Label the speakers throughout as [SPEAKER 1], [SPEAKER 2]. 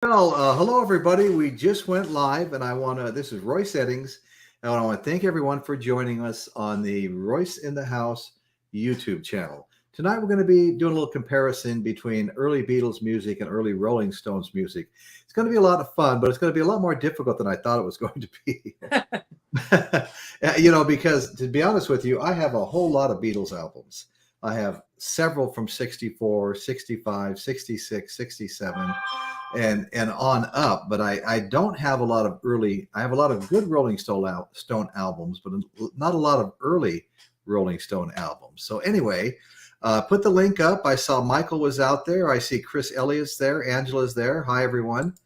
[SPEAKER 1] Well, hello everybody. We just went live, and this is Royce Eddings, and I want to thank everyone for joining us on the Royce in the House YouTube channel. Tonight, we're going to be doing a little comparison between early Beatles music and early Rolling Stones music. It's going to be a lot of fun, but it's going to be a lot more difficult than I thought it was going to be. Because to be honest with you, I have a whole lot of Beatles albums. I have several from 64, 65, 66, 67 and on up, but I don't have a lot of I have a lot of good Rolling Stone albums, but not a lot of early Rolling Stone albums. So anyway, put the link up. I saw Michael was out there. I see Chris Elliott's there. Angela's there. Hi, everyone.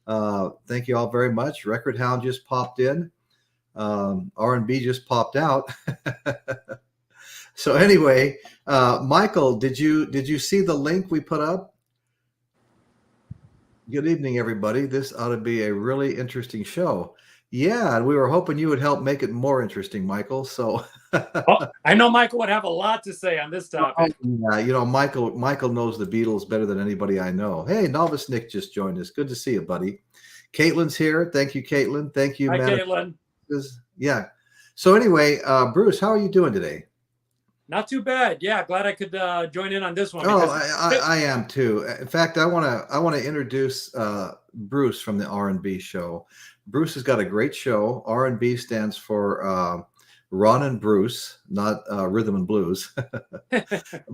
[SPEAKER 1] Thank you all very much. Record Hound just popped in. R&B just popped out. So anyway, Michael, did you see the link we put up? Good evening, everybody. This ought to be a really interesting show. Yeah, and we were hoping you would help make it more interesting, Michael. So
[SPEAKER 2] I know Michael would have a lot to say on this topic.
[SPEAKER 1] Yeah, Michael knows the Beatles better than anybody I know. Hey, Novice Nick just joined us. Good to see you, buddy. Caitlin's here. Thank you, Caitlin. Thank you,
[SPEAKER 2] Hi, Caitlin.
[SPEAKER 1] Yeah. So anyway, Bruce, how are you doing today?
[SPEAKER 2] Not too bad. Yeah, glad I could join in on this one.
[SPEAKER 1] Oh, I am too. In fact, I want to introduce Bruce from the R&B show. Bruce has got a great show. R&B stands for Ron and Bruce, not Rhythm and Blues.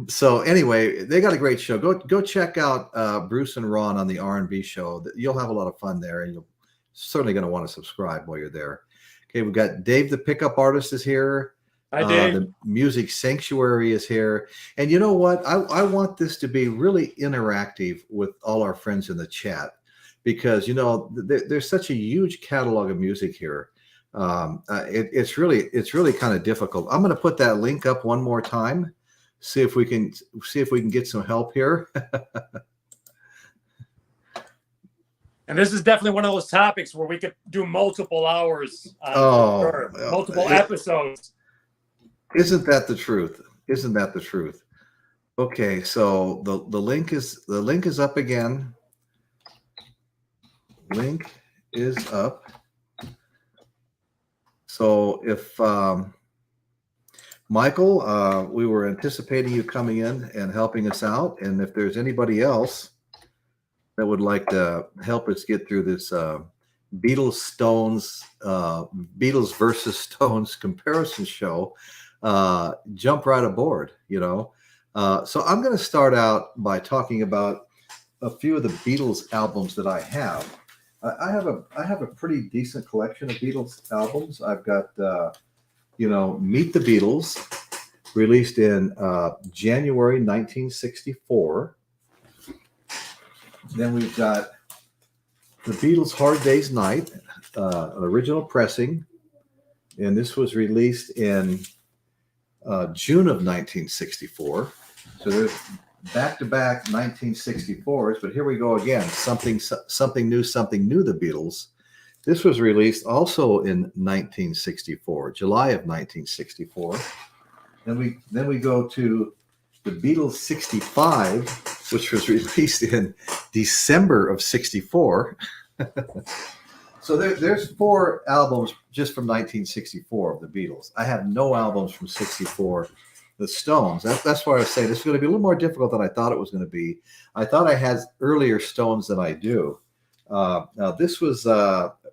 [SPEAKER 1] So anyway, they got a great show. Go check out Bruce and Ron on the R&B show. You'll have a lot of fun there, and you're certainly going to want to subscribe while you're there. Okay, we've got Dave, the pickup artist, is here.
[SPEAKER 2] Hi, Dave.
[SPEAKER 1] The Music Sanctuary is here. And you know what? I want this to be really interactive with all our friends in the chat because, there's such a huge catalog of music here. It's really kind of difficult. I'm going to put that link up one more time. See if we can get some help here.
[SPEAKER 2] And this is definitely one of those topics where we could do multiple hours, multiple episodes.
[SPEAKER 1] Isn't that the truth? Isn't that the truth? Okay, so the link is up again. Link is up. So if Michael, we were anticipating you coming in and helping us out, and if there's anybody else that would like to help us get through this Beatles versus Stones comparison show, jump right aboard, So I'm going to start out by talking about a few of the Beatles albums that I have. I have a pretty decent collection of Beatles albums. I've got Meet the Beatles, released in January 1964. Then we've got the Beatles' Hard Day's Night, an original pressing, and this was released in June of 1964. So there's back-to-back 1964s, but here we go again. Something new, the Beatles. This was released also in 1964, July of 1964. Then we go to the Beatles 65, which was released in December of 64. So there's 4 albums just from 1964 of the Beatles. I have no albums from 64. The Stones. That's why I was saying this is going to be a little more difficult than I thought it was going to be. I thought I had earlier Stones than I do. Now this was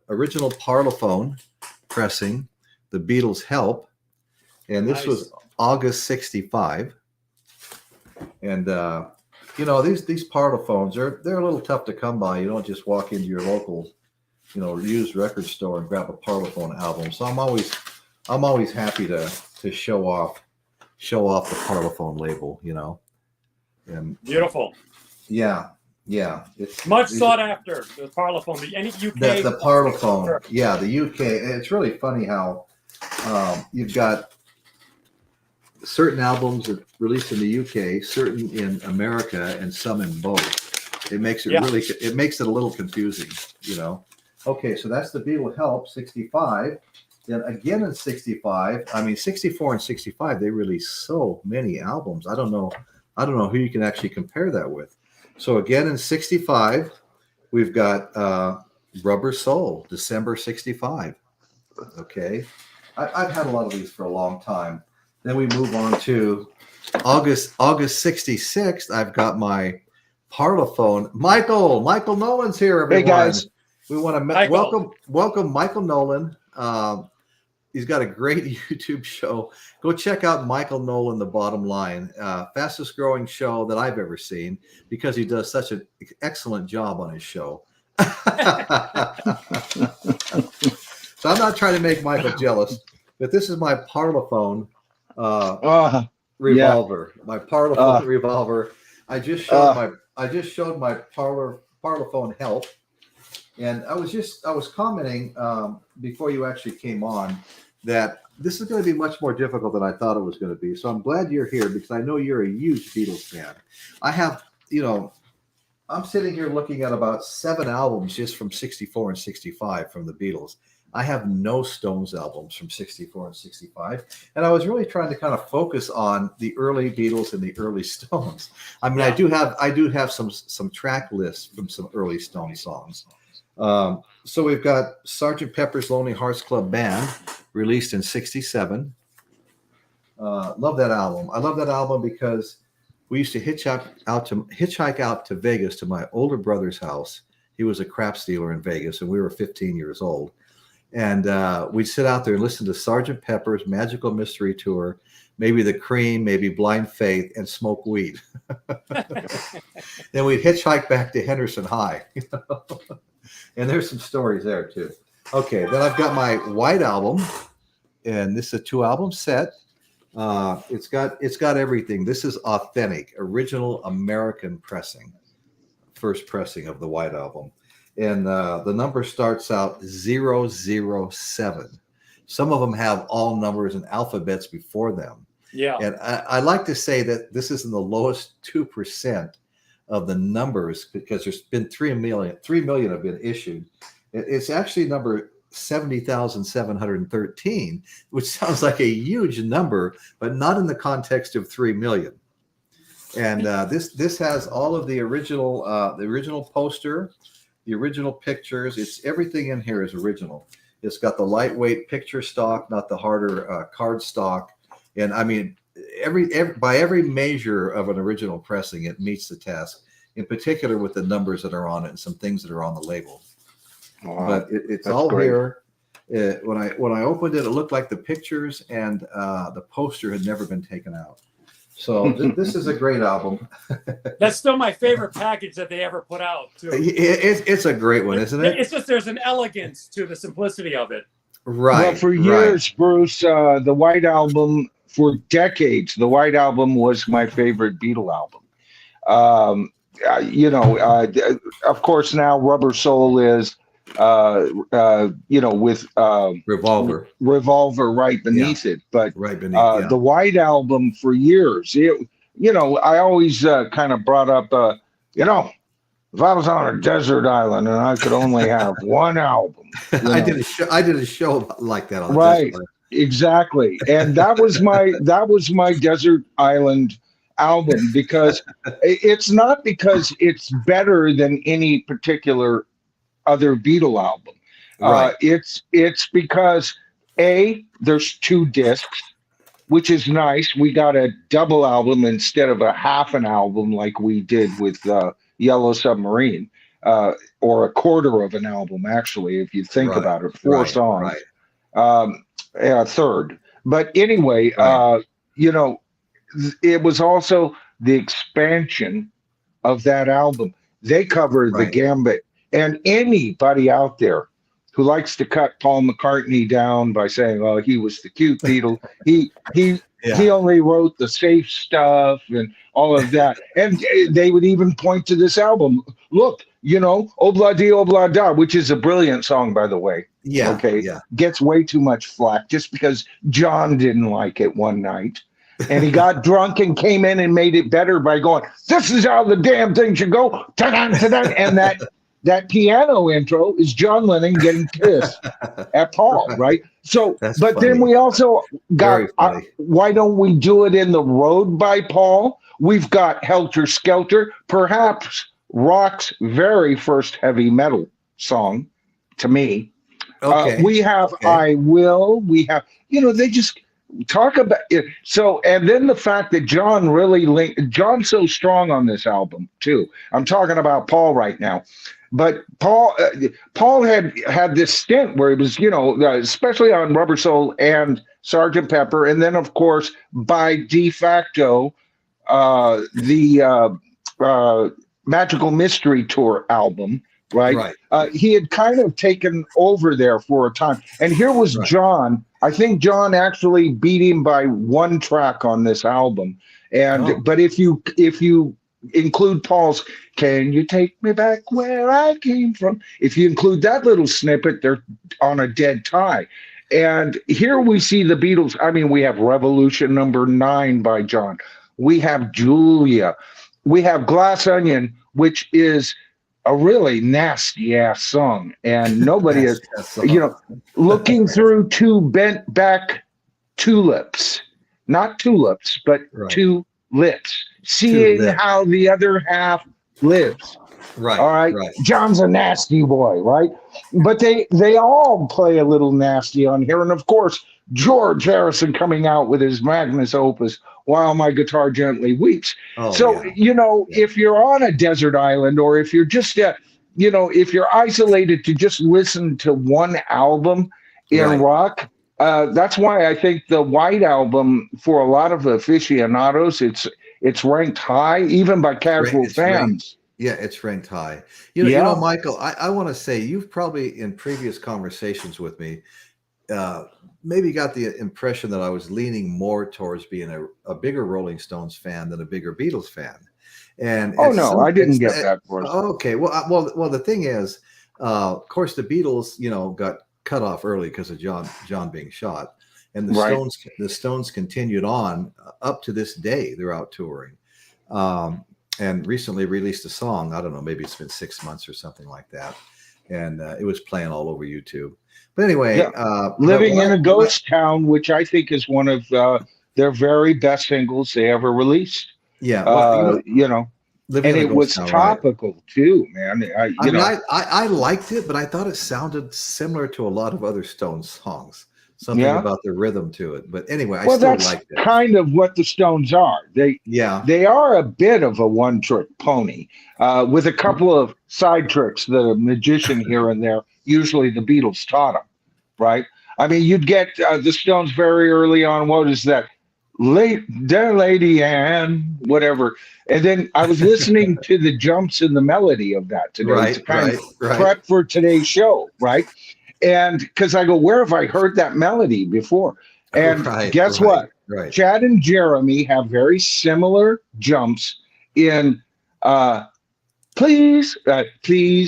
[SPEAKER 1] original Parlophone pressing, the Beatles' Help, and this was August 65. And these Parlophones they're a little tough to come by. You don't just walk into your local used record store and grab a Parlophone album. So I'm always happy to show off the Parlophone label, And
[SPEAKER 2] beautiful.
[SPEAKER 1] Yeah. It's
[SPEAKER 2] much sought after, the Parlophone.
[SPEAKER 1] The Parlophone. Sure. Yeah, the UK. It's really funny how you've got certain albums released in the UK, certain in America, and some in both. It makes it it makes it a little confusing, Okay, so that's the Beatles' Help, 65. Then again in 65, 64 and 65, they released so many albums. I don't know who you can actually compare that with. So again in 65, We've got Rubber Soul, December 65. Okay. I've had a lot of these for a long time. Then we move on to August 66th. I've got my Parlophone. Michael Nolan's here, everyone.
[SPEAKER 3] Hey, guys.
[SPEAKER 1] We want to welcome Michael Nolan. He's got a great YouTube show. Go check out Michael Nolan, The Bottom Line. Fastest growing show that I've ever seen, because he does such an excellent job on his show. So I'm not trying to make Michael jealous, but this is my Parlophone revolver. My Parlophone revolver. I just showed my Parlophone help, and I was commenting before you actually came on that this is going to be much more difficult than I thought it was going to be. So I'm glad you're here, because I know you're a huge Beatles fan. I have, I'm sitting here looking at about 7 albums just from 64 and 65 from the Beatles. I have no Stones albums from 64 and 65. And I was really trying to kind of focus on the early Beatles and the early Stones. I mean, yeah. I do have some track lists from some early Stones songs. So we've got Sgt. Pepper's Lonely Hearts Club Band, released in 67. Love that album. I love that album because we used to hitchhike out to Vegas to my older brother's house. He was a craps dealer in Vegas, and we were 15 years old. And we'd sit out there and listen to Sgt. Pepper's Magical Mystery Tour, maybe The Cream, maybe Blind Faith, and smoke weed. Then we'd hitchhike back to Henderson High. And there's some stories there too. Okay, then I've got my White Album, and this is a 2-album set. It's got everything. This is authentic, original American pressing, first pressing of the White Album. And the number starts out 007. Some of them have all numbers and alphabets before them. Yeah. And I like to say that this is in the lowest 2% of the numbers, because there's been 3 million have been issued. It's actually number 70,713, which sounds like a huge number, but not in the context of 3 million. And this has all of the original poster, the original pictures. It's everything in here is original. It's got the lightweight picture stock, not the harder card stock. And I mean, by every measure of an original pressing, it meets the task, in particular with the numbers that are on it and some things that are on the label. Wow, but it's all great. Here. When I opened it, it looked like the pictures and the poster had never been taken out. So this is a great album.
[SPEAKER 2] That's still my favorite package that they ever put out, too.
[SPEAKER 1] It's a great one, isn't it?
[SPEAKER 2] It's just there's an elegance to the simplicity of it.
[SPEAKER 3] Right. Well, for years, Bruce, the White Album, for decades, the White Album was my favorite Beatle album. Of course, now Rubber Soul is, with Revolver right beneath it. But right beneath, the White Album for years, I always kind of brought up, if I was on a desert island and I could only have one album.
[SPEAKER 1] I did a show like that on the
[SPEAKER 3] right. Exactly. And that was my desert island album, because it's not because it's better than any particular other Beatle album. Right. It's because there's 2 discs, which is nice. We got a double album instead of a half an album like we did with Yellow Submarine, or a quarter of an album, actually, if you think about it. 4 songs. Right. A third. But anyway, it was also the expansion of that album. They cover the gambit. And anybody out there who likes to cut Paul McCartney down by saying, "Oh, he was the cute Beatle. He only wrote the safe stuff and all of that," and they would even point to this album. Look, "Obla Di Obla Da," which is a brilliant song, by the way. Yeah. Okay. Yeah. Gets way too much flack just because John didn't like it one night. And he got drunk and came in and made it better by going, "This is how the damn thing should go." And that piano intro is John Lennon getting pissed at Paul, right? So, that's but funny. Then we also got, why don't we do it in the Road by Paul? We've got Helter Skelter, perhaps rock's very first heavy metal song to me.
[SPEAKER 1] Okay.
[SPEAKER 3] We have I Will. We have, they just talk about it. So, and then the fact that John really John's so strong on this album too. I'm talking about Paul right now. But Paul had this stint where he was, especially on Rubber Soul and Sgt. Pepper, and then of course by de facto, the Magical Mystery Tour album, right? He had kind of taken over there for a time, and here was John. I think John actually beat him by one track on this album, but if you include Paul's "Can You Take Me Back Where I Came From," if you include that little snippet, they're on a dead tie. And here we see the Beatles. I mean, we have Revolution number 9 by John. We have Julia. We have Glass Onion, which is a really nasty ass song. And nobody is, looking through two bent back tulips, not tulips, but two lips, seeing how the other half lives.
[SPEAKER 1] Right.
[SPEAKER 3] All right. John's a nasty boy, right? But they all play a little nasty on here. And of course, George Harrison coming out with his magnus opus, While My Guitar Gently Weeps. If you're on a desert island, or if you're just, if you're isolated to just listen to one album in rock, that's why I think the White Album, for a lot of aficionados, it's ranked high, even by casual fans.
[SPEAKER 1] It's ranked high. You know, Michael, I want to say you've probably in previous conversations with me, maybe got the impression that I was leaning more towards being a bigger Rolling Stones fan than a bigger Beatles fan. And
[SPEAKER 3] I didn't get that.
[SPEAKER 1] Okay, well, the thing is, of course, the Beatles, got cut off early because of John being shot, and the Stones continued on up to this day. They're out touring. And recently released a song. I don't know, maybe it's been 6 months or something like that. And it was playing all over YouTube. But anyway,
[SPEAKER 3] Living in a Ghost Town, which I think is one of their very best singles they ever released.
[SPEAKER 1] Yeah.
[SPEAKER 3] And it was topical too, man.
[SPEAKER 1] I liked it, but I thought it sounded similar to a lot of other Stones songs. Something about the rhythm to it. But anyway, I still liked it.
[SPEAKER 3] Kind of what the Stones are. They are a bit of a one-trick pony, with a couple of side tricks, the magician here and there. Usually the Beatles taught them, right? I mean, you'd get the Stones very early on. What is that? Dear Lady Anne, whatever. And then I was listening to the jumps in the melody of that today to kind of prep for today's show, right? And because I go, where have I heard that melody before? And guess what? Chad and Jeremy have very similar jumps in Please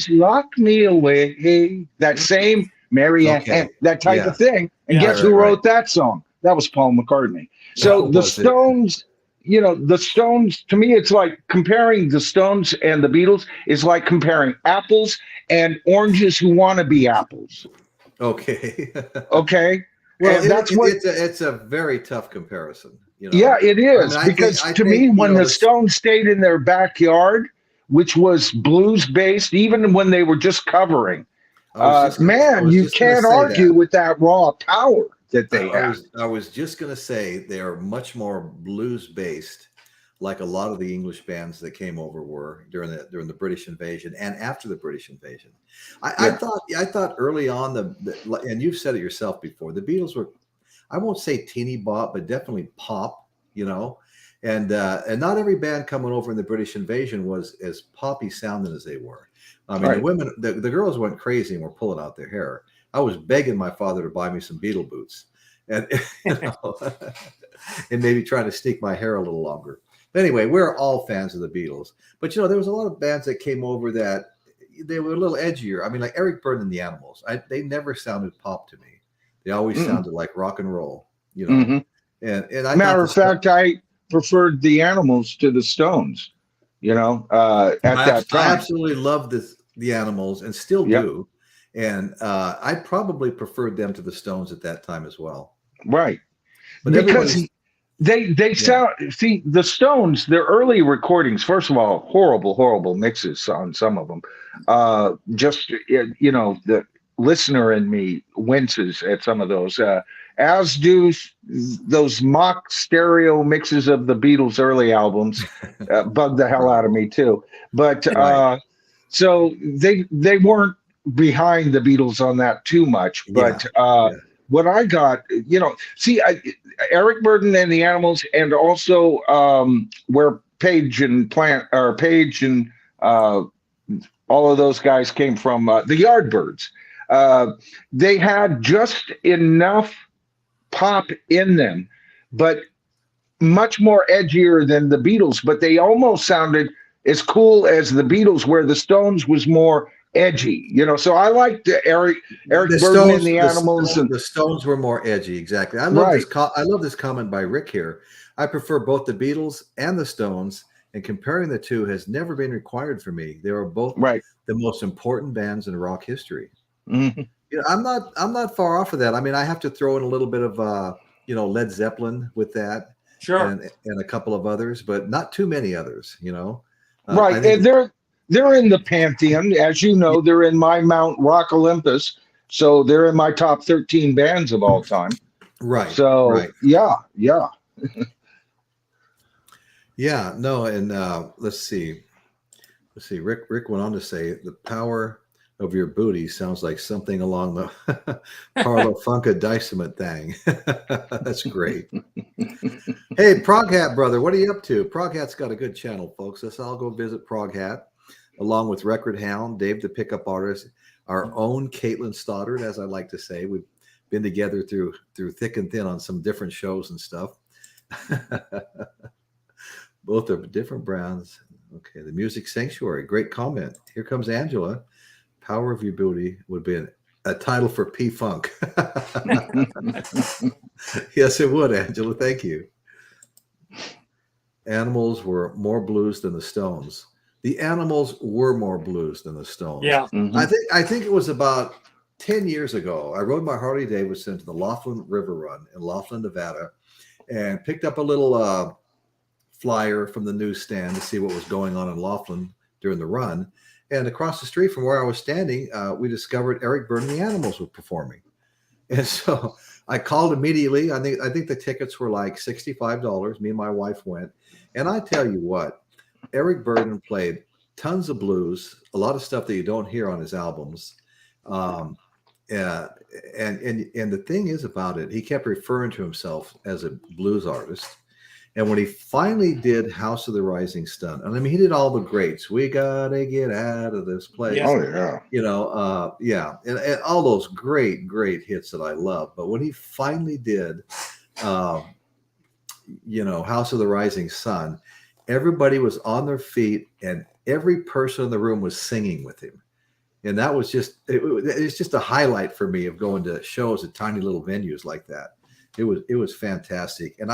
[SPEAKER 3] Lock Me Away. That same Mary Ann, that type of thing. And guess who wrote that song? That was Paul McCartney. So the Stones, the Stones, to me, it's like comparing the Stones and the Beatles is like comparing apples and oranges who want to be apples.
[SPEAKER 1] Okay.
[SPEAKER 3] Well,
[SPEAKER 1] it's a very tough comparison.
[SPEAKER 3] Yeah, it is. Because to me, when the Stones stayed in their backyard, which was blues based, even when they were just covering, you can't argue with that raw power that they have.
[SPEAKER 1] I was just going to say they are much more blues based, like a lot of the English bands that came over were during the British invasion and after the British invasion. I thought early on and you've said it yourself before, the Beatles were, I won't say teeny bop, but definitely pop, and not every band coming over in the British invasion was as poppy sounding as they were. I mean, the women, the girls went crazy and were pulling out their hair. I was begging my father to buy me some Beatle boots, and and maybe trying to sneak my hair a little longer. But anyway, we're all fans of the Beatles. But there was a lot of bands that came over that they were a little edgier. I mean, like Eric Burdon and the Animals. They never sounded pop to me. They always sounded like rock and roll. And I
[SPEAKER 3] matter of fact, I preferred the Animals to the Stones. At that time,
[SPEAKER 1] I absolutely loved the Animals and still do. And I probably preferred them to the Stones at that time as well.
[SPEAKER 3] Right.
[SPEAKER 1] But
[SPEAKER 3] They sound, see, the Stones, their early recordings, first of all, horrible mixes on some of them. Just the listener in me winces at some of those, as do those mock stereo mixes of the Beatles' early albums. Bug the hell out of me too. But so they weren't behind the Beatles on that too much. But what I got, see, Eric Burden and the Animals, and also where Page and all of those guys came from, the Yardbirds. They had just enough pop in them, but much more edgier than the Beatles. But they almost sounded as cool as the Beatles, where the Stones was more edgy, So I liked Eric Burden
[SPEAKER 1] Stones,
[SPEAKER 3] and the Animals.
[SPEAKER 1] The Stones were more edgy, exactly. I love this. I love this comment by Rick here. I prefer both the Beatles and the Stones, and comparing the two has never been required for me. They were both the most important bands in rock history.
[SPEAKER 3] Mm-hmm.
[SPEAKER 1] I'm not far off of that. I mean, I have to throw in a little bit of Led Zeppelin with that,
[SPEAKER 2] sure,
[SPEAKER 1] and a couple of others, but not too many others.
[SPEAKER 3] And they're in the pantheon, as you know. They're in my Mount Rock Olympus, so they're in my top 13 bands of all time.
[SPEAKER 1] Right.
[SPEAKER 3] So yeah.
[SPEAKER 1] No, and let's see. Rick went on to say, the power of your booty sounds like something along the Carlo Funka Dicement thing. That's great. Hey, Prog Hat brother, what are you up to? Prog Hat's got a good channel, folks. Let's all go visit Prog Hat, along with Record Hound, Dave the Pickup Artist, our own Caitlin Stoddard, as I like to say. We've been together through thick and thin on some different shows and stuff. Both are different brands. Okay, the Music Sanctuary, great comment. Here comes Angela. Power of Your Booty would be a title for P-Funk. Yes, it would, Angela. Thank you. Animals were more blues than the Stones. The Animals were more blues than the Stones.
[SPEAKER 2] Yeah.
[SPEAKER 3] Mm-hmm.
[SPEAKER 1] I think it was about 10 years ago. I rode my Harley Davidson to the Laughlin River Run in Laughlin, Nevada, and picked up a little flyer from the newsstand to see what was going on in Laughlin during the run. And across the street from where I was standing, we discovered Eric Burden and the Animals were performing. And so I called immediately. I think the tickets were like $65. Me and my wife went. And I tell you what, Eric Burden played tons of blues, a lot of stuff that you don't hear on his albums. And the thing is about it, he kept referring to himself as a blues artist. And when he finally did House of the Rising Sun, and I mean, he did all the greats. We gotta get out of this place.
[SPEAKER 3] Oh yeah.
[SPEAKER 1] And all those great hits that I love. But when he finally did, House of the Rising Sun, everybody was on their feet, and every person in the room was singing with him. And that was it's just a highlight for me of going to shows at tiny little venues like that. It was fantastic. And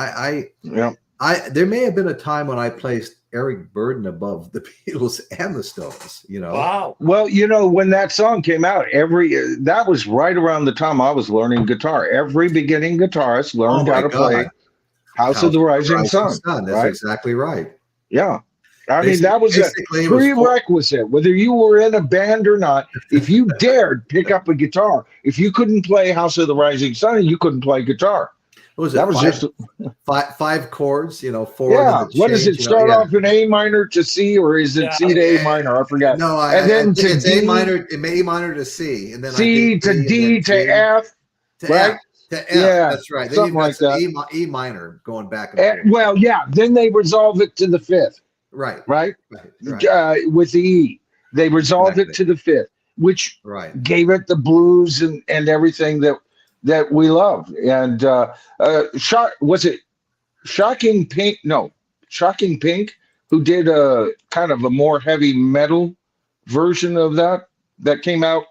[SPEAKER 1] there may have been a time when I placed Eric Burden above the Beatles and the Stones,
[SPEAKER 2] Wow.
[SPEAKER 3] Well, when that song came out, that was right around the time I was learning guitar. Every beginning guitarist learned how to play House of the Rising Sun.
[SPEAKER 1] That's exactly right.
[SPEAKER 3] Yeah. I mean, that was a prerequisite, whether you were in a band or not. If you dared pick up a guitar, if you couldn't play House of the Rising Sun, you couldn't play guitar.
[SPEAKER 1] Was
[SPEAKER 3] just
[SPEAKER 1] five chords, 4.
[SPEAKER 3] Yeah. What does it start off in A minor to C, or is it C to A minor? I forgot.
[SPEAKER 1] No, it's A minor to C, and then
[SPEAKER 3] C to D to F, right?
[SPEAKER 1] To F, that's right.
[SPEAKER 3] Something like that.
[SPEAKER 1] E minor going back and forth.
[SPEAKER 3] Well, yeah. Then they resolve it to the 5th.
[SPEAKER 1] Right.
[SPEAKER 3] With the E, they resolved it to the 5th, which gave it the blues and everything that we love. And was it Shocking Pink? No, Shocking Pink, who did a kind of a more heavy metal version of that came out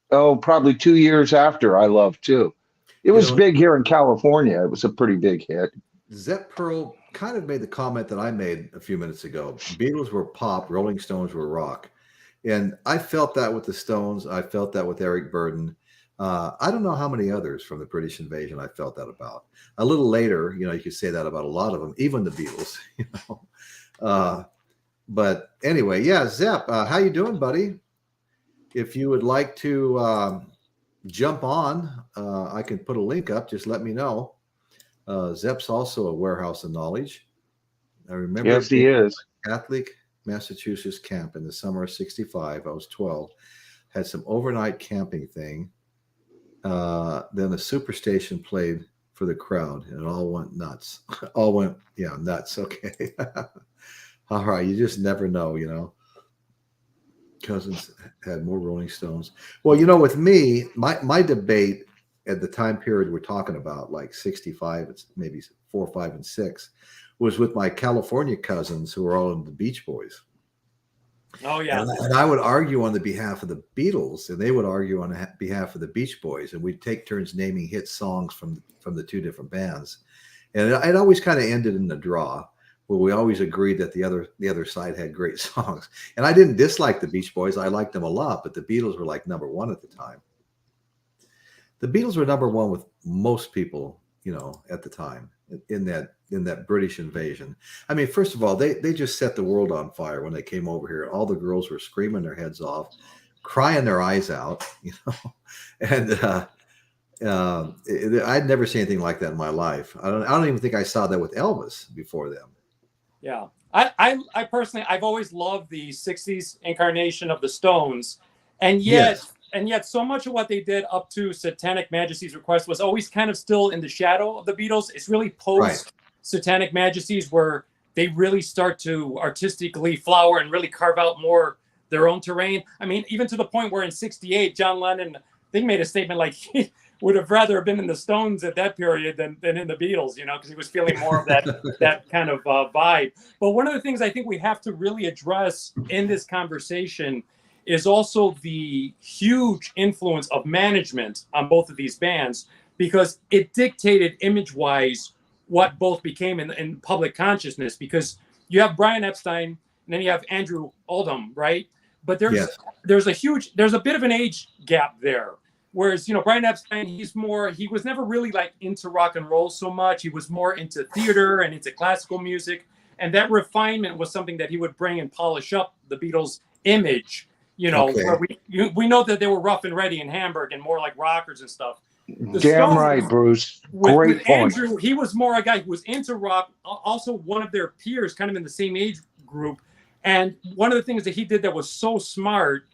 [SPEAKER 3] probably 2 years after I Love too. It was big here in California. It was a pretty big hit.
[SPEAKER 1] Zep Pearl kind of made the comment that I made a few minutes ago. Beatles were pop, Rolling Stones were rock. And I felt that with the Stones. I felt that with Eric Burden. I don't know how many others from the British invasion I felt that about. A little later, you could say that about a lot of them, even the Beatles. But anyway, yeah, Zepp, how you doing, buddy? If you would like to jump on, I can put a link up. Just let me know. Zepp's also a warehouse of knowledge. I remember.
[SPEAKER 3] Yes, he is.
[SPEAKER 1] Catholic Massachusetts camp in the summer of '65. I was 12. Had some overnight camping thing. Then the Superstation played for the crowd, and it all went nuts. All went, nuts. Okay. All right. You just never know. Cousins had more Rolling Stones. Well, with me, my debate at the time period we're talking about, like 65, it's maybe 4, 5, and 6, was with my California cousins who were all in the Beach Boys.
[SPEAKER 2] Oh, yeah.
[SPEAKER 1] And I would argue on the behalf of the Beatles, and they would argue on behalf of the Beach Boys, and we'd take turns naming hit songs from the two different bands. And it always kind of ended in a draw, where we always agreed that the other side had great songs. And I didn't dislike the Beach Boys. I liked them a lot, but the Beatles were like number one at the time. The Beatles were number one with most people, at the time in that British invasion. I mean, first of all, they just set the world on fire when they came over here. All the girls were screaming their heads off, crying their eyes out, and I'd never seen anything like that in my life. I don't even think I saw that with Elvis before them.
[SPEAKER 2] Yeah. I personally, I've always loved the 60s incarnation of the Stones. And yet so much of what they did up to Satanic Majesty's Request was always kind of still in the shadow of the Beatles. It's really post Satanic Majesty's where they really start to artistically flower and really carve out more their own terrain. I mean, even to the point where in 68, John Lennon, I think, made a statement like he would have rather have been in the Stones at that period than in the Beatles, because he was feeling more of that kind of vibe. But one of the things I think we have to really address in this conversation is also the huge influence of management on both of these bands, because it dictated image-wise what both became in public consciousness. Because you have Brian Epstein and then you have Andrew Oldham, right? But there's a bit of an age gap there. Whereas, Brian Epstein, he was never really like into rock and roll so much. He was more into theater and into classical music. And that refinement was something that he would bring and polish up the Beatles' image. Where we know that they were rough and ready in Hamburg and more like rockers and stuff.
[SPEAKER 3] Damn right, Bruce. Great point.
[SPEAKER 2] Andrew, he was more a guy who was into rock, also one of their peers, kind of in the same age group. And one of the things that he did that was so smart,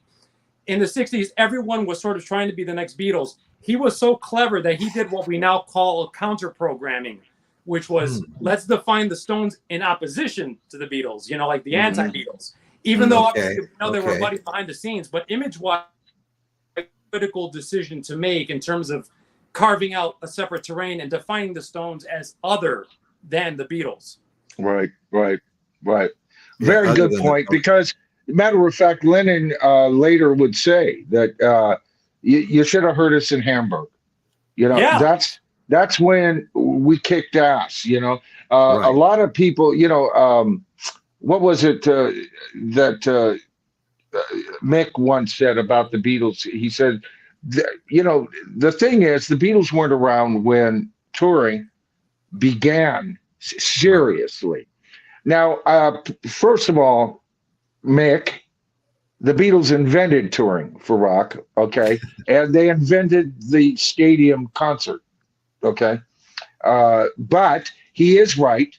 [SPEAKER 2] in the 60s, everyone was sort of trying to be the next Beatles. He was so clever that he did what we now call counter-programming, which was let's define the Stones in opposition to the Beatles, like the anti-Beatles. Even though they were buddies behind the scenes, but image-wise, a critical decision to make in terms of carving out a separate terrain and defining the Stones as other than the Beatles.
[SPEAKER 3] Right. Very good point, because matter of fact, Lennon later would say that you should have heard us in Hamburg. That's when we kicked ass. A lot of people, what was it that Mick once said about the Beatles? He said, the thing is, the Beatles weren't around when touring began seriously. Now, first of all, Mick, the Beatles invented touring for rock, okay? And they invented the stadium concert, okay? But he is right.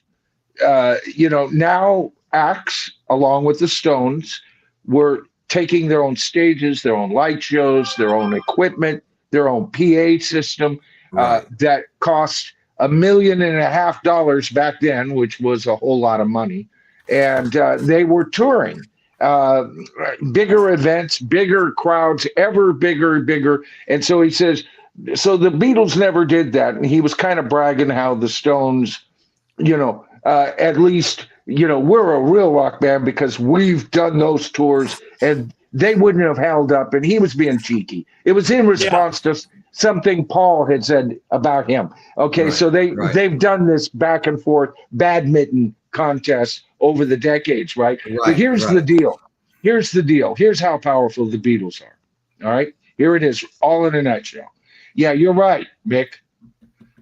[SPEAKER 3] Now acts, along with the Stones, were taking their own stages, their own light shows, their own equipment, their own PA system that cost $1.5 million back then, which was a whole lot of money. And they were touring bigger events, bigger crowds, ever bigger. And so he says, so the Beatles never did that. And he was kind of bragging how the Stones, at least, we're a real rock band because we've done those tours and they wouldn't have held up. And he was being cheeky. It was in response to something Paul had said about him. Okay, so they've done this back and forth badminton contest over the decades, right? But here's the deal. Here's how powerful the Beatles are. All right. Here it is, all in a nutshell. Yeah, you're right, Mick.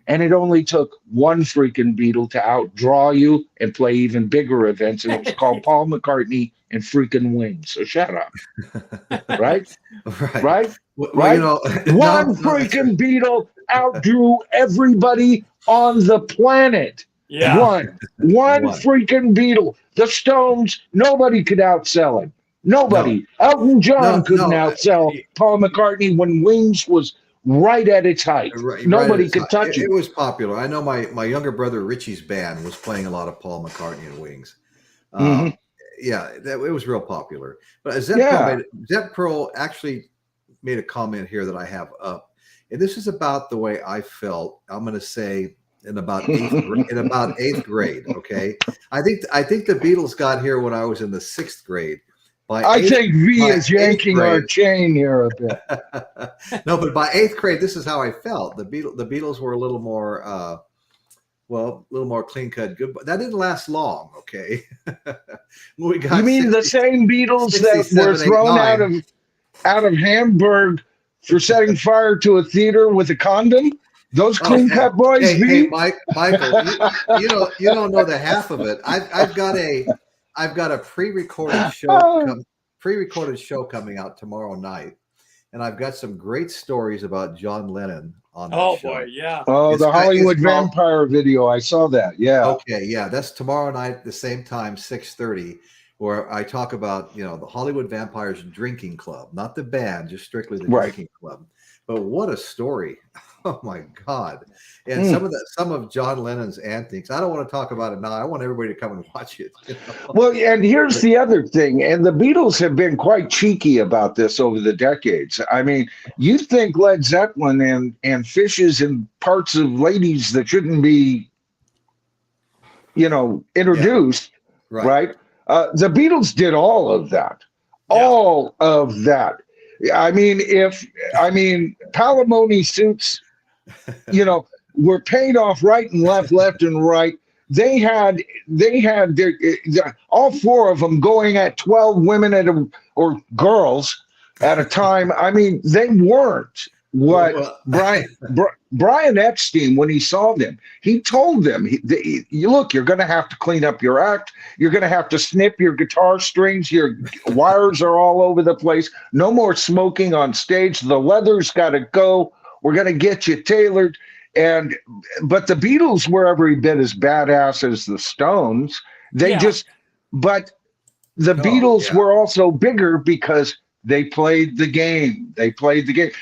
[SPEAKER 3] And it only took one freaking Beatle to outdraw you and play even bigger events. And it was called Paul McCartney and freaking Wings. So shut up. Right?
[SPEAKER 1] Right.
[SPEAKER 3] Right?
[SPEAKER 1] Well,
[SPEAKER 3] Right? One
[SPEAKER 1] no, that's
[SPEAKER 3] freaking Beatle outdrew everybody on the planet.
[SPEAKER 2] Yeah.
[SPEAKER 3] One freaking Beatle. The Stones, nobody could outsell him. Nobody. Elton John couldn't outsell Paul McCartney when Wings was right at its height. Nobody could touch it.
[SPEAKER 1] It was popular. I know my younger brother Richie's band was playing a lot of Paul McCartney and Wings. Yeah, it was real popular. But Zep Pearl actually made a comment here that I have up, and this is about the way I felt. I'm going to say in about eighth grade. Okay, I think the Beatles got here when I was in the 6th grade.
[SPEAKER 3] I think V is yanking our chain here a bit.
[SPEAKER 1] No, but by 8th grade, this is how I felt. The Beatles were a little more, a little more clean cut. Good, but that didn't last long. Okay, we got.
[SPEAKER 3] You mean the same Beatles that were thrown out of Hamburg for setting fire to a theater with a condom? Those clean cut boys.
[SPEAKER 1] Hey, Michael, you don't know the half of it. I've got a pre-recorded show coming out tomorrow night, and I've got some great stories about John Lennon on that show.
[SPEAKER 2] Boy, yeah.
[SPEAKER 3] Oh, the Hollywood Vampire video. I saw that. Yeah.
[SPEAKER 1] Okay, yeah. That's tomorrow night at the same time, 6:30, where I talk about, the Hollywood Vampires Drinking Club, not the band, just strictly the drinking club. But what a story. Oh my God. And some of John Lennon's antics. I don't want to talk about it now. I want everybody to come and watch it.
[SPEAKER 3] Well, and here's the other thing. And the Beatles have been quite cheeky about this over the decades. I mean, you think Led Zeppelin and fishes in parts of ladies that shouldn't be, introduced, right? The Beatles did all of that. All of that. I mean, Palimony suits, were paid off right and left and right. They had their all 4 of them going at 12 women or girls at a time. I mean, they weren't what Brian Epstein, when he saw them, he told them, look, you're going to have to clean up your act. You're going to have to snip your guitar strings. Your wires are all over the place. No more smoking on stage. The leather's got to go. We're going to get you tailored. But the Beatles were every bit as badass as the Stones. But the Beatles were also bigger because they played the game.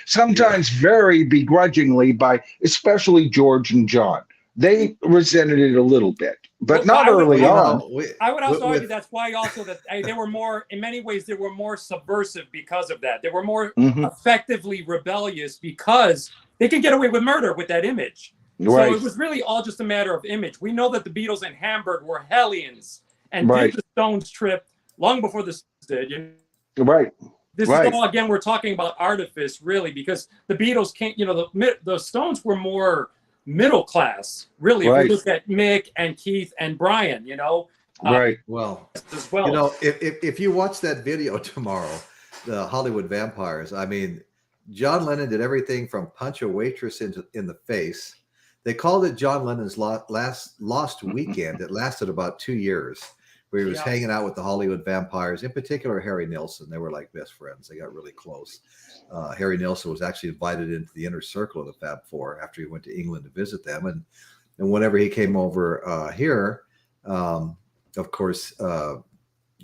[SPEAKER 3] Sometimes very begrudgingly by especially George and John. They resented it a little bit, but not early on.
[SPEAKER 2] I would also argue that's why also that they were more, in many ways, they were more subversive because of that. They were more effectively rebellious because they could get away with murder with that image. So it was really all just a matter of image. We know that the Beatles in Hamburg were hellions and did the Stones trip long before the Stones did.
[SPEAKER 3] Right.
[SPEAKER 2] This is all, again, we're talking about artifice, really, because the Beatles can't, the Stones were more middle class, really. If we look at Mick and Keith and Brian,
[SPEAKER 1] Well, as well. If you watch that video tomorrow, the Hollywood Vampires, I mean, John Lennon did everything from punch a waitress in the face. They called it John Lennon's lost weekend. It lasted about 2 years. Where he was hanging out with the Hollywood Vampires, in particular Harry Nilsson. They were like best friends. They got really close. Harry Nilsson was actually invited into the inner circle of the Fab Four after he went to England to visit them. And whenever he came over here, of course,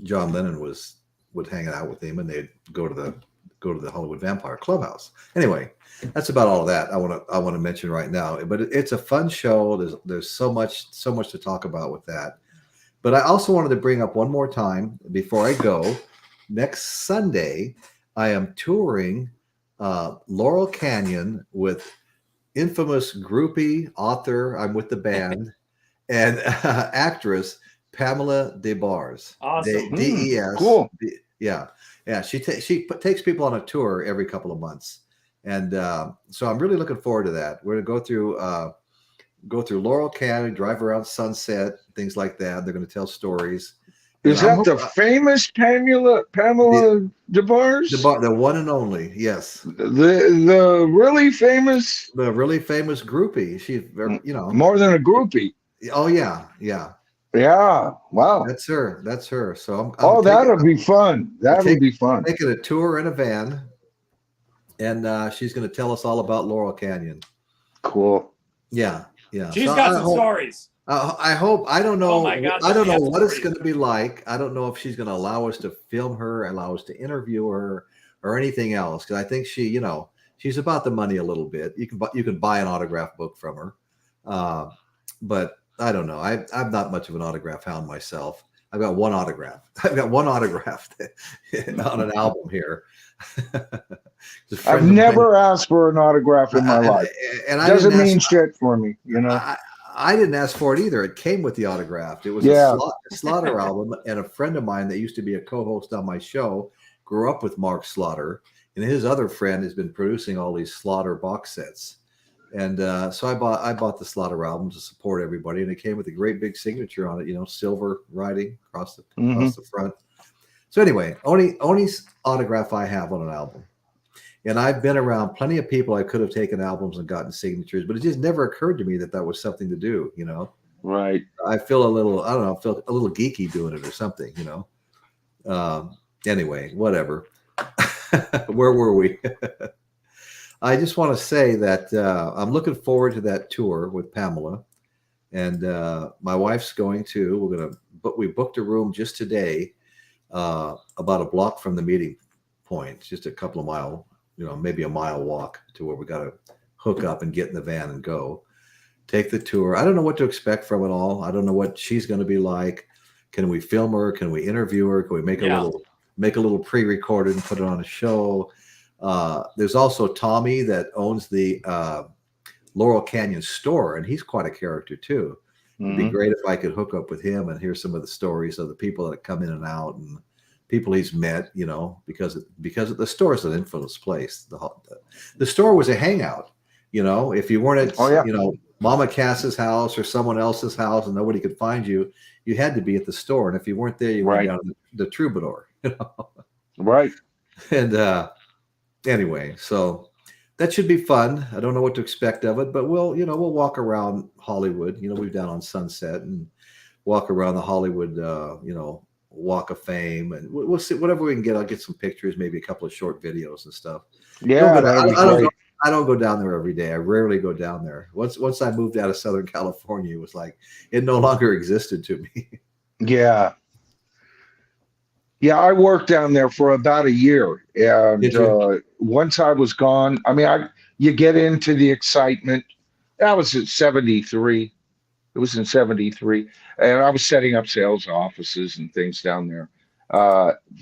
[SPEAKER 1] John Lennon would hang out with him, and they'd go to the Hollywood Vampire Clubhouse. Anyway, that's about all of that I want to mention right now. But it's a fun show. There's so much to talk about with that. But I also wanted to bring up one more time before I go. Next Sunday, I am touring Laurel Canyon with infamous groupie, author, I'm with the band, and actress Pamela DeBars.
[SPEAKER 2] Awesome.
[SPEAKER 1] DES.
[SPEAKER 3] Cool.
[SPEAKER 1] Yeah. She takes people on a tour every couple of months. And so I'm really looking forward to that. We're going to go through Laurel Canyon, drive around Sunset, things like that. They're going to tell stories.
[SPEAKER 3] Is that the famous Pamela DeBarge?
[SPEAKER 1] The one and only, yes.
[SPEAKER 3] The really famous,
[SPEAKER 1] the really famous groupie. She's
[SPEAKER 3] more than a groupie.
[SPEAKER 1] Oh yeah, yeah.
[SPEAKER 3] Yeah, wow.
[SPEAKER 1] That's her. That's her. So
[SPEAKER 3] that'll be fun. That'll be fun.
[SPEAKER 1] Taking a tour in a van, and she's going to tell us all about Laurel Canyon.
[SPEAKER 3] Cool.
[SPEAKER 1] Yeah, yeah.
[SPEAKER 2] She's got some stories.
[SPEAKER 1] I hope. I don't know.
[SPEAKER 2] Oh my God,
[SPEAKER 1] I don't know what it's going to be like. I don't know if she's going to allow us to film her, allow us to interview her, or anything else. Because I think she's about the money a little bit. You can buy an autograph book from her, but I don't know. I'm not much of an autograph hound myself. I've got one autograph. I've got one autograph on an album here.
[SPEAKER 3] I've never asked for an autograph in my life. And it doesn't mean shit for me, you know.
[SPEAKER 1] I didn't ask for it either. It came with the autograph. It was a Slaughter album, and a friend of mine that used to be a co-host on my show grew up with Mark Slaughter, and his other friend has been producing all these Slaughter box sets. And so I bought the Slaughter album to support everybody, and it came with a great big signature on it, silver writing across the front. So anyway, only autograph I have on an album. And I've been around plenty of people I could have taken albums and gotten signatures, but it just never occurred to me that was something to do,
[SPEAKER 3] Right.
[SPEAKER 1] I feel a little geeky doing it or something, Anyway, whatever. Where were we? I just want to say that I'm looking forward to that tour with Pamela, and my wife's going to. We booked a room just today, about a block from the meeting point, just a couple of mile, maybe a mile walk to where we got to hook up and get in the van and go take the tour. I don't know what to expect from it all. I don't know what she's going to be like. Can we film her? Can we interview her? Can we make a little pre-recorded and put it on a show? There's also Tommy that owns the Laurel Canyon store, and he's quite a character too. It'd be great if I could hook up with him and hear some of the stories of the people that come in and out and people he's met, because the store is an infamous place. The store was a hangout, if you weren't at, Mama Cass's house or someone else's house and nobody could find you, you had to be at the store. And if you weren't there, you went down to the Troubadour,
[SPEAKER 3] Right.
[SPEAKER 1] And, anyway, so that should be fun. I don't know what to expect of it, but we'll walk around Hollywood. We've down on Sunset and walk around the Hollywood, Walk of Fame, and we'll see whatever we can get. I'll get some pictures, maybe a couple of short videos and stuff.
[SPEAKER 3] Yeah,
[SPEAKER 1] I don't go down there every day. I rarely go down there. Once I moved out of Southern California, it was like it no longer existed to me.
[SPEAKER 3] Yeah. Yeah, I worked down there for about a year, and once I was gone, you get into the excitement. That was in '73. It was in '73, and I was setting up sales offices and things down there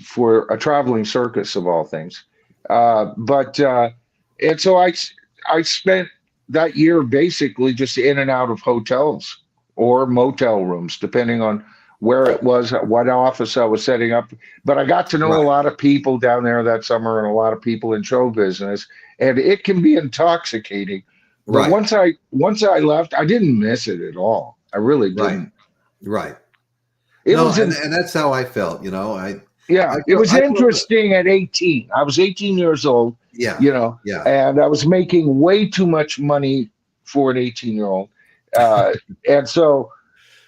[SPEAKER 3] for a traveling circus of all things. And so I spent that year basically just in and out of hotels or motel rooms, depending on where it was, what office I was setting up. But I got to know a lot of people down there that summer and a lot of people in show business, and it can be intoxicating. But once I left, I didn't miss it at all. I really didn't.
[SPEAKER 1] Right.
[SPEAKER 3] And
[SPEAKER 1] that's how I felt,
[SPEAKER 3] it was interesting at 18. I was 18 years old. And I was making way too much money for an 18-year-old. And so,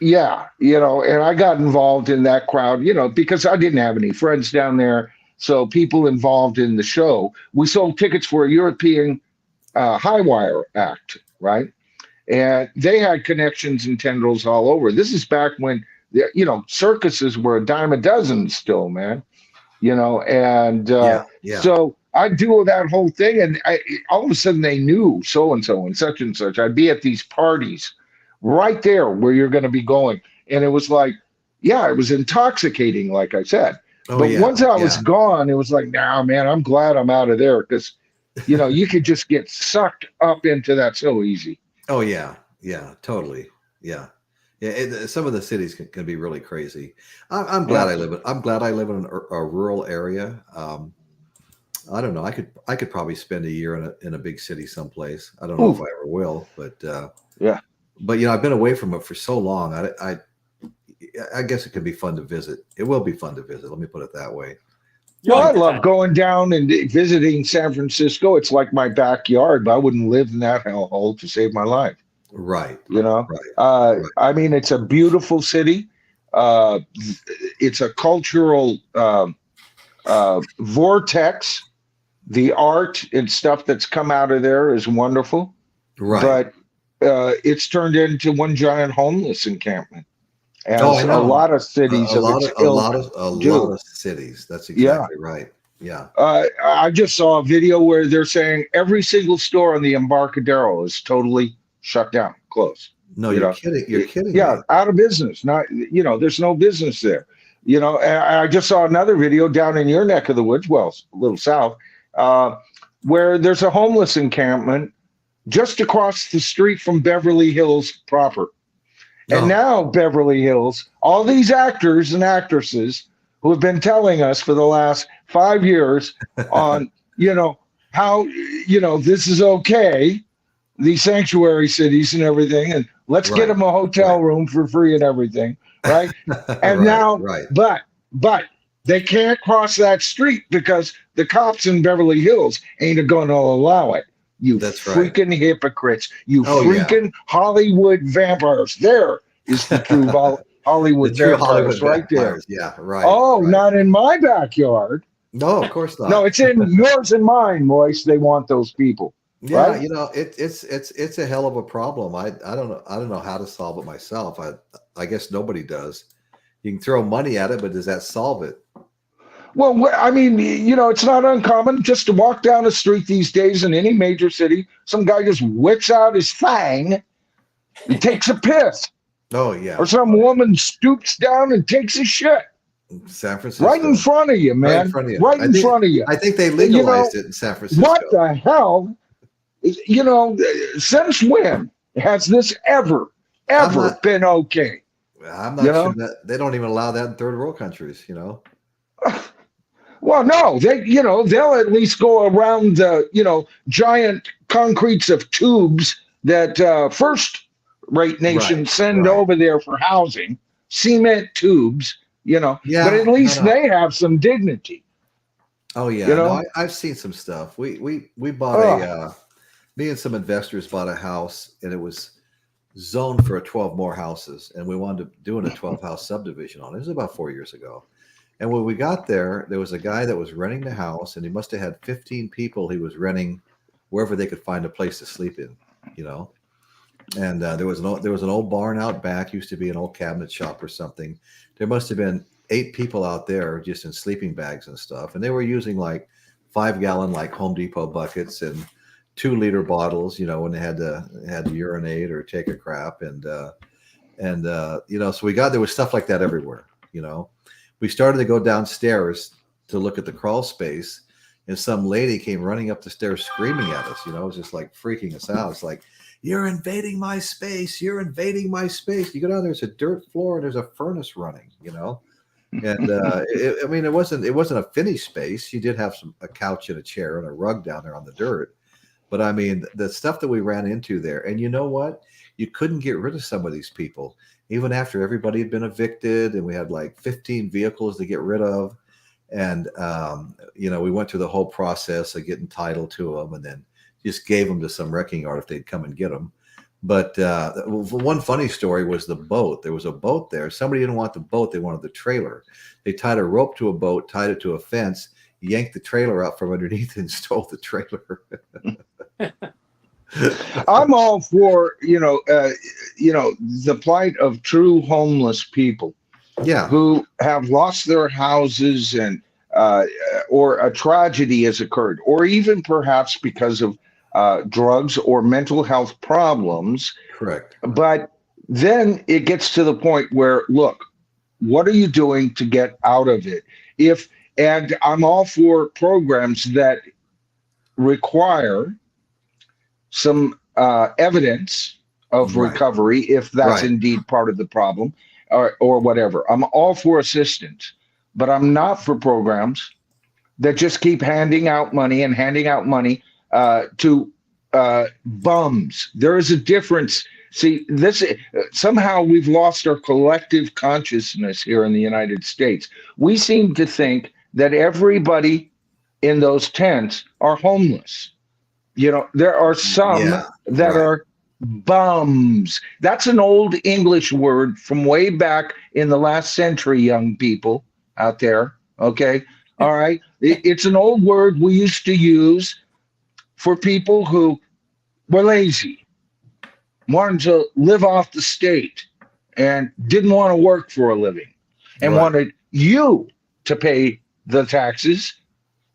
[SPEAKER 3] and I got involved in that crowd, because I didn't have any friends down there. So people involved in the show, we sold tickets for a European high wire act, right? And they had connections and tendrils all over. This is back when, circuses were a dime a dozen still, man, so I do that whole thing. And all of a sudden they knew so-and-so and such. I'd be at these parties right there where you're going to be going. And it was like, it was intoxicating, like I said. Once I was gone, it was like, nah, man, I'm glad I'm out of there. Because, you could just get sucked up into that so easy.
[SPEAKER 1] Oh, yeah. Yeah, totally. Yeah. Yeah, some of the cities can be really crazy. I'm glad I live in a rural area. I don't know. I could probably spend a year in a big city someplace. I don't know if I ever will, but But I've been away from it for so long. I guess it can be fun to visit. It will be fun to visit. Let me put it that way.
[SPEAKER 3] Well, I
[SPEAKER 2] Yeah.
[SPEAKER 3] love going down and visiting San Francisco. It's like my backyard, but I wouldn't live in that hellhole to save my life.
[SPEAKER 1] Right.
[SPEAKER 3] You know,
[SPEAKER 1] Right. Right.
[SPEAKER 3] I mean, it's a beautiful city. Uh, it's a cultural vortex. The art and stuff that's come out of there is wonderful,
[SPEAKER 1] Right.
[SPEAKER 3] but it's turned into one giant homeless encampment,
[SPEAKER 1] Oh, I
[SPEAKER 3] as a
[SPEAKER 1] know.
[SPEAKER 3] lot of cities
[SPEAKER 1] A
[SPEAKER 3] of
[SPEAKER 1] lot
[SPEAKER 3] its
[SPEAKER 1] of
[SPEAKER 3] ilk
[SPEAKER 1] lot
[SPEAKER 3] do.
[SPEAKER 1] of cities. That's
[SPEAKER 3] Yeah.
[SPEAKER 1] exactly right. Yeah.
[SPEAKER 3] I just saw a video where they're saying every single store on the Embarcadero is totally shut down, closed.
[SPEAKER 1] No,
[SPEAKER 3] You
[SPEAKER 1] you're
[SPEAKER 3] know,
[SPEAKER 1] kidding. You're kidding
[SPEAKER 3] yeah,
[SPEAKER 1] me.
[SPEAKER 3] out of business. Not, there's no business there. And I just saw another video down in your neck of the woods, well, a little south, uh, where there's a homeless encampment just across the street from Beverly Hills proper. And
[SPEAKER 1] No.
[SPEAKER 3] now Beverly Hills, all these actors and actresses who have been telling us for the last 5 years on, how, this is okay, these sanctuary cities and everything, and let's get
[SPEAKER 1] Right.
[SPEAKER 3] them a hotel room for free and everything, right? And
[SPEAKER 1] Right.
[SPEAKER 3] now,
[SPEAKER 1] Right.
[SPEAKER 3] but they can't cross that street because the cops in Beverly Hills ain't going to allow it. You
[SPEAKER 1] That's right.
[SPEAKER 3] freaking hypocrites. You
[SPEAKER 1] Oh, yeah.
[SPEAKER 3] freaking Hollywood vampires. There is the true
[SPEAKER 1] The
[SPEAKER 3] Hollywood
[SPEAKER 1] true
[SPEAKER 3] vampires
[SPEAKER 1] Hollywood
[SPEAKER 3] right there.
[SPEAKER 1] vampires. Yeah. Right.
[SPEAKER 3] Oh,
[SPEAKER 1] Right.
[SPEAKER 3] not in my backyard.
[SPEAKER 1] No, of course
[SPEAKER 3] No,
[SPEAKER 1] not.
[SPEAKER 3] it's in yours and mine, Royce. They want those people.
[SPEAKER 1] Yeah,
[SPEAKER 3] Right?
[SPEAKER 1] it's a hell of a problem. I don't know how to solve it myself. I guess nobody does. You can throw money at it, but does that solve it?
[SPEAKER 3] Well, I mean, it's not uncommon just to walk down the street these days in any major city. Some guy just whips out his fang and takes a piss,
[SPEAKER 1] Oh yeah.
[SPEAKER 3] or some woman stoops down and takes a shit
[SPEAKER 1] San Francisco.
[SPEAKER 3] right in front of you,
[SPEAKER 1] Right in
[SPEAKER 3] man.
[SPEAKER 1] front of you.
[SPEAKER 3] Right in front of you.
[SPEAKER 1] I think they legalized it in San Francisco.
[SPEAKER 3] What the hell? Since when has this ever
[SPEAKER 1] not-
[SPEAKER 3] been okay?
[SPEAKER 1] I'm not sure that they don't even allow that in third world countries,
[SPEAKER 3] Well, no, they'll at least go around the, giant concretes of tubes that first-rate nations send over there for housing, cement tubes,
[SPEAKER 1] Yeah,
[SPEAKER 3] but at least
[SPEAKER 1] no.
[SPEAKER 3] they have some dignity.
[SPEAKER 1] Oh yeah, no, I've seen some stuff. We bought me and some investors bought a house, and it was zoned for 12 more houses, and we wound up doing a 12-house subdivision on it. It was about 4 years ago. And when we got there was a guy that was renting the house, and he must have had 15 people he was renting wherever they could find a place to sleep in, And there was an old barn out back, used to be an old cabinet shop or something. There must have been 8 people out there just in sleeping bags and stuff, and they were using like 5-gallon like Home Depot buckets and 2-liter bottles, when they had to urinate or take a crap, and so there was stuff like that everywhere, We started to go downstairs to look at the crawl space, and some lady came running up the stairs screaming at us, it was just like freaking us out. It's like, you're invading my space. You're invading my space. You go down, there's a dirt floor and there's a furnace running, And it wasn't a finished space. You did have a couch and a chair and a rug down there on the dirt. But I mean, the stuff that we ran into there, and you know what? You couldn't get rid of some of these people, even after everybody had been evicted, and we had like 15 vehicles to get rid of. And, we went through the whole process of getting title to them, and then just gave them to some wrecking yard if they'd come and get them. But one funny story was the boat. There was a boat there. Somebody didn't want the boat. They wanted the trailer. They tied a rope to a boat, tied it to a fence, yanked the trailer out from underneath and stole the trailer.
[SPEAKER 3] I'm all for, the plight of true homeless people.
[SPEAKER 1] Yeah.
[SPEAKER 3] Who have lost their houses and or a tragedy has occurred, or even perhaps because of drugs or mental health problems.
[SPEAKER 1] Correct.
[SPEAKER 3] But then it gets to the point where, look, what are you doing to get out of it? And I'm all for programs that require some evidence of recovery, if that's indeed part of the problem, or whatever. I'm all for assistance, but I'm not for programs that just keep handing out money to bums. There is a difference See, this somehow we've lost our collective consciousness here in the United States. We seem to think that everybody in those tents are homeless. You know, there are some
[SPEAKER 1] Yeah,
[SPEAKER 3] that
[SPEAKER 1] right.
[SPEAKER 3] are bums. That's an old English word from way back in the last century, young people out there. Okay. All right. It's an old word we used to use for people who were lazy, wanted to live off the state, and didn't want to work for a living, and
[SPEAKER 1] Right.
[SPEAKER 3] wanted you to pay the taxes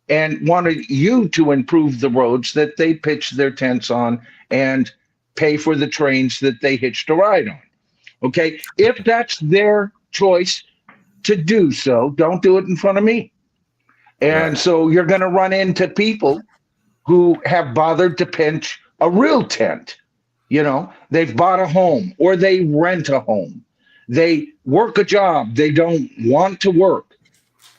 [SPEAKER 3] and wanted you to improve the roads that they pitched their tents on and pay for the trains that they hitched a ride on. Okay. If that's their choice to do so, don't do it in front of me. And
[SPEAKER 1] Right.
[SPEAKER 3] so you're going to run into people who have bothered to pinch a real tent. You know, they've bought a home or they rent a home. They work a job they don't want to work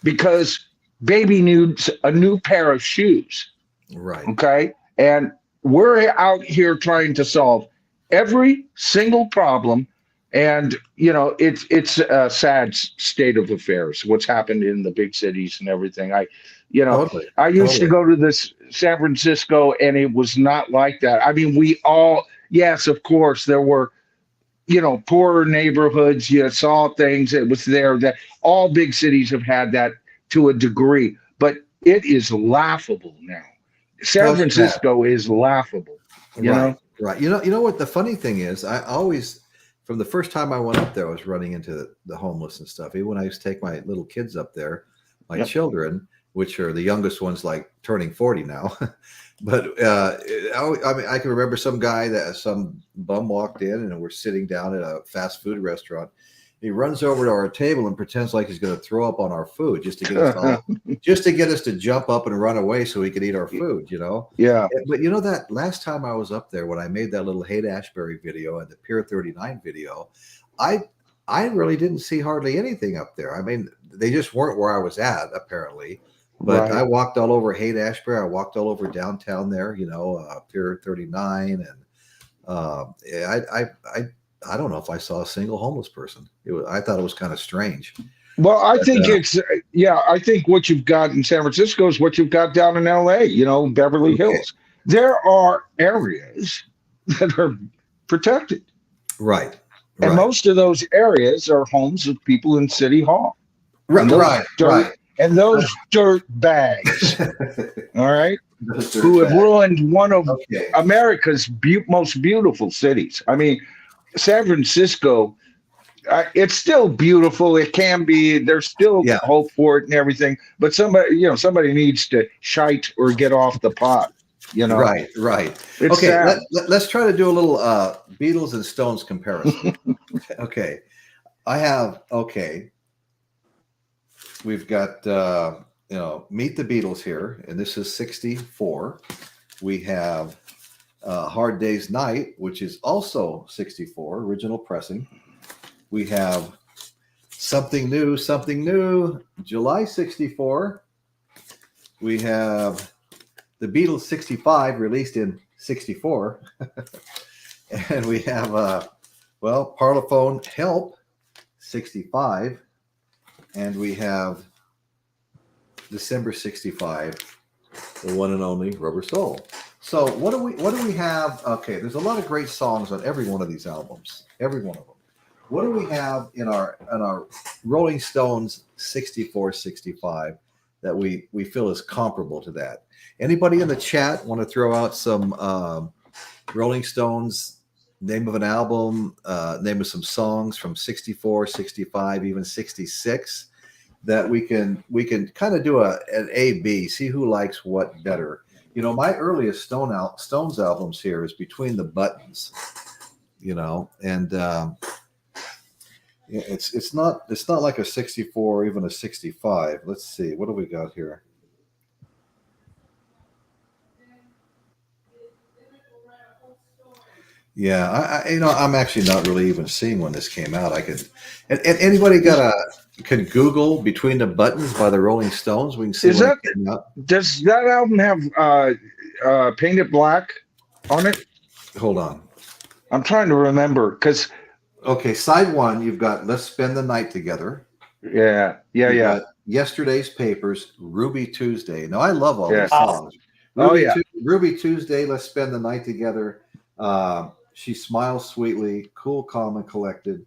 [SPEAKER 3] because baby needs a new pair of shoes.
[SPEAKER 1] Right.
[SPEAKER 3] Okay. And we're out here trying to solve every single problem. And, you know, it's a sad state of affairs, what's happened in the big cities and everything.
[SPEAKER 1] Totally.
[SPEAKER 3] I used to
[SPEAKER 1] Totally.
[SPEAKER 3] go to this San Francisco and it was not like that. I mean, yes, of course, there were, poorer neighborhoods. You saw things. It was there that all big cities have had that to a degree, but it is laughable now. San
[SPEAKER 1] No, it's bad.
[SPEAKER 3] Francisco is laughable.
[SPEAKER 1] Right. Right. You know what the funny thing is? I always, from the first time I went up there, I was running into the homeless and stuff. Even when I used to take my little kids up there, my
[SPEAKER 3] Yep.
[SPEAKER 1] children, which are the youngest ones, like turning 40 now. But I mean, I can remember some bum walked in and we're sitting down at a fast food restaurant. He runs over to our table and pretends like he's going to throw up on our food just to get us just to get us to jump up and run away so he could eat our food,
[SPEAKER 3] Yeah.
[SPEAKER 1] But that last time I was up there, when I made that little Haight-Ashbury video and the Pier 39 video, I really didn't see hardly anything up there. I mean, they just weren't where I was at, apparently. But
[SPEAKER 3] Right.
[SPEAKER 1] I walked all over Haight-Ashbury. I walked all over downtown there, Pier 39, and I don't know if I saw a single homeless person. I thought it was kind of strange.
[SPEAKER 3] Well, I
[SPEAKER 1] But,
[SPEAKER 3] think I think what you've got in San Francisco is what you've got down in LA, Beverly
[SPEAKER 1] Okay.
[SPEAKER 3] Hills. There are areas that are protected.
[SPEAKER 1] Right.
[SPEAKER 3] And
[SPEAKER 1] Right.
[SPEAKER 3] most of those areas are homes of people in City Hall.
[SPEAKER 1] Right.
[SPEAKER 3] And those
[SPEAKER 1] Right.
[SPEAKER 3] dirt, And those dirt bags, all right, who have ruined one of
[SPEAKER 1] Okay.
[SPEAKER 3] America's most beautiful cities. I mean, San Francisco, it's still beautiful. It can be. There's still hope for it and everything. But somebody needs to shite or get off the pot.
[SPEAKER 1] Right. Right.
[SPEAKER 3] It's
[SPEAKER 1] Okay.
[SPEAKER 3] sad.
[SPEAKER 1] Let's try to do a little Beatles and Stones comparison. Okay. We've got Meet the Beatles here, and this is 64. We have Hard Day's Night, which is also 64, original pressing. We have Something New, July 64. We have the Beatles 65, released in 64. And we have Parlophone Help 65. And we have December 65, the one and only Rubber Soul. So what do we have? Okay, there's a lot of great songs on every one of these albums. Every one of them. What do we have in our Rolling Stones 64, 65 that we feel is comparable to that? Anybody in the chat want to throw out some Rolling Stones name of an album, name of some songs from 64, 65, even 66 that we can kind of do an A-B, see who likes what better. My earliest Stones albums here is Between the Buttons, and it's not like a 64 or even a 65. Let's see, what do we got here? Yeah, I'm actually not really even seeing when this came out. And anybody can Google Between the Buttons by the Rolling Stones? We can see when it came out.
[SPEAKER 3] Does that album have Paint It Black on it?
[SPEAKER 1] Hold on.
[SPEAKER 3] I'm trying to remember because
[SPEAKER 1] Okay, side one, you've got Let's Spend the Night Together.
[SPEAKER 3] yeah,
[SPEAKER 1] You got Yesterday's Papers, Ruby Tuesday. Now I love all these songs.
[SPEAKER 3] Oh yeah.
[SPEAKER 1] Ruby Tuesday, Let's Spend the Night Together. She Smiles Sweetly, Cool, Calm, and Collected.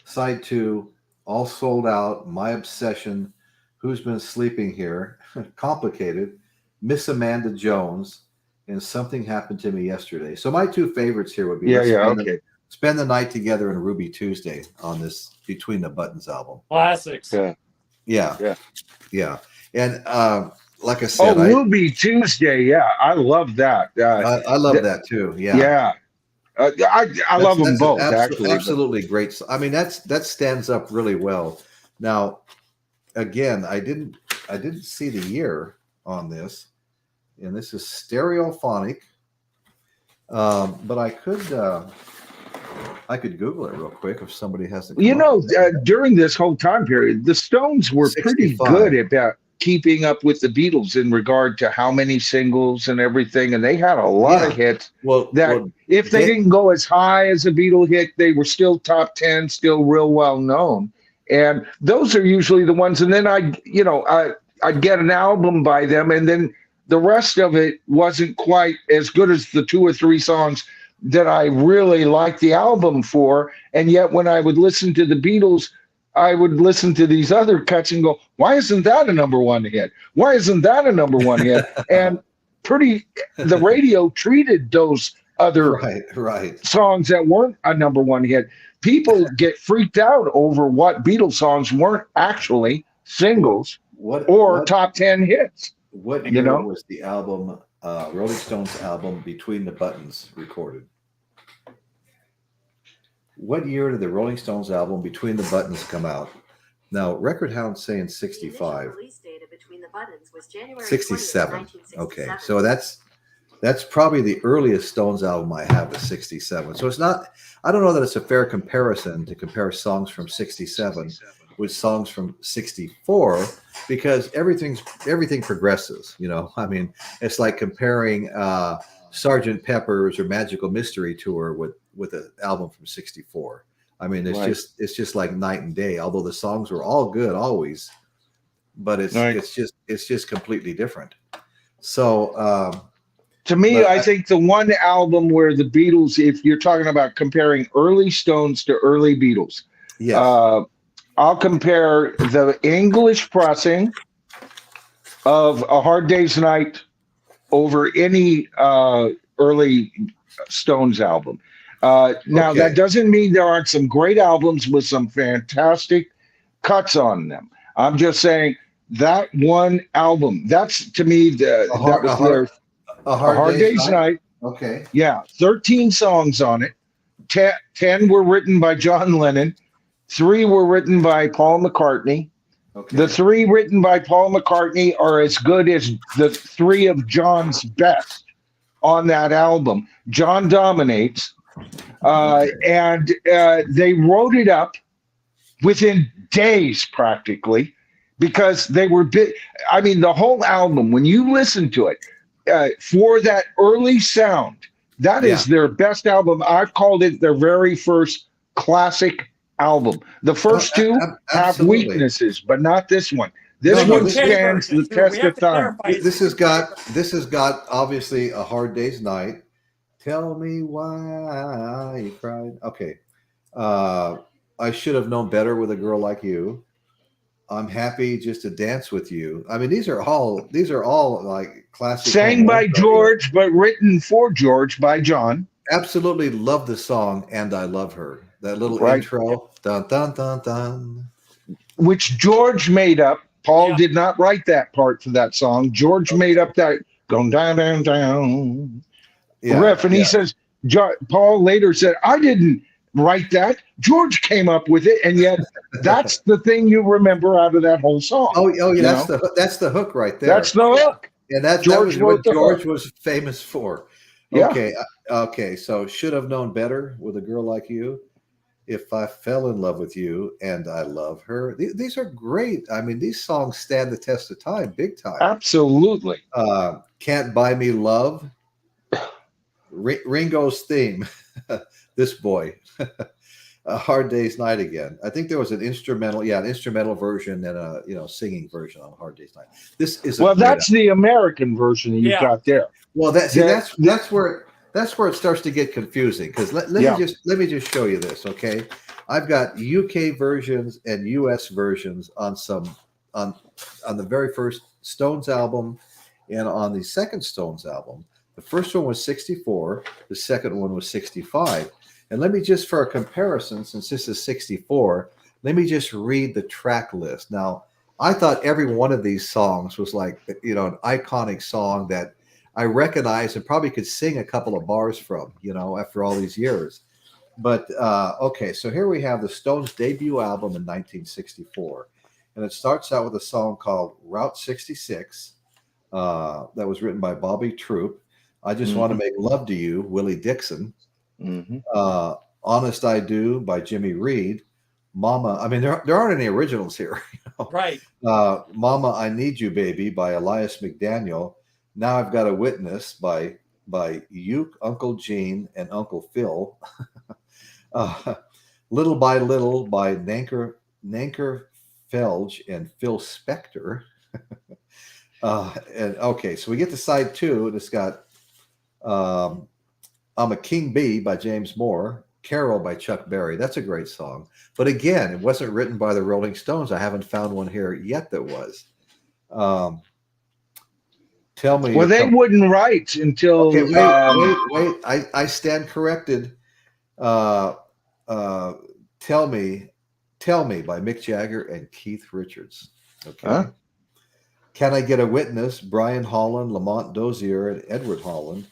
[SPEAKER 1] Side two, All Sold Out, My Obsession, Who's Been Sleeping Here, Complicated, Miss Amanda Jones, and Something Happened to Me Yesterday. So my two favorites here would be Spend the Night Together and Ruby Tuesday on this Between the Buttons album.
[SPEAKER 2] Classics.
[SPEAKER 1] Yeah. And like I said,
[SPEAKER 3] Ruby Tuesday. Yeah, I love that.
[SPEAKER 1] I love that too. Yeah.
[SPEAKER 3] I love them both.
[SPEAKER 1] Absolutely great. I mean, that stands up really well. Now, again, I didn't see the year on this, and this is stereophonic. But I could Google it real quick if somebody hasn't.
[SPEAKER 3] During this whole time period, the Stones were 65. Pretty good about keeping up with the Beatles in regard to how many singles and everything, and they had a lot of hits. If they didn't go as high as a Beatle hit, they were still top 10, still real well known. And those are usually the ones. And then I'd get an album by them, and then the rest of it wasn't quite as good as the 2 or 3 songs that I really liked the album for. And yet when I would listen to the Beatles, I would listen to these other cuts and go, why isn't that a number 1 hit? Why isn't that a number 1 hit? And the radio treated those other songs that weren't a number 1 hit. People get freaked out over what Beatles songs weren't actually singles or top 10 hits.
[SPEAKER 1] What year was the album, Rolling Stones album, Between the Buttons, recorded? What year did the Rolling Stones album Between the Buttons come out? Now, Record Hound's saying 65.
[SPEAKER 4] The release date of Between the Buttons was January
[SPEAKER 1] 67.
[SPEAKER 4] 20th,
[SPEAKER 1] Okay, so that's probably the earliest Stones album I have is 67. So it's not, I don't know that it's a fair comparison to compare songs from 67 with songs from 64 because everything progresses, I mean, it's like comparing Sgt. Pepper's or Magical Mystery Tour with an album from 64. I mean, it's just like night and day, although the songs were all good always, but it's just completely different. So
[SPEAKER 3] to me, I think the one album where the Beatles, if you're talking about comparing early Stones to early Beatles, I'll compare the English pressing of A Hard Day's Night over any early Stones album. Now, that doesn't mean there aren't some great albums with some fantastic cuts on them. I'm just saying that one album, that's to me, A Hard Day's Night.
[SPEAKER 1] Okay.
[SPEAKER 3] Yeah, 13 songs on it. 10 were written by John Lennon. 3 were written by Paul McCartney. Okay. The 3 written by Paul McCartney are as good as the 3 of John's best on that album. John dominates. And they wrote it up within days practically because they were big. I mean, the whole album, when you listen to it, for that early sound, that is their best album. I've called it their very first classic album. The first 2 have weaknesses, but not this one. This one stands the test of time.
[SPEAKER 1] This has got obviously A Hard Day's Night. Tell me why you cried. Okay. I should have known better with a girl like you. I'm happy just to dance with you. I mean, these are all like classic.
[SPEAKER 3] Sang by George, but written for George by John.
[SPEAKER 1] Absolutely love the song, And I Love Her. That little intro. Dun, dun, dun, dun.
[SPEAKER 3] Which George made up. Paul did not write that part for that song. George made up that going down, down, down riff. And he says, Paul later said, I didn't write that. George came up with it. And yet that's the thing you remember out of that whole song.
[SPEAKER 1] Oh yeah. That's the hook right there.
[SPEAKER 3] That's the hook.
[SPEAKER 1] And that was what George was famous for. Okay. Okay. So should have known better with a girl like you. If I fell in love with you and I love her. These are great. I mean, these songs stand the test of time, big time.
[SPEAKER 3] Absolutely.
[SPEAKER 1] Can't Buy Me Love. Ringo's theme, This Boy, A Hard Day's Night Again. I think there was an instrumental version and a singing version on A Hard Day's Night. This is
[SPEAKER 3] that's the American version that you've got there.
[SPEAKER 1] Well, that's where it starts to get confusing, because let me just show you this, okay? I've got UK versions and US versions on the very first Stones album and on the second Stones album. The first one was 64, the second one was 65. And let me just, for a comparison, since this is 64, let me just read the track list. Now, I thought every one of these songs was like, an iconic song that I recognize and probably could sing a couple of bars from, after all these years. But, okay, so here we have the Stones' debut album in 1964. And it starts out with a song called Route 66 that was written by Bobby Troup. I Just Want to Make Love to You, Willie Dixon. Honest I Do by Jimmy Reed. Mama, I mean, there aren't any originals here.
[SPEAKER 2] Right.
[SPEAKER 1] Mama, I Need You, Baby by Elias McDaniel. Now I've Got a Witness by Uke, Uncle Gene, and Uncle Phil. Little by Little by Nanker Felge and Phil Spector. And okay, so we get to side 2, and it's got I'm a King Bee by James Moore, Carol by Chuck Berry. That's a great song. But again, it wasn't written by the Rolling Stones. I haven't found one here yet that was. Tell Me.
[SPEAKER 3] Well, they wouldn't write until.
[SPEAKER 1] Okay, wait. I stand corrected. Tell Me by Mick Jagger and Keith Richards. Okay.
[SPEAKER 3] Huh?
[SPEAKER 1] Can I Get a Witness? Brian Holland, Lamont Dozier, and Edward Holland.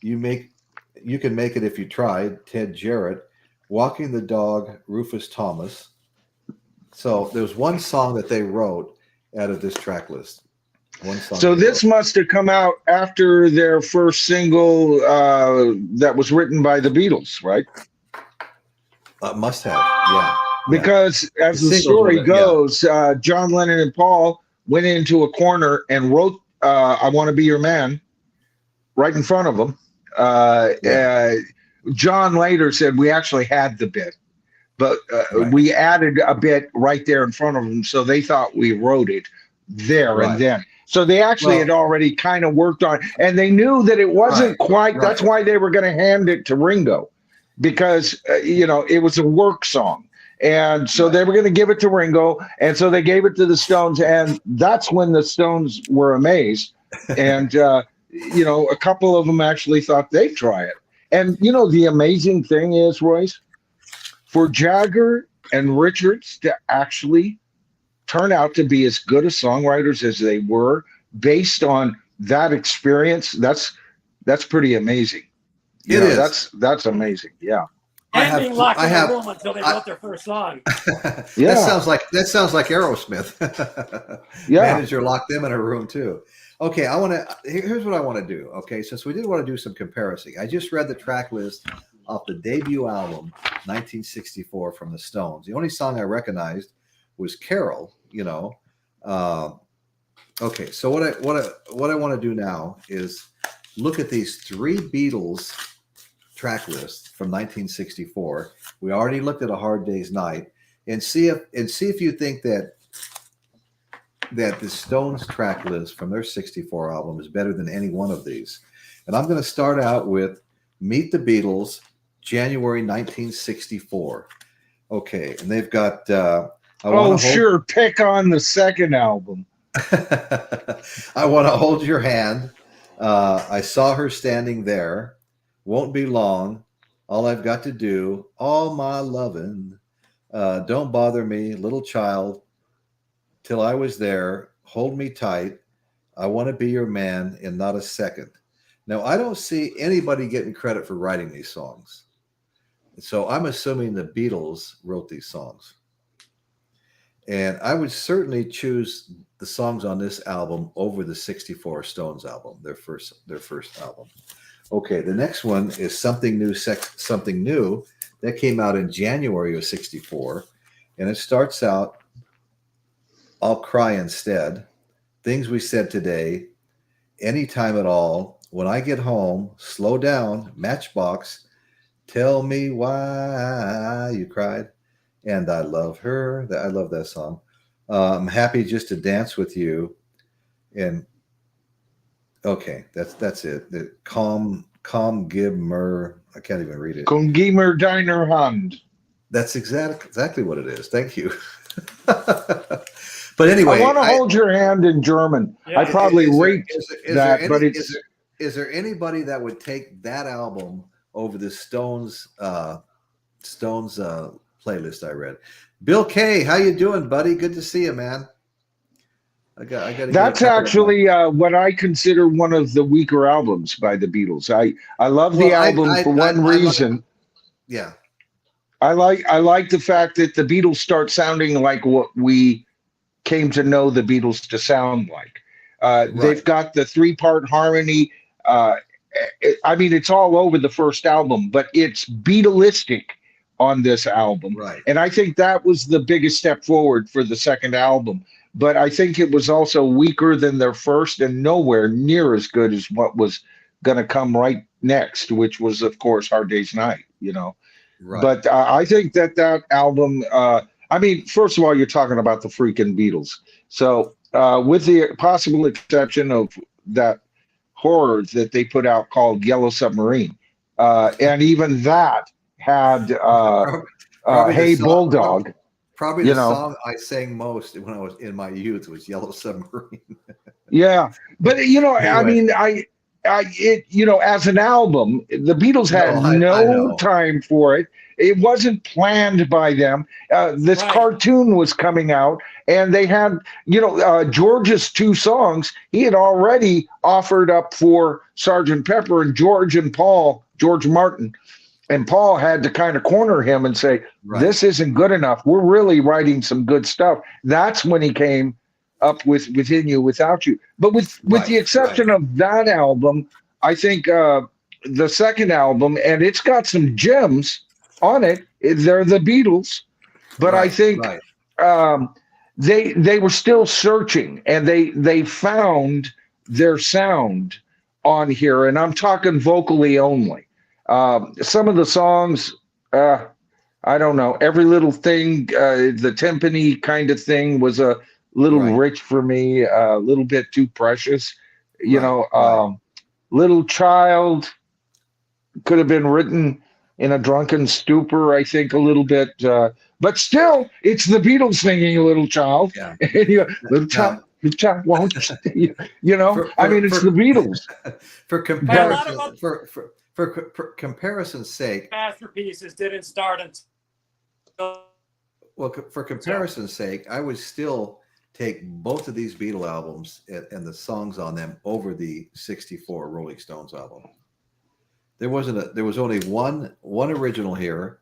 [SPEAKER 1] You Can Make It If You Tried, Ted Jarrett. Walking the Dog, Rufus Thomas. So there's one song that they wrote out of this track list. One song. So
[SPEAKER 3] this must have come out after their first single that was written by the Beatles, right?
[SPEAKER 1] Must have, yeah.
[SPEAKER 3] Because as the story goes, John Lennon and Paul went into a corner and wrote I Want to Be Your Man right in front of them. John later said, we actually had the bit, but we added a bit right there in front of them, so they thought we wrote it there and then. So they actually had already kind of worked on it, and they knew that it wasn't quite. That's why they were going to hand it to Ringo, because it was a work song. And so they were going to give it to Ringo, and so they gave it to the Stones, and that's when the Stones were amazed. And a couple of them actually thought they'd try it. And the amazing thing is, Royce, for Jagger and Richards to actually turn out to be as good as songwriters as they were, based on that experience, that's pretty amazing.
[SPEAKER 1] It is.
[SPEAKER 3] That's amazing. Yeah.
[SPEAKER 2] And being locked in a room until they wrote their first song.
[SPEAKER 1] That sounds like Aerosmith. Manager locked them in a room too. Okay, here's what I want to do. Okay, since we did want to do some comparison, I just read the track list off the debut album, 1964, from the Stones. The only song I recognized was Carol. Okay, so what I want to do now is look at these 3 Beatles track lists from 1964. We already looked at A Hard Day's Night, and see if you think that the Stones track list from their 64 album is better than any one of these. And I'm going to start out with Meet the Beatles, January 1964. Okay, and they've got
[SPEAKER 3] pick on the second album.
[SPEAKER 1] I Want to Hold Your Hand. I Saw Her Standing There. Won't Be Long. All I've Got to Do. All My Lovin'. Don't Bother Me. Little Child. Till I Was There. Hold Me Tight. I Want to Be Your Man in Not a Second. Now, I don't see anybody getting credit for writing these songs. So I'm assuming the Beatles wrote these songs. And I would certainly choose the songs on this album over the 64 Stones album, their first album. Okay, the next one is Something New, Something New. That came out in January of 64. And it starts out, I'll Cry Instead, Things We Said Today, Anytime at All, When I get home, slow down, Matchbox, tell me why you cried. And I love her. I love that song. I'm happy just to dance with you. And okay, that's it. The calm gimmer. I can't even read it.
[SPEAKER 3] Kongimer deiner Hand.
[SPEAKER 1] That's exactly what it is. Thank you. But anyway,
[SPEAKER 3] I want to hold your hand in German.
[SPEAKER 2] Yeah.
[SPEAKER 3] I probably raped that, but
[SPEAKER 1] is there anybody that would take that album over the Stones playlist I read? Bill K, how you doing, buddy? Good to see you, man. I got.
[SPEAKER 3] That's actually what I consider one of the weaker albums by the Beatles. I love the album for one reason.
[SPEAKER 1] Yeah.
[SPEAKER 3] I like the fact that the Beatles start sounding like what we came to know the Beatles to sound like. They've got the 3-part harmony. I mean, it's all over the first album, but it's Beatlistic on this album.
[SPEAKER 1] Right.
[SPEAKER 3] And I think that was the biggest step forward for the second album. But I think it was also weaker than their first and nowhere near as good as what was going to come right next, which was, of course, Hard Day's Night, you know.
[SPEAKER 1] Right.
[SPEAKER 3] But I think that album, I mean, first of all, you're talking about the freaking Beatles. So with the possible exception of that horror that they put out called Yellow Submarine, and even that had Hey Bulldog.
[SPEAKER 1] Probably the song I sang most when I was in my youth was Yellow Submarine.
[SPEAKER 3] Yeah. But, you know,
[SPEAKER 1] Anyway.
[SPEAKER 3] I mean, you know, as an album, the Beatles had no time for it. It wasn't planned by them. This cartoon was coming out, and they had, you know, George's 2 songs. He had already offered up for Sgt. Pepper, and George Martin, and Paul had to kind of corner him and say, this isn't good enough. We're really writing some good stuff. That's when he came up with Within You, Without You. But with the exception of that album, I think the second album, and it's got some gems on it. They're the Beatles, but I think they were still searching, and they found their sound on here. And I'm talking vocally only. Some of the songs, I don't know. Every Little Thing, the timpani kind of thing was a little rich for me, a little bit too precious. You know, Little Child could have been written in a drunken stupor, I think, a little bit. But still, it's the Beatles singing Little Child.
[SPEAKER 1] Yeah.
[SPEAKER 3] Little child, won't you? You know, I mean, it's the Beatles.
[SPEAKER 1] For comparison, for comparison's sake,
[SPEAKER 2] masterpieces didn't start until.
[SPEAKER 1] Well, for comparison's sake, I would still take both of these Beatle albums and the songs on them over the '64 Rolling Stones album. There was only one original here,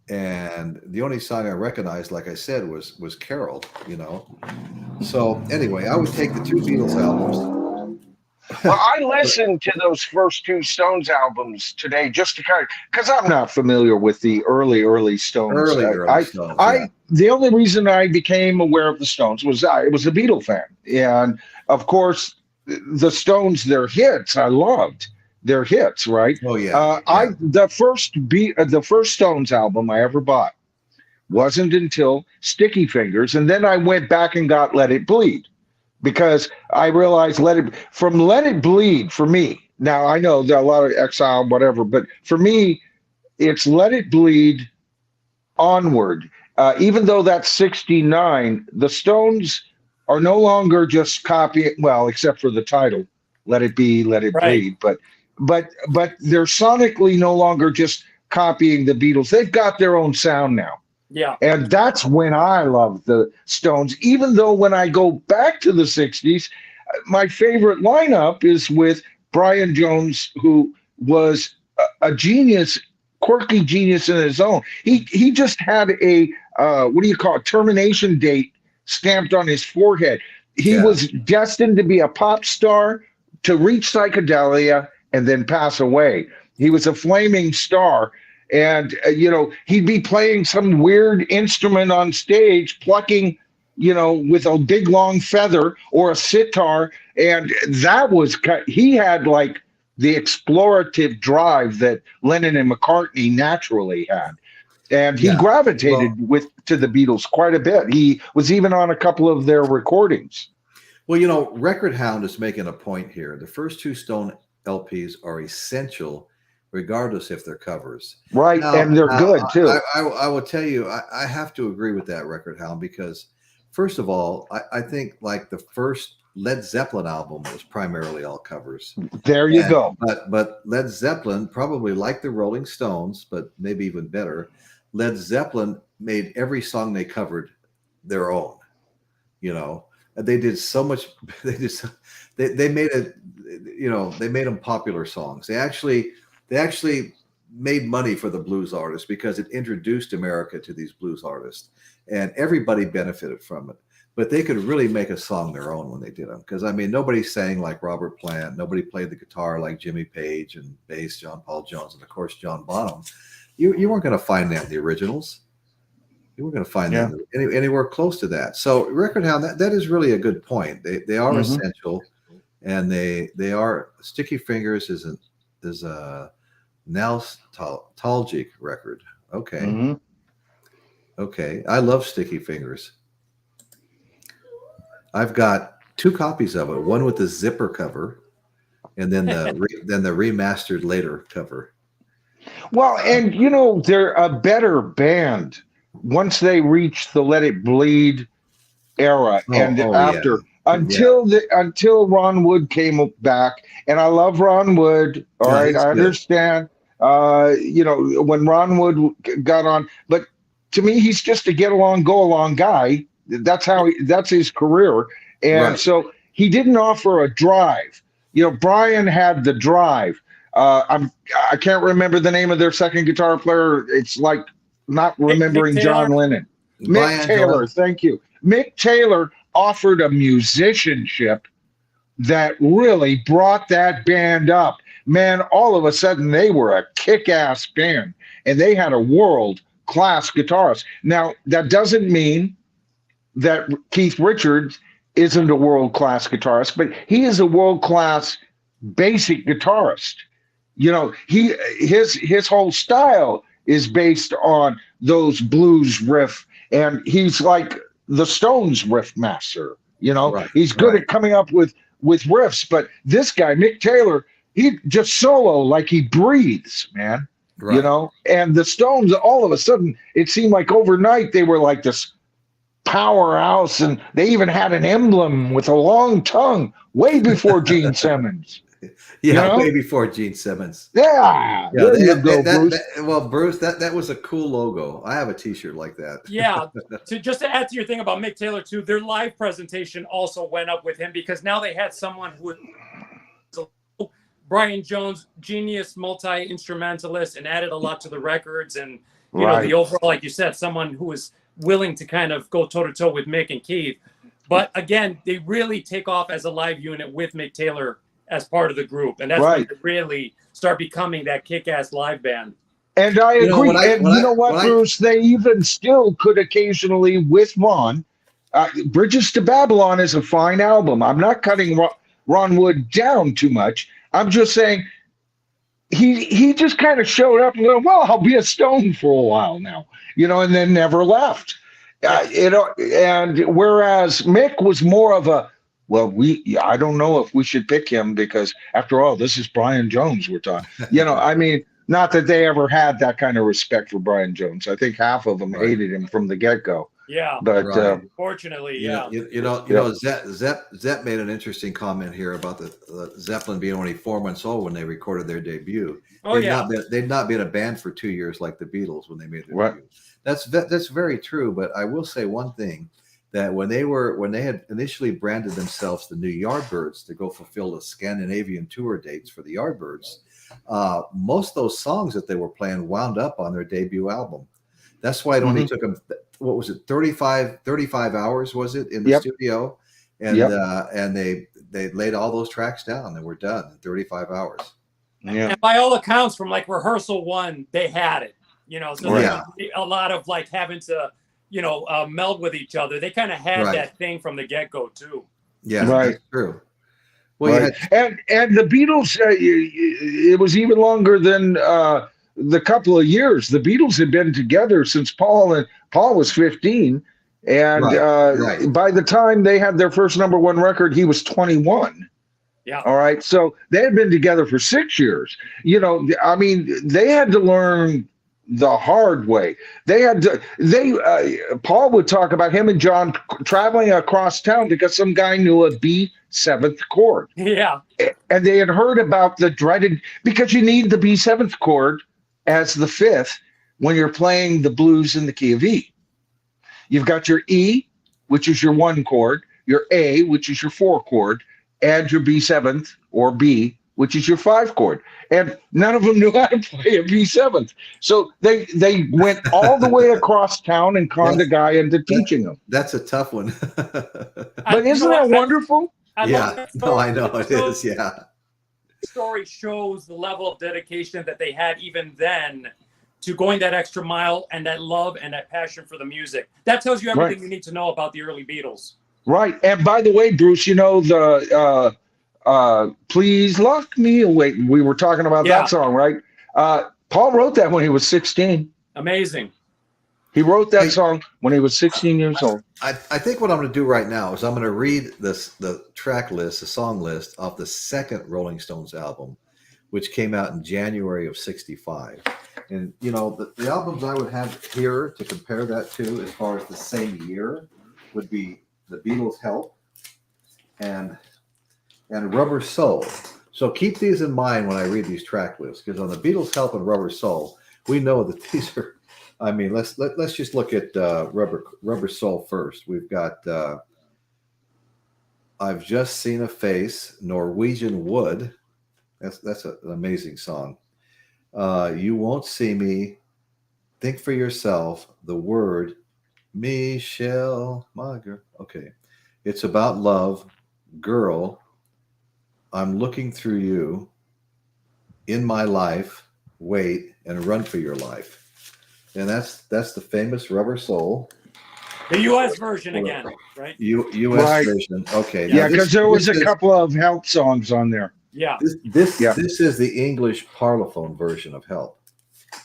[SPEAKER 1] and the only song I recognized, like I said, was Carol. You know, so anyway, I would take the 2 Beatles albums.
[SPEAKER 3] Well, I listened to those first 2 Stones albums today just to kind of, because I'm not familiar with the early Stones.
[SPEAKER 1] Early Stones.
[SPEAKER 3] The only reason I became aware of the Stones was I was a Beatle fan, and of course, the Stones, their hits, I loved their hits, right?
[SPEAKER 1] Oh yeah.
[SPEAKER 3] The first Stones album I ever bought wasn't until Sticky Fingers, and then I went back and got Let It Bleed. Because I realized Let It Bleed for me. Now I know there are a lot of Exile, whatever, but for me, it's Let It Bleed onward. Even though that's '69, the Stones are no longer just copying. Well, except for the title, Let It Be, Let It Bleed. But they're sonically no longer just copying the Beatles. They've got their own sound now.
[SPEAKER 2] Yeah.
[SPEAKER 3] And that's when I love the Stones, even though when I go back to the 60s, my favorite lineup is with Brian Jones, who was a genius, quirky genius in his own. He just had a, termination date stamped on his forehead. He was destined to be a pop star, to reach psychedelia, and then pass away. He was a flaming star. And, you know, he'd be playing some weird instrument on stage, plucking with a big long feather or a sitar, and that was he had like the explorative drive that Lennon and McCartney naturally had, and he
[SPEAKER 1] Yeah.
[SPEAKER 3] gravitated to the Beatles quite a bit. He was even on a couple of their recordings.
[SPEAKER 1] Well, Record Hound is making a point here. The first two Stone LPs are essential, regardless if they're covers.
[SPEAKER 3] Right,
[SPEAKER 1] Now,
[SPEAKER 3] and they're good too.
[SPEAKER 1] I will tell you, I have to agree with that, Record Hound, because first of all, I think like the first Led Zeppelin album was primarily all covers.
[SPEAKER 3] There you go.
[SPEAKER 1] But Led Zeppelin, probably like the Rolling Stones, but maybe even better, Led Zeppelin made every song they covered their own. They did so much. They made it. They made them popular songs. They actually made money for the blues artists because it introduced America to these blues artists, and everybody benefited from it. But they could really make a song their own when they did them, because nobody sang like Robert Plant, nobody played the guitar like Jimmy Page, and bass John Paul Jones, and of course John Bonham. You weren't going to find that in the originals. You weren't going to find that anywhere close to that. So Record Hound, that is really a good point. They are essential, and they are. Sticky Fingers is a nostalgic record. Okay. Okay. I love Sticky Fingers. I've got 2 copies of it. One with the zipper cover, and then the remastered later cover.
[SPEAKER 3] Well, and they're a better band once they reach the Let It Bleed era, until Ron Wood came back. And I love Ron Wood. All right, I understand. When Ron Wood got on, but to me, he's just a get along, go along guy. That's his career, and so he didn't offer a drive. Brian had the drive. I can't remember the name of their second guitar player. It's like not remembering John Lennon. Mick Taylor, thank you. Mick Taylor offered a musicianship that really brought that band up. Man, all of a sudden they were a kick-ass band, and they had a world-class guitarist. Now, that doesn't mean that Keith Richards isn't a world-class guitarist, but he is a world-class basic guitarist. His whole style is based on those blues riff, and he's like the Stones riff master. He's good at coming up with riffs, but this guy, Mick Taylor, he just solo like he breathes, man. And the Stones, all of a sudden, it seemed like overnight they were like this powerhouse, and they even had an emblem with a long tongue way before Gene Simmons.
[SPEAKER 1] Way before Gene Simmons.
[SPEAKER 3] Yeah. There you go, Bruce.
[SPEAKER 1] Bruce, that was a cool logo. I have a T-shirt like that.
[SPEAKER 2] Yeah. To add to your thing about Mick Taylor too, their live presentation also went up with him, because now they had someone who was Brian Jones, genius multi-instrumentalist, and added a lot to the records, and the overall, like you said, someone who was willing to kind of go toe-to-toe with Mick and Keith. But again, they really take off as a live unit with Mick Taylor as part of the group, and that's when they really start becoming that kick-ass live band.
[SPEAKER 3] And I agree. Bruce? They even still could occasionally, with Ron, Bridges to Babylon is a fine album. I'm not cutting Ron Wood down too much. I'm just saying he just kind of showed up and went, well, I'll be a Stone for a while now, and then never left. And whereas Mick was more of a, I don't know if we should pick him, because after all, this is Brian Jones we're talking. Not that they ever had that kind of respect for Brian Jones. I think half of them hated him from the get-go.
[SPEAKER 2] Yeah,
[SPEAKER 3] but
[SPEAKER 2] fortunately,
[SPEAKER 1] Zepp made an interesting comment here about the Zeppelin being only 4 months old when they recorded their debut. They'd not been a band for 2 years like the Beatles when they made their debut. That's very true. But I will say one thing, that when they had initially branded themselves the New Yardbirds to go fulfill the Scandinavian tour dates for the Yardbirds, most of those songs that they were playing wound up on their debut album. That's why it only took them, what was it, 35 hours was it in the studio, and they laid all those tracks down and were done in 35 hours.
[SPEAKER 2] And by all accounts, from like rehearsal one, they had it. So a lot of like having to meld with each other. They kind of had
[SPEAKER 1] Right.
[SPEAKER 2] that thing from the get-go too.
[SPEAKER 1] Yeah,
[SPEAKER 3] Right.
[SPEAKER 1] that's true. Well,
[SPEAKER 3] Right. And the Beatles, it was even longer than the couple of years. The Beatles had been together since Paul was 15, and
[SPEAKER 1] right.
[SPEAKER 3] by the time they had their first #1 record, he was 21.
[SPEAKER 2] Yeah.
[SPEAKER 3] All right. So they had been together for 6 years. I mean, they had to learn the hard way. Paul would talk about him and John traveling across town because some guy knew a B7th chord.
[SPEAKER 2] Yeah.
[SPEAKER 3] And they had heard about the dreaded, because you need the B7th chord as the fifth when you're playing the blues in the key of E. You've got your E, which is your 1 chord, your A, which is your 4 chord, and your B7th or B, which is your 5 chord. And none of them knew how to play a B7th. So they went all the way across town and conned a guy into teaching them.
[SPEAKER 1] That's a tough one.
[SPEAKER 3] But isn't that wonderful?
[SPEAKER 2] I
[SPEAKER 1] yeah.
[SPEAKER 2] love that
[SPEAKER 1] No, I know
[SPEAKER 2] story.
[SPEAKER 1] it is. Yeah.
[SPEAKER 2] The story shows the level of dedication that they had even then to going that extra mile, and that love and that passion for the music. That tells you everything you need to know about the early Beatles.
[SPEAKER 3] Right. And by the way, Bruce, the Please Lock Me Away. We were talking about that song, right? Paul wrote that when he was 16.
[SPEAKER 2] Amazing.
[SPEAKER 3] He wrote that song when he was 16 years old.
[SPEAKER 1] I think what I'm going to do right now is I'm going to read the track list, the song list off the second Rolling Stones album, which came out in January of '65. And, the albums I would have here to compare that to as far as the same year would be the Beatles' Help and Rubber Soul. So keep these in mind when I read these track lists, because on the Beatles' Help and Rubber Soul, we know that these are, I mean, let's just look at Rubber Soul first. We've got I've Just Seen a Face, Norwegian Wood. That's an amazing song. You Won't See Me, Think for Yourself, The Word, Michelle, my girl. Okay. It's About Love, Girl, I'm Looking Through You, In My Life, Wait, and Run for Your Life. And that's the famous Rubber Soul.
[SPEAKER 2] The U.S. version again, right?
[SPEAKER 1] U.S. version. Okay.
[SPEAKER 3] Yeah, because there was a couple of Help songs on there.
[SPEAKER 2] Yeah.
[SPEAKER 1] This is the English Parlophone version of Help.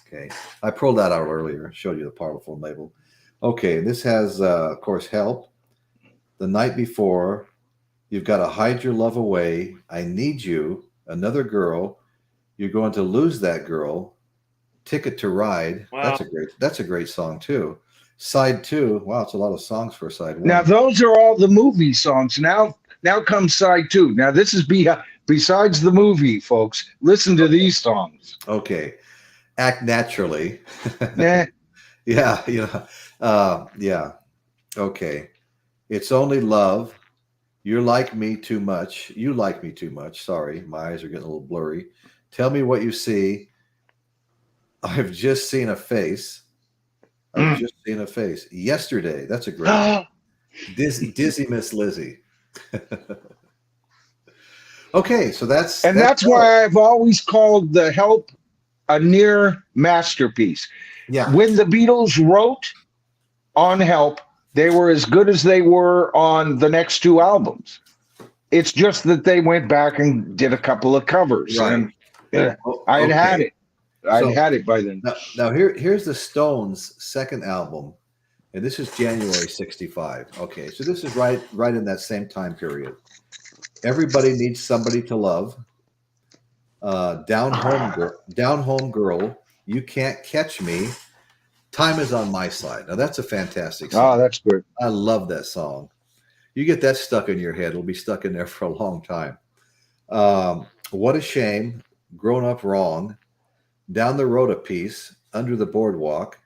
[SPEAKER 1] Okay. I pulled that out earlier, showed you the Parlophone label. Okay. This has, of course, Help, The Night Before, You've Got to Hide Your Love Away, I Need You, Another Girl, You're Going to Lose That Girl, Ticket to Ride.
[SPEAKER 2] Wow.
[SPEAKER 1] That's a great song too. Side 2. Wow, it's a lot of songs for side 1.
[SPEAKER 3] Now those are all the movie songs. Now comes side 2. Now this is besides the movie, folks. Listen to these songs.
[SPEAKER 1] Okay. Act Naturally.
[SPEAKER 3] Nah.
[SPEAKER 1] Yeah, yeah. Okay. It's Only Love. You're Like Me Too Much. You Like Me Too Much. Sorry, my eyes are getting a little blurry. Tell Me What You See. I've Just Seen a Face. I've Just Seen a Face. Yesterday. That's a great one. Dizzy Miss Lizzie. Okay, so that's
[SPEAKER 3] why I've always called the Help a near masterpiece.
[SPEAKER 1] Yeah.
[SPEAKER 3] When the Beatles wrote on Help, they were as good as they were on the next 2 albums. It's just that they went back and did a couple of covers.
[SPEAKER 1] Right.
[SPEAKER 3] And I had it. I had it by then.
[SPEAKER 1] Now here's the Stones' second album, and this is January '65. Okay, so this is right in that same time period. Everybody Needs Somebody to Love. Down Home Girl. You Can't Catch Me. Time Is on My Side. Now that's a fantastic song.
[SPEAKER 3] Oh, that's good.
[SPEAKER 1] I love that song. You get that stuck in your head, it'll be stuck in there for a long time. What a Shame. Grown Up Wrong. Down the Road a Piece, Under the Boardwalk,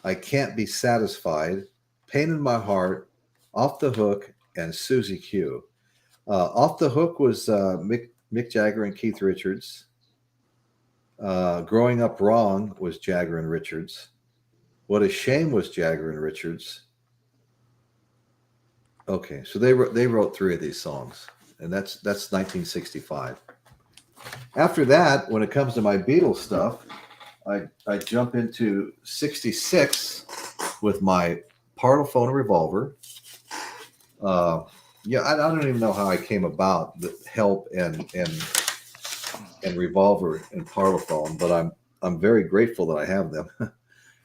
[SPEAKER 1] I Can't Be Satisfied, Pain in My Heart, Off the Hook, and Susie Q. Off the Hook was Mick Jagger and Keith Richards. Growing Up Wrong was Jagger and Richards. What a Shame was Jagger and Richards. Okay, so they wrote 3 of these songs, and that's 1965. After that, when it comes to my Beatles stuff, I jump into '66 with my Parlophone Revolver. Yeah, I don't even know how I came about the Help and Revolver and Parlophone, but I'm very grateful that I have them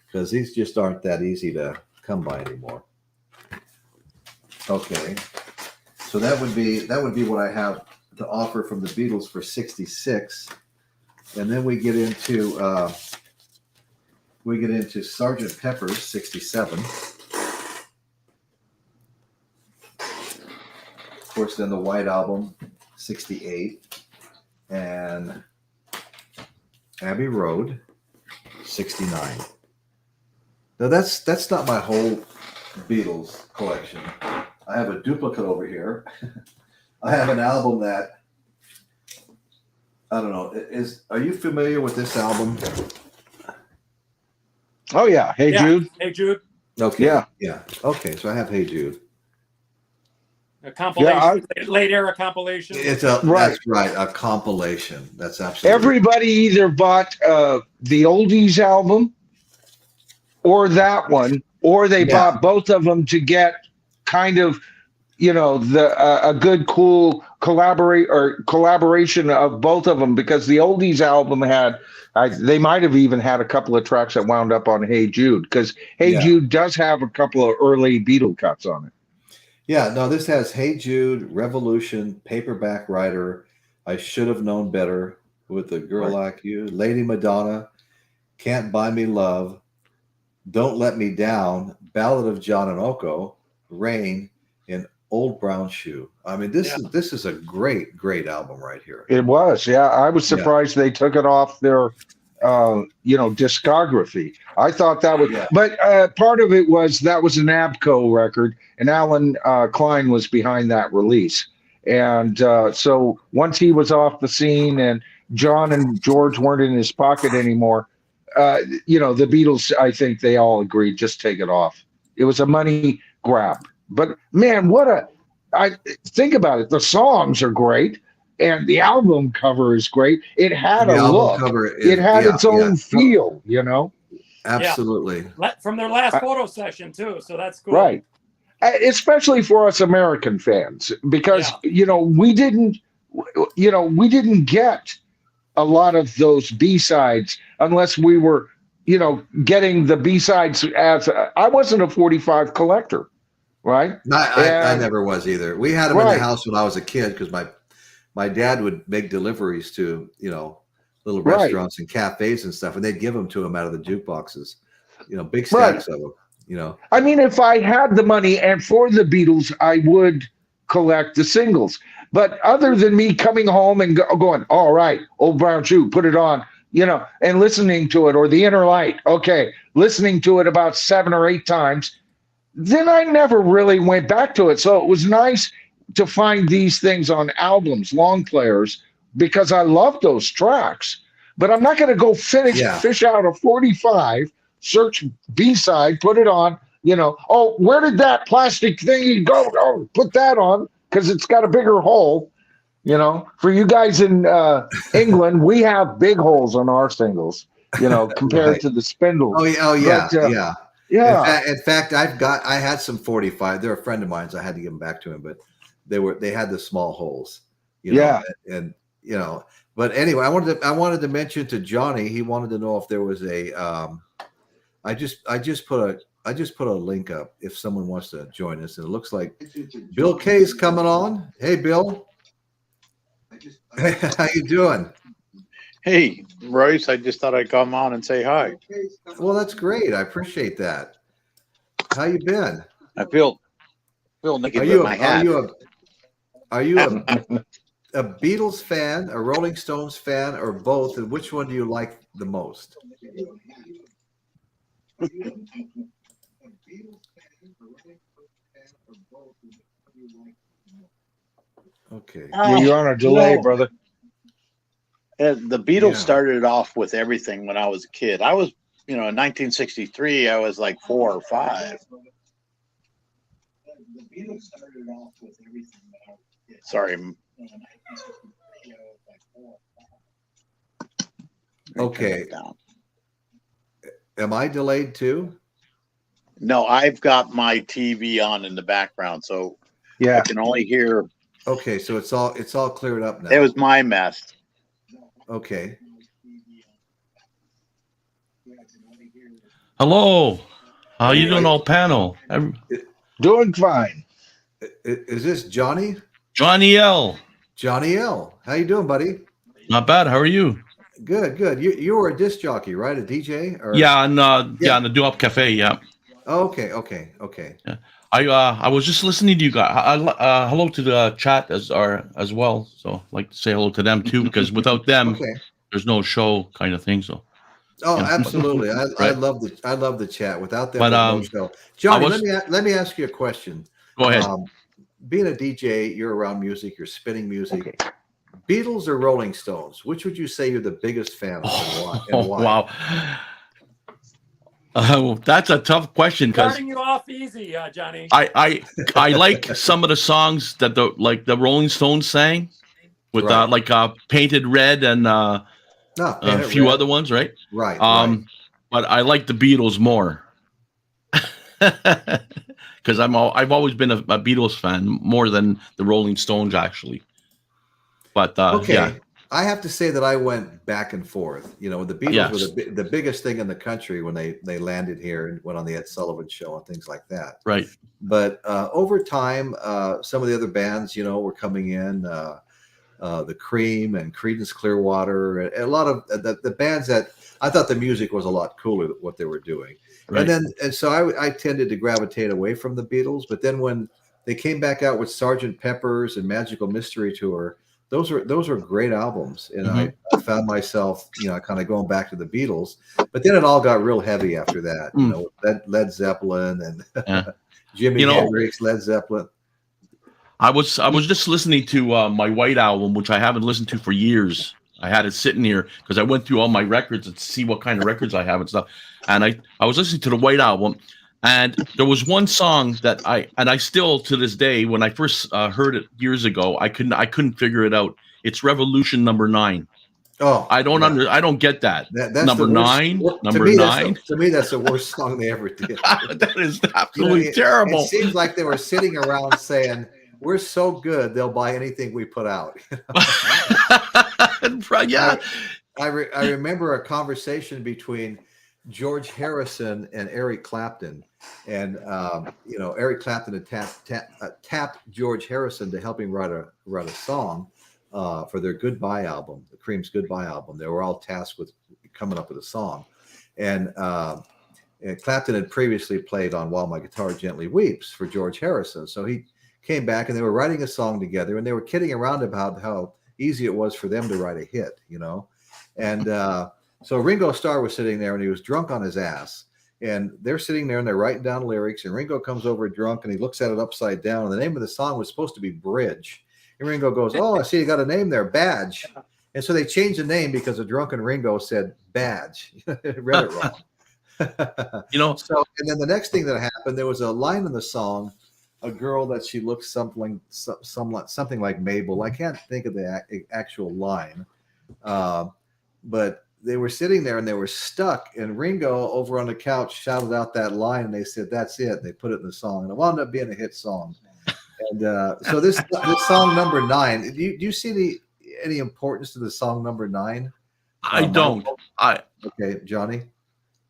[SPEAKER 1] because these just aren't that easy to come by anymore. Okay, so that would be what I have to offer from the Beatles for '66, and then we get into Sgt. Pepper's '67. Of course, then the White Album '68, and Abbey Road '69. Now that's not my whole Beatles collection. I have a duplicate over here. I have an album that I don't know. Are you familiar with this album?
[SPEAKER 3] Oh yeah, Hey Jude.
[SPEAKER 2] Hey Jude.
[SPEAKER 1] Okay. Yeah. Okay. So I have Hey Jude.
[SPEAKER 2] A compilation, late era compilation.
[SPEAKER 1] That's right, a compilation. That's absolutely
[SPEAKER 3] everybody either bought the oldies album or that one, or they bought both of them to get kind of, a good cool collaboration of both of them, because the oldies album had they might have even had a couple of tracks that wound up on Hey Jude, because Hey Jude does have a couple of early Beatle cuts on it.
[SPEAKER 1] Yeah, no, this has Hey Jude, Revolution, Paperback Writer, I Should Have Known Better, With a Girl Like You, Lady Madonna, Can't Buy Me Love, Don't Let Me Down, Ballad of John and Oko, Rain, and Old Brown Shoe. I mean, this is a great album right here.
[SPEAKER 3] It was, yeah. I was surprised they took it off their discography. I thought that was, but part of it was that was an Abco record, and Alan Klein was behind that release. And so once he was off the scene and John and George weren't in his pocket anymore, the Beatles, I think they all agreed, just take it off. It was a money grab. But man, I think about it. The songs are great. And the album cover is great. It had a look. It had its own feel,
[SPEAKER 1] Absolutely.
[SPEAKER 2] From their last photo session too, so that's cool.
[SPEAKER 3] Right. Especially for us American fans, because we didn't get a lot of those B-sides unless we were, getting the B-sides as I wasn't a 45 collector, right?
[SPEAKER 1] I never was either. We had them in the house when I was a kid because my dad would make deliveries to, little restaurants and cafes and stuff, and they'd give them to him out of the jukeboxes, big stacks of them,
[SPEAKER 3] I mean, if I had the money and for the Beatles, I would collect the singles. But other than me coming home and going, all right, Old Brown Shoe, put it on, and listening to it, or The Inner Light, okay, listening to it about 7 or 8 times, then I never really went back to it. So it was nice to find these things on albums, long players, because I love those tracks. But I'm not going to go fish out a 45, search B-side, put it on, where did that plastic thingy go? Oh, put that on because it's got a bigger hole. For you guys in England, we have big holes on our singles, compared to the spindles.
[SPEAKER 1] Oh yeah.
[SPEAKER 3] Yeah.
[SPEAKER 1] In fact, I had some 45. They're a friend of mine, so I had to give them back to him, but they had the small holes, and but anyway, I wanted to mention to Johnny, he wanted to know if there was a I just put a link up if someone wants to join us, and it looks like Bill Kay's coming on. Hey Bill. How you doing?
[SPEAKER 5] Hey Royce, I just thought I'd come on and say hi.
[SPEAKER 1] Well, that's great. I appreciate that. How you been?
[SPEAKER 5] I feel naked with my hat.
[SPEAKER 1] Are you a Beatles fan, a Rolling Stones fan, or both? And which one do you like the most? Okay.
[SPEAKER 3] You're on a delay, brother.
[SPEAKER 5] The Beatles started it off with everything when I was a kid. I was, in 1963, I was like 4 or 5. The Beatles started off with everything when I was a kid. Sorry.
[SPEAKER 1] Okay. Am I delayed too?
[SPEAKER 5] No, I've got my TV on in the background, so
[SPEAKER 3] Yeah.
[SPEAKER 5] I can only hear.
[SPEAKER 1] Okay, so it's all cleared up now.
[SPEAKER 5] It was my mess.
[SPEAKER 1] Okay.
[SPEAKER 6] Hello. How you doing,
[SPEAKER 1] Right.
[SPEAKER 6] all panel?
[SPEAKER 3] Doing fine.
[SPEAKER 1] Is this Johnny?
[SPEAKER 6] Johnny L.
[SPEAKER 1] Johnny L. How you doing, buddy?
[SPEAKER 6] Not bad. How are you?
[SPEAKER 1] Good, good. You were a disc jockey, right? A DJ? Or
[SPEAKER 6] Yeah, on the Do Up Cafe. Yeah.
[SPEAKER 1] Okay.
[SPEAKER 6] Yeah. I was just listening to you guys. Hello to the chat as well. So I'd like to say hello to them too, because without them,
[SPEAKER 1] Okay.
[SPEAKER 6] there's no show kind of thing. So.
[SPEAKER 1] Oh,
[SPEAKER 6] Yeah.
[SPEAKER 1] absolutely. I
[SPEAKER 6] Right.
[SPEAKER 1] love the chat. Without them,
[SPEAKER 6] But,
[SPEAKER 1] there's no show. Johnny,
[SPEAKER 6] was-
[SPEAKER 1] let me ask you a question.
[SPEAKER 6] Go ahead.
[SPEAKER 1] Being a DJ, you're around music, you're spinning music.
[SPEAKER 3] Okay.
[SPEAKER 1] Beatles or Rolling Stones? Which would you say you're the biggest fan of, and why?
[SPEAKER 6] Wow. That's a tough question because
[SPEAKER 2] Starting you off easy, Johnny.
[SPEAKER 6] I like some of the songs that the Rolling Stones sang with
[SPEAKER 1] Right.
[SPEAKER 6] Painted Red and a few other ones, right?
[SPEAKER 1] Right.
[SPEAKER 6] But I like the Beatles more because I've always been a Beatles fan more than the Rolling Stones actually. But
[SPEAKER 1] Okay.
[SPEAKER 6] yeah.
[SPEAKER 1] I have to say that I went back and forth. You know, the Beatles
[SPEAKER 6] Yes.
[SPEAKER 1] were the biggest thing in the country when they landed here and went on the Ed Sullivan Show and things like that.
[SPEAKER 6] Right.
[SPEAKER 1] But over time, some of the other bands, you know, were coming in. The Cream and Creedence Clearwater, and a lot of the bands that I thought the music was a lot cooler than what they were doing.
[SPEAKER 6] Right.
[SPEAKER 1] And so I tended to gravitate away from the Beatles. But then when they came back out with Sgt. Pepper's and Magical Mystery Tour, those were great albums, and I found myself, you know, kind of going back to the Beatles. But then it all got real heavy after that, you know, Led Zeppelin and Jimi Hendrix, Led Zeppelin.
[SPEAKER 6] I was just listening to my White Album, which I haven't listened to for years. I had it sitting here because I went through all my records and see what kind of records I have and stuff. And I was listening to the White Album, and there was one song that I still to this day, when I first heard it years ago, I couldn't figure it out. It's Revolution Number 9.
[SPEAKER 1] Oh,
[SPEAKER 6] I don't get that.
[SPEAKER 1] That's
[SPEAKER 6] number
[SPEAKER 1] the worst,
[SPEAKER 6] 9.
[SPEAKER 1] To
[SPEAKER 6] Number
[SPEAKER 1] me,
[SPEAKER 6] 9.
[SPEAKER 1] To me, that's the worst song they ever did.
[SPEAKER 6] That is absolutely terrible.
[SPEAKER 1] It seems like they were sitting around saying, "We're so good, they'll buy anything we put out."
[SPEAKER 6] Yeah.
[SPEAKER 1] I remember a conversation between George Harrison and Eric Clapton, and you know, Eric Clapton had tapped George Harrison to help him write a song for their Goodbye album, the Cream's Goodbye album. They were all tasked with coming up with a song, and Clapton had previously played on While My Guitar Gently Weeps for George Harrison, so he came back and they were writing a song together, and they were kidding around about how easy it was for them to write a hit, you know. And so Ringo Starr was sitting there and he was drunk on his ass, and they're sitting there and they're writing down lyrics, and Ringo comes over drunk and he looks at it upside down, and the name of the song was supposed to be Bridge, and Ringo goes, "Oh, I see you got a name there, Badge." And so they changed the name because a drunken Ringo said Badge. Read it wrong.
[SPEAKER 6] You know,
[SPEAKER 1] so, and then the next thing that happened, there was a line in the song, a girl that she looks something like Mabel. I can't think of the actual line, but they were sitting there and they were stuck. And Ringo over on the couch shouted out that line, and they said, "That's it." They put it in the song, and it wound up being a hit song. And so this song Number 9. Do you see any importance to the song Number 9?
[SPEAKER 6] I don't.
[SPEAKER 1] Okay, Johnny.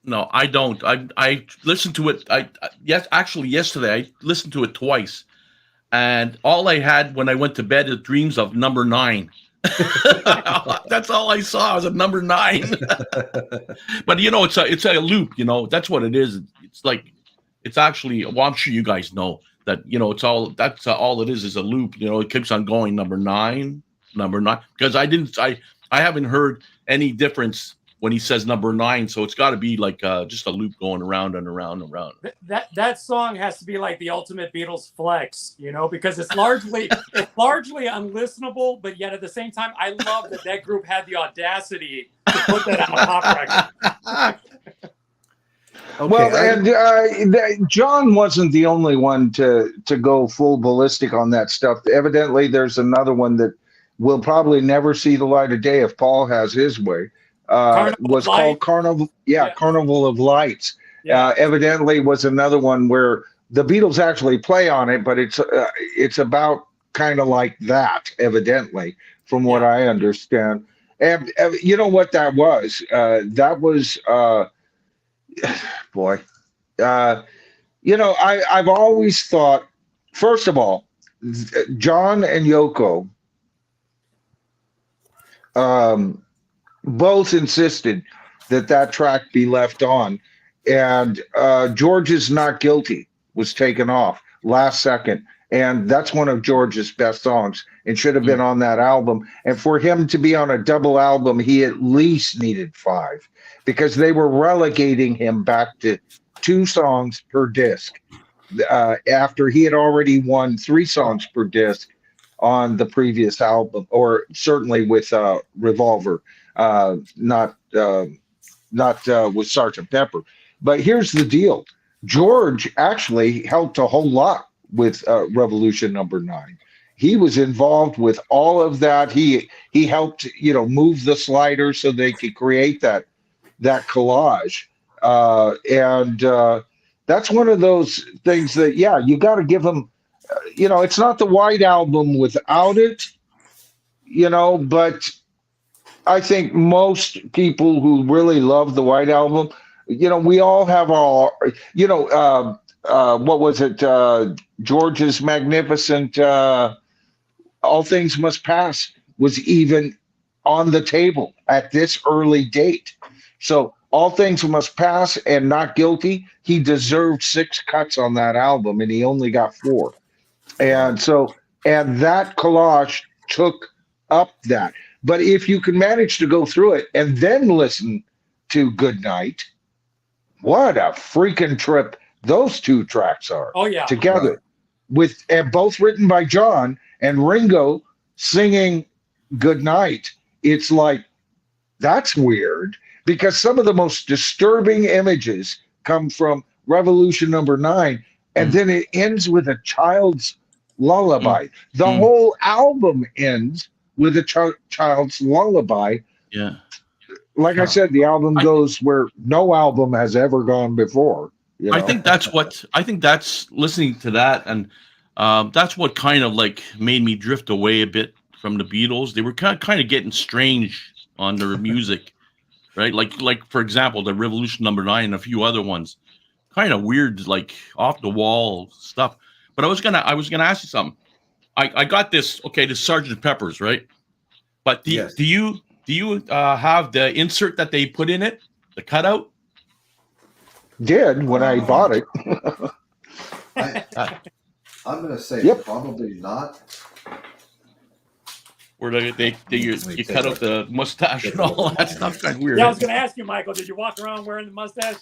[SPEAKER 6] No, I don't. I listened to it. Actually yesterday I listened to it twice, and all I had when I went to bed is dreams of Number 9. That's all I saw was a Number 9. But you know, it's a loop. You know, that's what it is. It's like, it's actually. Well, I'm sure you guys know that. You know, that's all it is a loop. You know, it keeps on going. Number 9, Number 9. Because I haven't heard any difference when he says Number 9, so it's got to be like just a loop going around and around and around.
[SPEAKER 2] That song has to be like the ultimate Beatles flex, you know, because it's largely unlistenable, but yet at the same time, I love that group had the audacity to put that on a pop record.
[SPEAKER 1] Okay,
[SPEAKER 3] well, and John wasn't the only one to go full ballistic on that stuff. Evidently, there's another one that will probably never see the light of day if Paul has his way. Was called Carnival. Yeah, Carnival of Lights. evidently was another one where the Beatles actually play on it, but it's about kind of like that, evidently, from what I understand. And you know what that was? That was, boy, you know, I've always thought, first of all, John and Yoko both insisted that track be left on, and George's Not Guilty was taken off last second, and that's one of George's best songs and should have been on that album. And for him to be on a double album, he at least needed 5, because they were relegating him back to 2 songs per disc after he had already won 3 songs per disc on the previous album, or certainly with Revolver, not with Sergeant Pepper. But here's the deal: George actually helped a whole lot with Revolution Number 9. He was involved with all of that. He helped, you know, move the slider so they could create that collage, and that's one of those things that, yeah, you got to give him. You know, it's not the White Album without it, you know, but I think most people who really love the White Album, you know, we all have our, you know, what was it? George's magnificent All Things Must Pass was even on the table at this early date. So All Things Must Pass and Not Guilty, he deserved 6 cuts on that album, and he only got 4. And so, and that collage took up that. But if you can manage to go through it and then listen to Good Night, what a freaking trip those 2 tracks are.
[SPEAKER 2] Oh, yeah.
[SPEAKER 3] Together, with and both written by John and Ringo singing Good Night. It's like, that's weird, because some of the most disturbing images come from Revolution Number 9, and then it ends with a child's lullaby. The whole album ends with a child's lullaby.
[SPEAKER 6] Yeah.
[SPEAKER 3] Like I said, the album goes where no album has ever gone before. You know?
[SPEAKER 6] I think that's listening to that, and that's what kind of like made me drift away a bit from the Beatles. They were kind of getting strange on their music, right? Like for example, the Revolution Number 9 and a few other ones, kind of weird, like off the wall stuff. But I was gonna ask you something. I got this. Okay, this Sergeant Pepper's, right? But do you have the insert that they put in it, the cutout?
[SPEAKER 3] Did when I bought it.
[SPEAKER 1] I'm going to say probably not.
[SPEAKER 6] Where you cut out the mustache and all that stuff. Kind of weird.
[SPEAKER 2] Yeah, I was going to ask you, Michael, did you walk around wearing the mustache?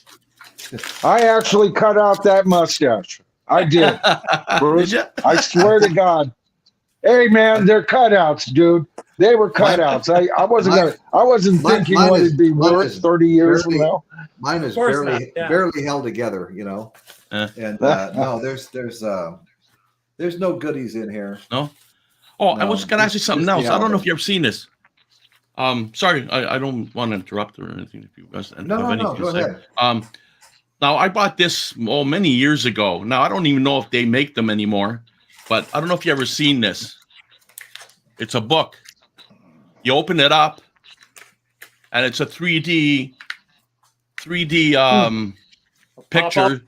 [SPEAKER 3] I actually cut out that mustache. I did. Bruce,
[SPEAKER 6] Did you?
[SPEAKER 3] I swear to God. Hey man, they're cutouts, dude. They were cutouts. I wasn't thinking what it'd be worth 30 years from now.
[SPEAKER 1] Mine is barely held together, you know. And no, there's no goodies in here.
[SPEAKER 6] No. Oh, I was gonna ask you something else. I don't know if you've ever seen this. Sorry, I don't want to interrupt or anything. If you guys have anything
[SPEAKER 1] go
[SPEAKER 6] to say.
[SPEAKER 1] ahead.
[SPEAKER 6] Now I bought this many years ago. Now I don't even know if they make them anymore, but I don't know if you ever seen this. It's a book. You open it up, and it's a 3D picture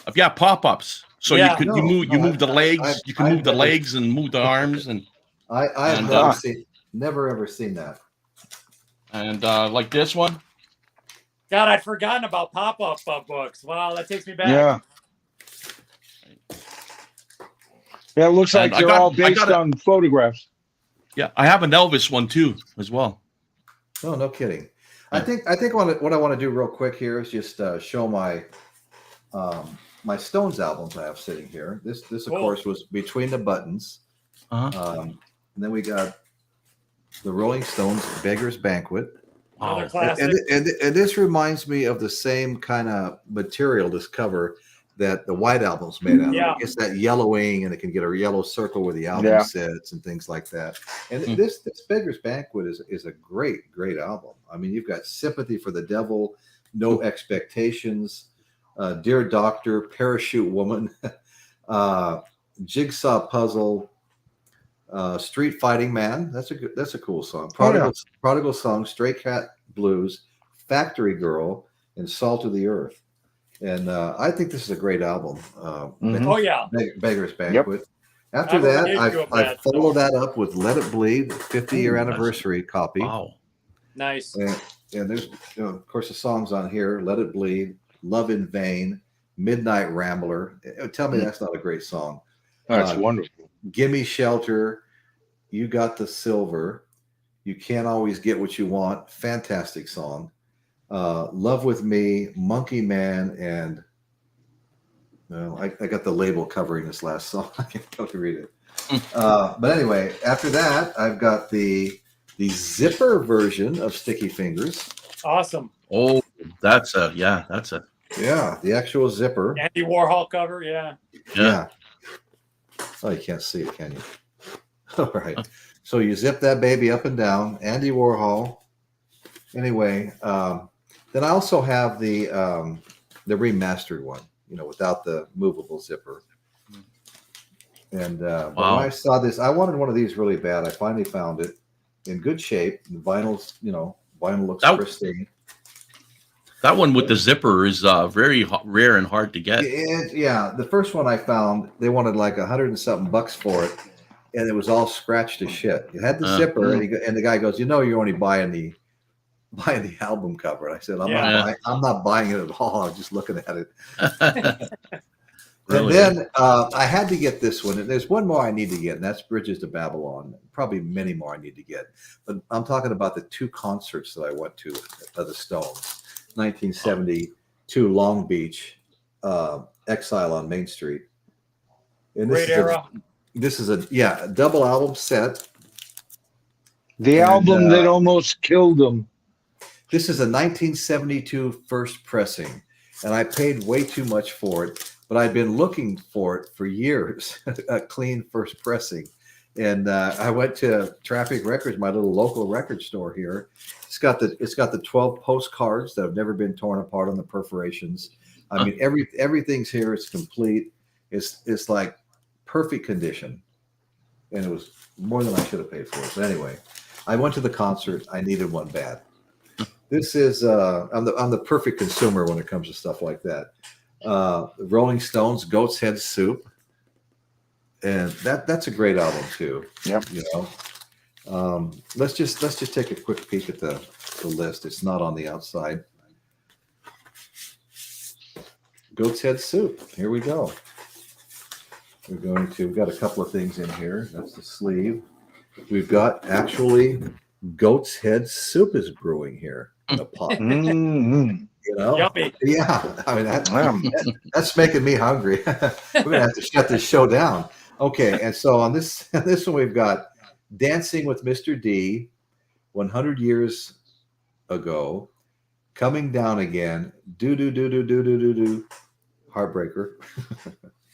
[SPEAKER 6] of pop-ups. So you move the legs. You can move the legs and move the arms, and
[SPEAKER 1] I've never ever seen that.
[SPEAKER 6] And like this one.
[SPEAKER 2] God, I'd forgotten about pop-up books. Wow, that takes me back.
[SPEAKER 3] Yeah. Yeah, it looks like they're all based on photographs.
[SPEAKER 6] Yeah, I have an Elvis one too, as well.
[SPEAKER 1] Oh, no kidding. I think what I want to do real quick here is just show my my Stones albums I have sitting here. This of course was Between the Buttons. And then we got the Rolling Stones Beggar's Banquet.
[SPEAKER 2] Another classic.
[SPEAKER 1] And this reminds me of the same kind of material, this cover, that the White Album's made out of.
[SPEAKER 2] Yeah.
[SPEAKER 1] It's that yellowing, and it can get a yellow circle where the album sits and things like that. And this Beggar's Banquet is a great album. I mean, you've got Sympathy for the Devil, No Expectations, Dear Doctor, Parachute Woman, Jigsaw Puzzle, Street Fighting Man. That's a cool song. Prodigal Song, Stray Cat Blues, Factory Girl, and Salt of the Earth. And I think this is a great album.
[SPEAKER 2] Oh yeah,
[SPEAKER 1] Beggar's Banquet. After that, I followed that up with Let It Bleed, 50-year anniversary copy.
[SPEAKER 6] Wow.
[SPEAKER 2] Nice.
[SPEAKER 1] And there's, of course, the songs on here: Let It Bleed, Love in Vain, Midnight Rambler. Tell me that's not a great song.
[SPEAKER 3] That's wonderful.
[SPEAKER 1] Gimme Shelter, You Got the Silver, You Can't Always Get What You Want. Fantastic song. Love With Me, Monkey Man, and I got the label covering this last song. I can't go to read it. But anyway, after that, I've got the zipper version of Sticky Fingers.
[SPEAKER 2] Awesome.
[SPEAKER 6] Oh, that's the
[SPEAKER 1] actual zipper.
[SPEAKER 2] Andy Warhol cover. Yeah.
[SPEAKER 1] Oh, you can't see it, can you? All right. So you zip that baby up and down. Andy Warhol. Anyway, then I also have the remastered one, without the movable zipper. And but when I saw this, I wanted one of these really bad. I finally found it in good shape. The vinyl's, vinyl looks pristine.
[SPEAKER 6] That one with the zipper is very rare and hard to get.
[SPEAKER 1] Yeah, the first one I found, they wanted like $100 and something for it, and it was all scratched to shit. It had the zipper, and the guy goes, "You're only buying the album cover." And I said, I'm not buying it at all. I'm just looking at it. And then I had to get this one. And there's one more I need to get, and that's Bridges to Babylon. Probably many more I need to get. But I'm talking about the 2 concerts that I went to of the Stones. 1972 Long Beach, Exile on Main Street. And
[SPEAKER 2] Great era.
[SPEAKER 1] This is a double album set.
[SPEAKER 3] The album that almost killed them.
[SPEAKER 1] This is a 1972 first pressing, and I paid way too much for it, but I'd been looking for it for years, a clean first pressing. And I went to Traffic Records, my little local record store here. It's got the 12 postcards that have never been torn apart on the perforations. I mean, everything's here. It's complete. It's like perfect condition, and it was more than I should have paid for it. But anyway, I went to the concert. I needed one bad. This is I'm the perfect consumer when it comes to stuff like that. Rolling Stones, Goat's Head Soup, and that's a great album too.
[SPEAKER 3] Yep.
[SPEAKER 1] Let's just take a quick peek at the list. It's not on the outside. Goat's Head Soup. Here we go. We've got a couple of things in here. That's the sleeve. We've got actually Goat's Head Soup is brewing here in a pot.
[SPEAKER 3] Mm-hmm.
[SPEAKER 2] Yummy.
[SPEAKER 1] Yeah. I mean, that's making me hungry. We're gonna have to shut this show down. Okay, and so on this one we've got Dancing with Mr. D, 100 Years Ago, Coming Down Again, Do, Heartbreaker.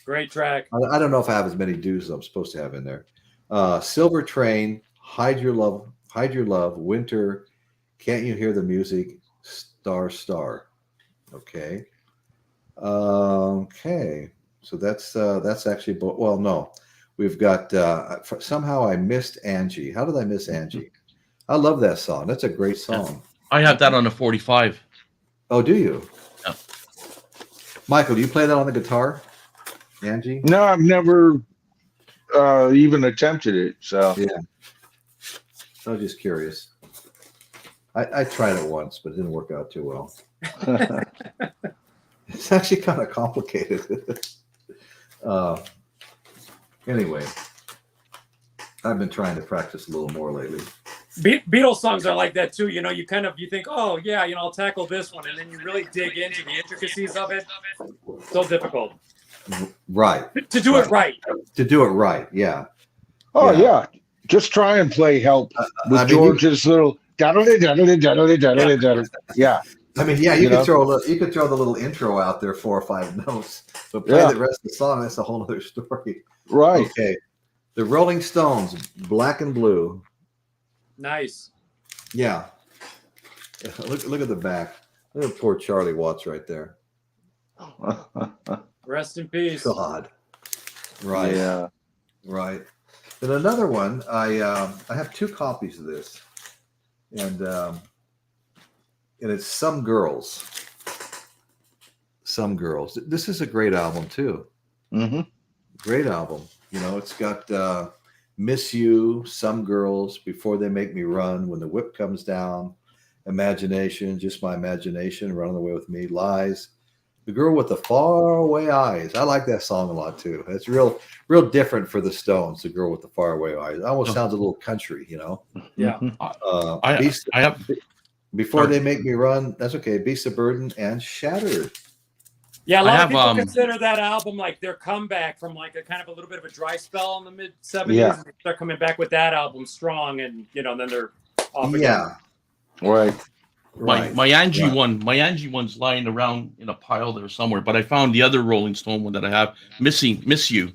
[SPEAKER 2] Great track.
[SPEAKER 1] I don't know if I have as many do's as I'm supposed to have in there. Silver Train, Hide Your Love, Winter, Can't You Hear the Music, Star. Okay. Okay. So that's actually, well, no. We've got, somehow I missed Angie. How did I miss Angie? I love that song. That's a great song.
[SPEAKER 6] I have that on a 45.
[SPEAKER 1] Oh, do you?
[SPEAKER 6] Yeah.
[SPEAKER 1] Michael, do you play that on the guitar? Angie?
[SPEAKER 3] No, I've never even attempted it. So
[SPEAKER 1] yeah. I was just curious. I tried it once, but it didn't work out too well. It's actually kind of complicated. Anyway, I've been trying to practice a little more lately.
[SPEAKER 2] Beatles songs are like that too. You think, oh yeah, I'll tackle this one, and then you really dig into the intricacies of it. So difficult.
[SPEAKER 1] Right.
[SPEAKER 2] To do it right.
[SPEAKER 1] To do it right, yeah.
[SPEAKER 3] Oh yeah. Just try and play Help with George's little daddle. Yeah.
[SPEAKER 1] I mean, yeah, you could throw the little intro out there, 4 or 5 notes, but play the rest of the song. That's a whole other story.
[SPEAKER 3] Right.
[SPEAKER 1] Okay. The Rolling Stones, Black and Blue.
[SPEAKER 2] Nice.
[SPEAKER 1] Yeah. Look at the back. Look at poor Charlie Watts right there.
[SPEAKER 2] Rest in peace.
[SPEAKER 1] God. Right.
[SPEAKER 3] Yeah.
[SPEAKER 1] Right. And another one, I have two copies of this, and it's Some Girls. Some Girls. This is a great album too.
[SPEAKER 3] Mm-hmm.
[SPEAKER 1] Great album. You know, it's got Miss You, Some Girls, Before They Make Me Run, When the Whip Comes Down, Imagination, Just My Imagination, Running Away with Me, Lies, The Girl with the Faraway Eyes. I like that song a lot too. It's real different for the Stones, The Girl with the Faraway Eyes. It almost sounds a little country, you know.
[SPEAKER 2] Yeah.
[SPEAKER 6] I have.
[SPEAKER 1] Before They Make Me Run, that's okay. Beast of Burden and Shattered.
[SPEAKER 2] Yeah, a lot of people
[SPEAKER 6] have,
[SPEAKER 2] consider that album like their comeback from like a kind of a little bit of a dry spell in the mid 70s.
[SPEAKER 3] Yeah.
[SPEAKER 2] And they're coming back with that album strong, and then they're off again.
[SPEAKER 1] Yeah.
[SPEAKER 3] Right.
[SPEAKER 1] Right.
[SPEAKER 6] My Angie one's lying around in a pile there somewhere, but I found the other Rolling Stone one that I have, Miss You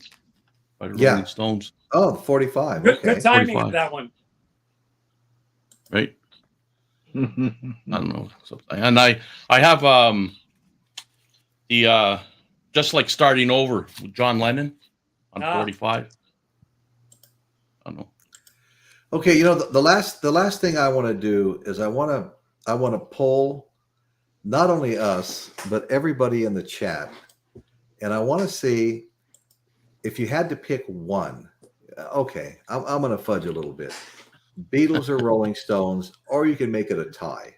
[SPEAKER 6] by the Rolling Stones.
[SPEAKER 1] Oh, 45.
[SPEAKER 2] Good,
[SPEAKER 1] Okay.
[SPEAKER 2] good timing
[SPEAKER 6] 45.
[SPEAKER 2] with that one.
[SPEAKER 6] Right? I don't know. And I have the Just Like Starting Over with John Lennon on 45. I don't know.
[SPEAKER 1] Okay, the last thing I want to do is I want to poll not only us but everybody in the chat, and I want to see if you had to pick one. Okay, I'm going to fudge a little bit. Beatles or Rolling Stones, or you can make it a tie.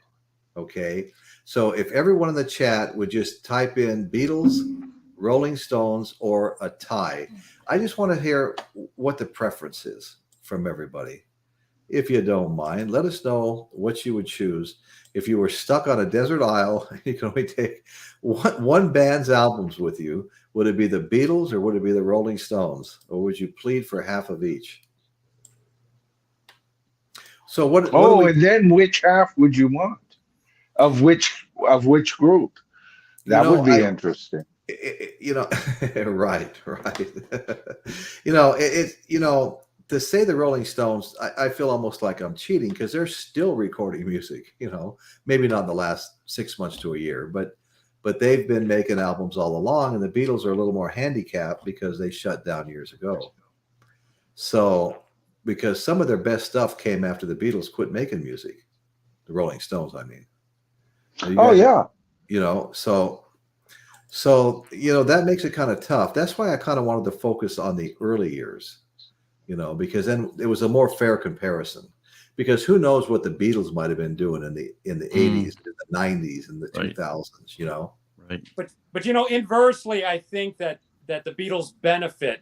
[SPEAKER 1] Okay, so if everyone in the chat would just type in Beatles, Rolling Stones, or a tie, I just want to hear what the preference is from everybody. If you don't mind, let us know what you would choose. If you were stuck on a desert isle, you can only take one band's albums with you. Would it be the Beatles or would it be the Rolling Stones? Or would you plead for half of each? So what?
[SPEAKER 3] And then which half would you want? Of which group? That would be interesting.
[SPEAKER 1] Right. To say the Rolling Stones, I feel almost like I'm cheating because they're still recording music, maybe not in the last 6 months to a year, but they've been making albums all along, and the Beatles are a little more handicapped because they shut down years ago. So, because some of their best stuff came after the Beatles quit making music, the Rolling Stones, I mean. So that makes it kind of tough. That's why I kind of wanted to focus on the early years. Because then it was a more fair comparison. Because who knows what the Beatles might have been doing in the 80s, in the 90s, and the 2000s,
[SPEAKER 6] Right.
[SPEAKER 2] But inversely, I think that the Beatles benefit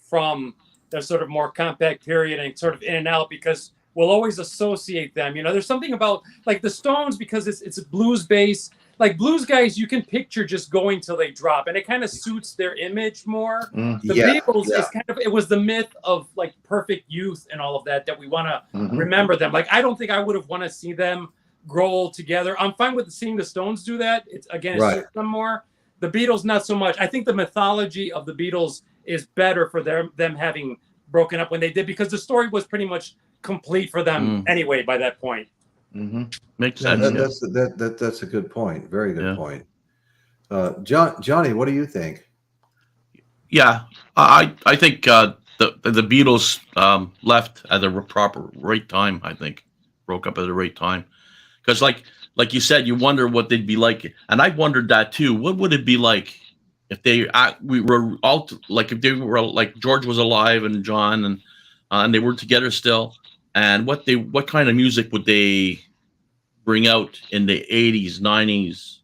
[SPEAKER 2] from their sort of more compact period and sort of in and out, because we'll always associate them. There's something about like the Stones, because it's a blues base. Like blues guys, you can picture just going till they drop, and it kind of suits their image more. The Beatles is it was the myth of like perfect youth and all of that we want to remember them. Like I don't think I would have want to see them grow old together. I'm fine with seeing the Stones do that. It suits them more. The Beatles, not so much. I think the mythology of the Beatles is better for them having broken up when they did, because the story was pretty much complete for them anyway by that point.
[SPEAKER 6] Makes sense.
[SPEAKER 1] That's a good point. Very good point. Johnny, what do you think?
[SPEAKER 6] Yeah, I think the Beatles left at the proper right time. I think broke up at the right time, because like you said, you wonder what they'd be like, and I wondered that too. What would it be like if we were all like, if they were like George was alive and John and they were together still, and what kind of music would they bring out in the 80s, 90s,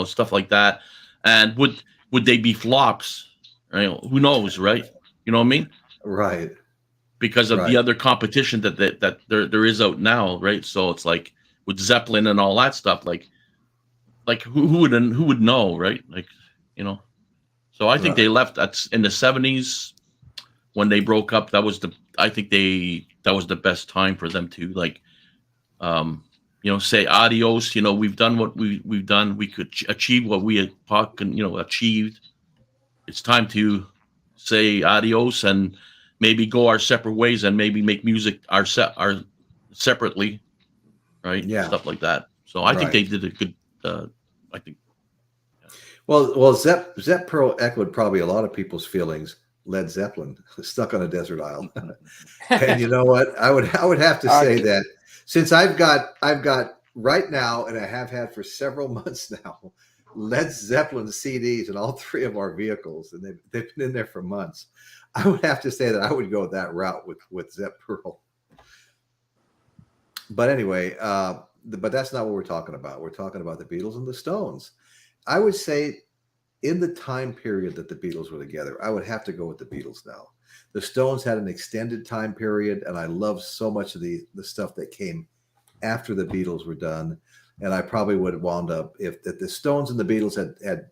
[SPEAKER 6] stuff like that, and would they be flops? Right? Who knows, right? You know what I mean?
[SPEAKER 1] Right.
[SPEAKER 6] Because of the other competition that there is out now, right? So it's like with Zeppelin and all that stuff, like who would know, right? So I think they left in the 70s when they broke up. That was the best time for them to say adios. We've done what we've done. We could achieve what we had achieved. It's time to say adios and maybe go our separate ways and maybe make music our separately, right?
[SPEAKER 1] Yeah,
[SPEAKER 6] stuff like that. So I think they did a good. I think.
[SPEAKER 1] Well, Zepp Pearl echoed probably a lot of people's feelings. Led Zeppelin, Stuck on a Desert Isle, and you know what? I would have to say that since I've got right now, and I have had for several months now, Led Zeppelin CDs in all three of our vehicles, and they've been in there for months. I would have to say that I would go that route with Zepp Pearl. But anyway, but that's not what we're talking about. We're talking about the Beatles and the Stones. I would say in the time period that the Beatles were together, I would have to go with the Beatles now. The Stones had an extended time period, and I love so much of the stuff that came after the Beatles were done. And I probably would have wound up, if the Stones and the Beatles had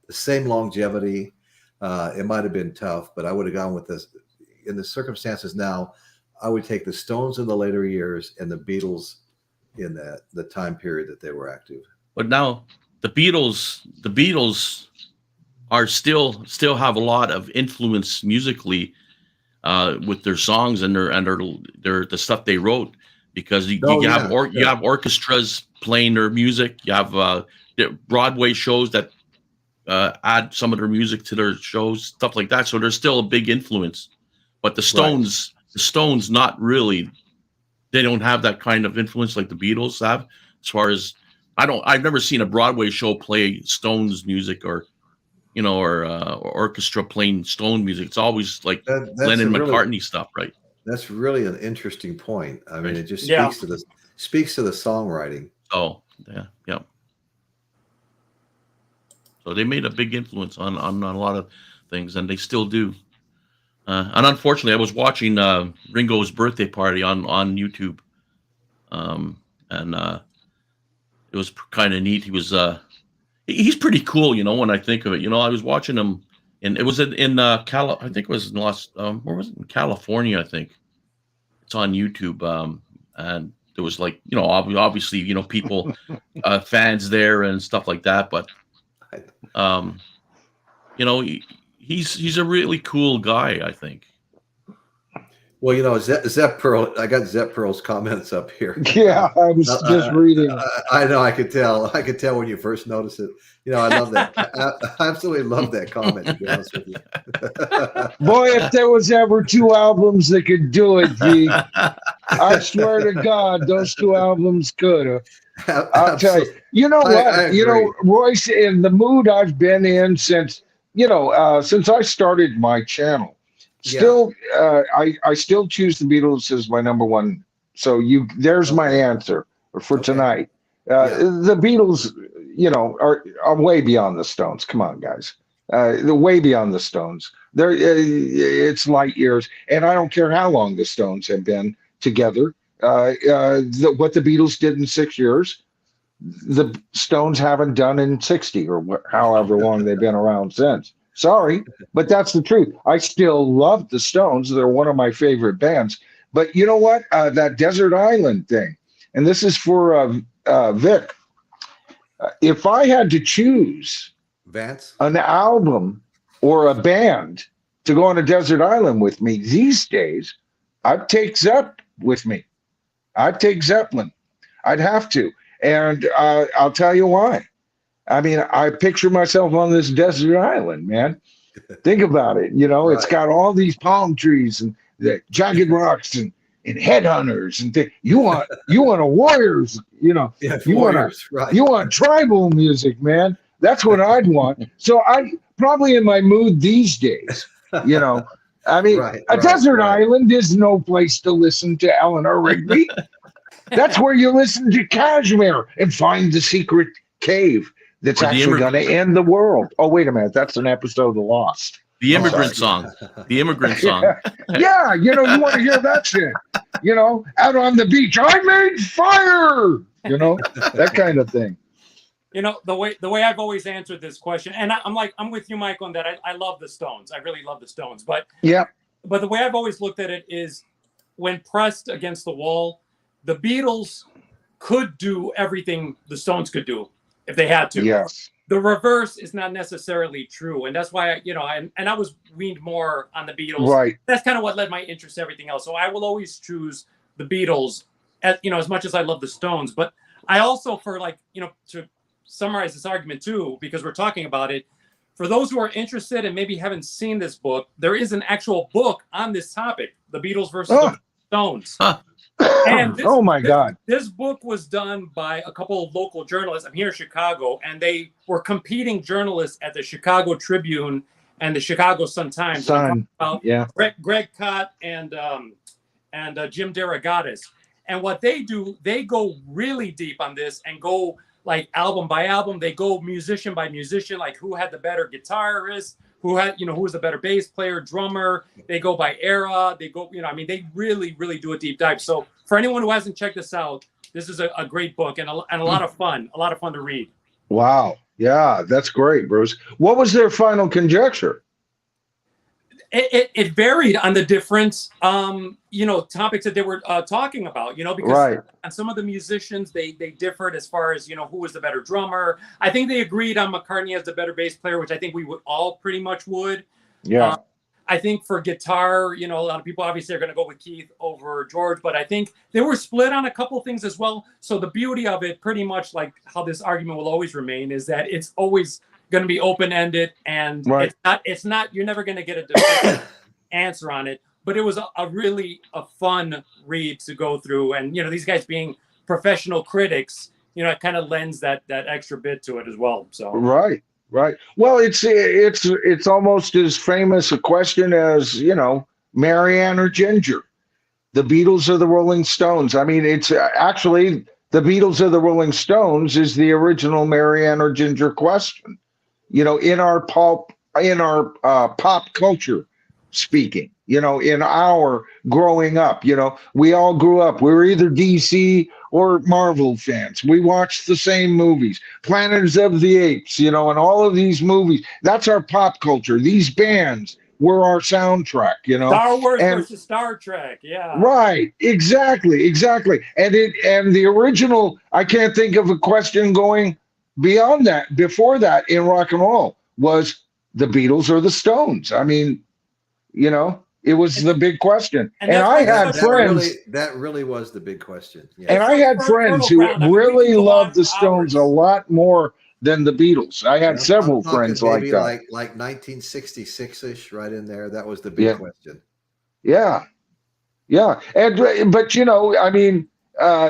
[SPEAKER 1] the same longevity, it might have been tough, but I would have gone with this. In the circumstances now, I would take the Stones in the later years and the Beatles in the time period that they were active.
[SPEAKER 6] But now the Beatles are still have a lot of influence musically with their songs and their the stuff they wrote, because you have orchestras playing their music. You have Broadway shows that add some of their music to their shows, stuff like that. So there's still a big influence. But the Stones, not really. They don't have that kind of influence like the Beatles have. As far as I've never seen a Broadway show play Stones music or orchestra playing Stone music. It's always like Lennon McCartney stuff, right?
[SPEAKER 1] That's really an interesting point. I mean, it just speaks to the songwriting.
[SPEAKER 6] Oh, yeah. So they made a big influence on a lot of things, and they still do. And unfortunately, I was watching Ringo's birthday party on YouTube, and it was kind of neat. He was he's pretty cool, when I think of it. I was watching him, and it was in I think it was in where was it? In California, I think. It's on YouTube, and there was like, obviously, people, fans there and stuff like that. But, he's a really cool guy, I think.
[SPEAKER 1] Well, Zepp Pearl, I got Zepp Pearl's comments up here.
[SPEAKER 3] Yeah, I was just reading.
[SPEAKER 1] I know, I could tell when you first noticed it. I love that. I absolutely love that comment, to be honest with you.
[SPEAKER 3] Boy, if there was ever two albums that could do it, I swear to God, those two albums could. I'll tell you. You know what?
[SPEAKER 1] I
[SPEAKER 3] Royce, in the mood I've been in since I started my channel, still, I still choose the Beatles as my number one. So there's my answer for tonight. The Beatles, are way beyond the Stones. Come on, guys. They're way beyond the Stones. It's light years, and I don't care how long the Stones have been together. What the Beatles did in 6 years, the Stones haven't done in 60 or however long they've been around since. Sorry, but that's the truth. I still love the Stones. They're one of my favorite bands. But you know what? That Desert Island thing, and this is for Vic. If I had to choose an album or a band to go on a desert island with me these days, I'd take Zepp with me. I'd take Zeppelin. I'd have to. And I'll tell you why. I mean, I picture myself on this desert island, man. Think about it. It's got all these palm trees and the jagged rocks and headhunters and things. You want a warriors, you want tribal music, man. That's what I'd want. So I probably in my mood these days, I mean, a desert island is no place to listen to Eleanor Rigby. That's where you listen to Kashmir and find the secret cave that's actually going to end the world. Oh, wait a minute. That's an episode of Lost.
[SPEAKER 6] The immigrant song. The immigrant song.
[SPEAKER 3] Yeah, you want to hear that shit. Out on the beach, I made fire. That kind of thing.
[SPEAKER 2] The way I've always answered this question, and I'm with you, Michael, on that. I love the Stones. I really love the Stones. But the way I've always looked at it is, when pressed against the wall, the Beatles could do everything the Stones could do if they had to.
[SPEAKER 3] Yes.
[SPEAKER 2] The reverse is not necessarily true, and that's why I was weaned more on the Beatles.
[SPEAKER 3] Right.
[SPEAKER 2] That's kind of what led my interest to everything else. So I will always choose the Beatles, as much as I love the Stones. But I also, for to summarize this argument too, because we're talking about it. For those who are interested and maybe haven't seen this book, there is an actual book on this topic, the Beatles versus the Stones.
[SPEAKER 6] Huh.
[SPEAKER 2] And this,
[SPEAKER 3] oh my God.
[SPEAKER 2] This book was done by a couple of local journalists. I'm here in Chicago, and they were competing journalists at the Chicago Tribune and the Chicago Sun-Times. About Greg Cott and Jim DeRogatis. And what they do, they go really deep on this and go like album by album. They go musician by musician, like who had the better guitarist, who was the better bass player, drummer. They go by era. They go, they really, really do a deep dive. So for anyone who hasn't checked this out, this is a great book and a lot of fun, to read.
[SPEAKER 3] Wow. Yeah, that's great, Bruce. What was their final conjecture?
[SPEAKER 2] It varied on the different, topics that they were talking about, because on some of the musicians, they differed as far as, who was the better drummer. I think they agreed on McCartney as the better bass player, which I think we would all pretty much would.
[SPEAKER 3] Yeah.
[SPEAKER 2] I think for guitar, a lot of people obviously are going to go with Keith over George, but I think they were split on a couple things as well. So the beauty of it, pretty much like how this argument will always remain, is that it's always going to be open-ended, and it's not you're never going to get a definitive answer on it, but it was a really fun read to go through, and these guys being professional critics, it kind of lends that extra bit to it as well. So
[SPEAKER 3] right. Well, it's almost as famous a question as Marianne or Ginger, the Beatles or the Rolling Stones. I mean, it's actually the Beatles or the Rolling Stones is the original Marianne or Ginger question. In our pop culture speaking, in our growing up, we all grew up. We were either DC or Marvel fans. We watched the same movies, Planet of the Apes, and all of these movies. That's our pop culture. These bands were our soundtrack,
[SPEAKER 2] Star Wars versus Star Trek. Yeah.
[SPEAKER 3] Right. Exactly. And the original, I can't think of a question going beyond that, before that in rock and roll was the Beatles or the Stones. I mean, it was the big question. And I had friends.
[SPEAKER 1] That really was the big question. Yeah.
[SPEAKER 3] And I had friends who really loved the Stones a lot more than the Beatles. I had several friends like that.
[SPEAKER 1] Like 1966-ish, right in there. That was the big question.
[SPEAKER 3] Yeah. And, but,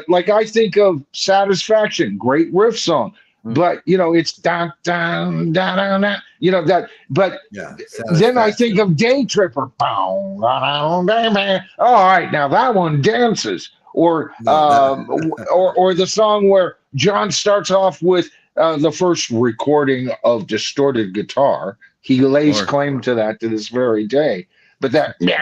[SPEAKER 3] like I think of Satisfaction, great riff song. But it's down, that. But then I think of Day Tripper. All right, now that one dances, or the song where John starts off with the first recording of distorted guitar. He lays claim to that to this very day. But that I mean,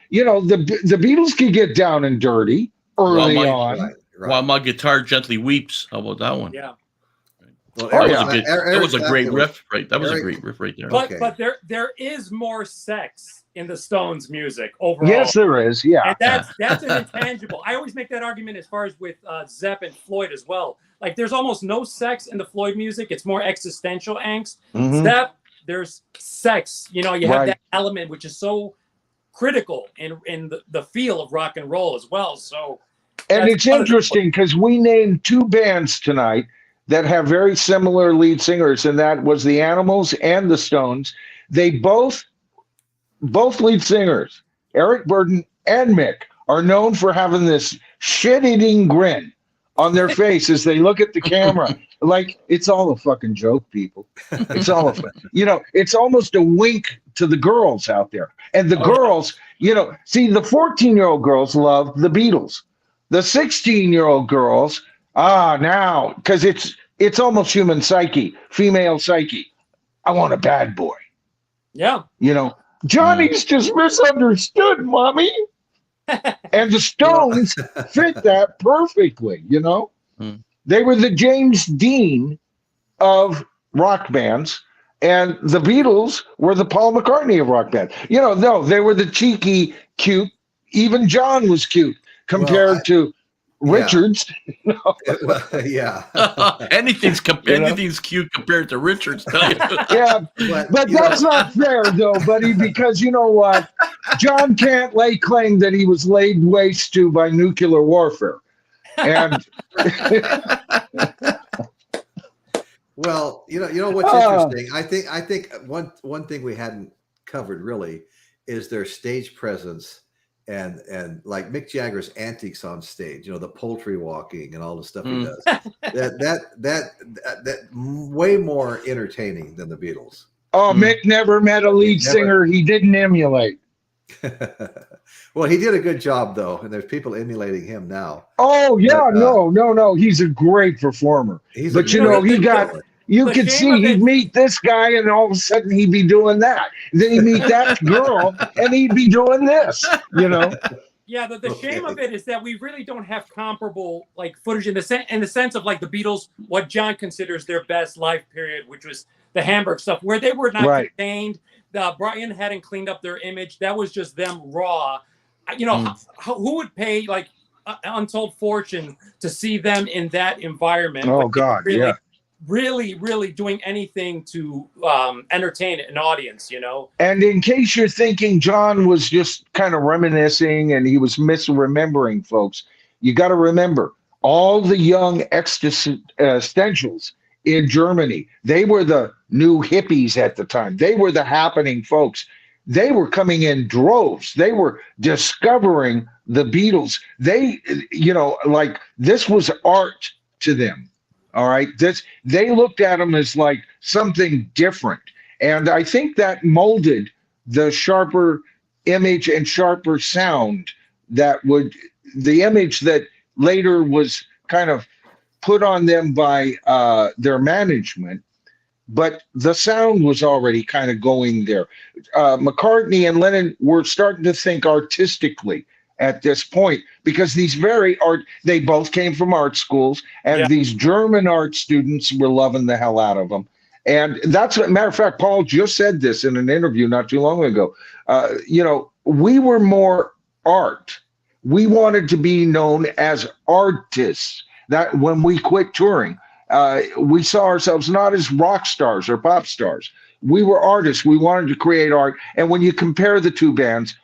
[SPEAKER 3] the Beatles could get down and dirty. Early on.
[SPEAKER 6] While my guitar gently weeps. How about that one?
[SPEAKER 2] Yeah.
[SPEAKER 1] Well,
[SPEAKER 6] that was a great riff, right? That was a great riff right there.
[SPEAKER 2] But there is more sex in the Stones' music overall.
[SPEAKER 3] Yes, there is. Yeah.
[SPEAKER 2] And that's an intangible. I always make that argument as far as with Zepp and Floyd as well. Like there's almost no sex in the Floyd music. It's more existential angst. Zepp, there's sex. You have that element which is so critical in the feel of rock and roll as well. So,
[SPEAKER 3] and it's interesting because we named two bands tonight that have very similar lead singers, and that was the Animals and the Stones. They both lead singers, Eric Burdon and Mick, are known for having this shit-eating grin on their face as they look at the camera. Like, it's all a fucking joke, people. It's all it's almost a wink to the girls out there. And the girls, see, the 14-year-old girls love the Beatles. The 16-year-old girls, now, because it's almost human psyche, female psyche. I want a bad boy.
[SPEAKER 2] Yeah.
[SPEAKER 3] Johnny's just misunderstood, mommy. And the Stones fit that perfectly, They were the James Dean of rock bands, and the Beatles were the Paul McCartney of rock bands. No, they were the cheeky, cute. Even John was cute compared to Richards.
[SPEAKER 1] Yeah.
[SPEAKER 6] Anything's cute compared to Richards.
[SPEAKER 3] Yeah, but that's not fair, though, buddy, because you know what? John can't lay claim that he was laid waste to by nuclear warfare. And
[SPEAKER 1] Well, you know what's interesting. I think one thing we hadn't covered really is their stage presence and like Mick Jagger's antics on stage. You know, the poultry walking and all the stuff he does. That way more entertaining than the Beatles.
[SPEAKER 3] Mick never met a lead singer he didn't emulate.
[SPEAKER 1] Well, he did a good job though, and there's people emulating him now.
[SPEAKER 3] Oh yeah, no, he's a great performer. But you know, you could see he'd meet this guy, and all of a sudden he'd be doing that. Then he'd meet that girl, and he'd be doing this. You know.
[SPEAKER 2] Yeah, the shame of it is that we really don't have comparable like footage in the sense of like the Beatles, what John considers their best live period, which was the Hamburg stuff, where they were not contained. Brian hadn't cleaned up their image. That was just them raw. You know, who would pay like untold fortune to see them in that environment?
[SPEAKER 3] Oh God,
[SPEAKER 2] really doing anything to entertain an audience, you know.
[SPEAKER 3] And in case you're thinking John was just kind of reminiscing and he was misremembering, folks, you got to remember all the young existentials in Germany. They were the new hippies at the time. They were the happening folks. They were coming in droves. They were discovering the Beatles. They, you know, like this was art to them. All right. They looked at them as like something different. And I think that molded the sharper image and sharper sound the image that later was kind of put on them by their management. But the sound was already kind of going there. McCartney and Lennon were starting to think artistically at this point, because they both came from art schools, and these German art students were loving the hell out of them. And that's what, matter of fact, Paul just said this in an interview not too long ago. You know, we were more art. We wanted to be known as artists. That when we quit touring, we saw ourselves not as rock stars or pop stars. We were artists. We wanted to create art. And when you compare the two bands,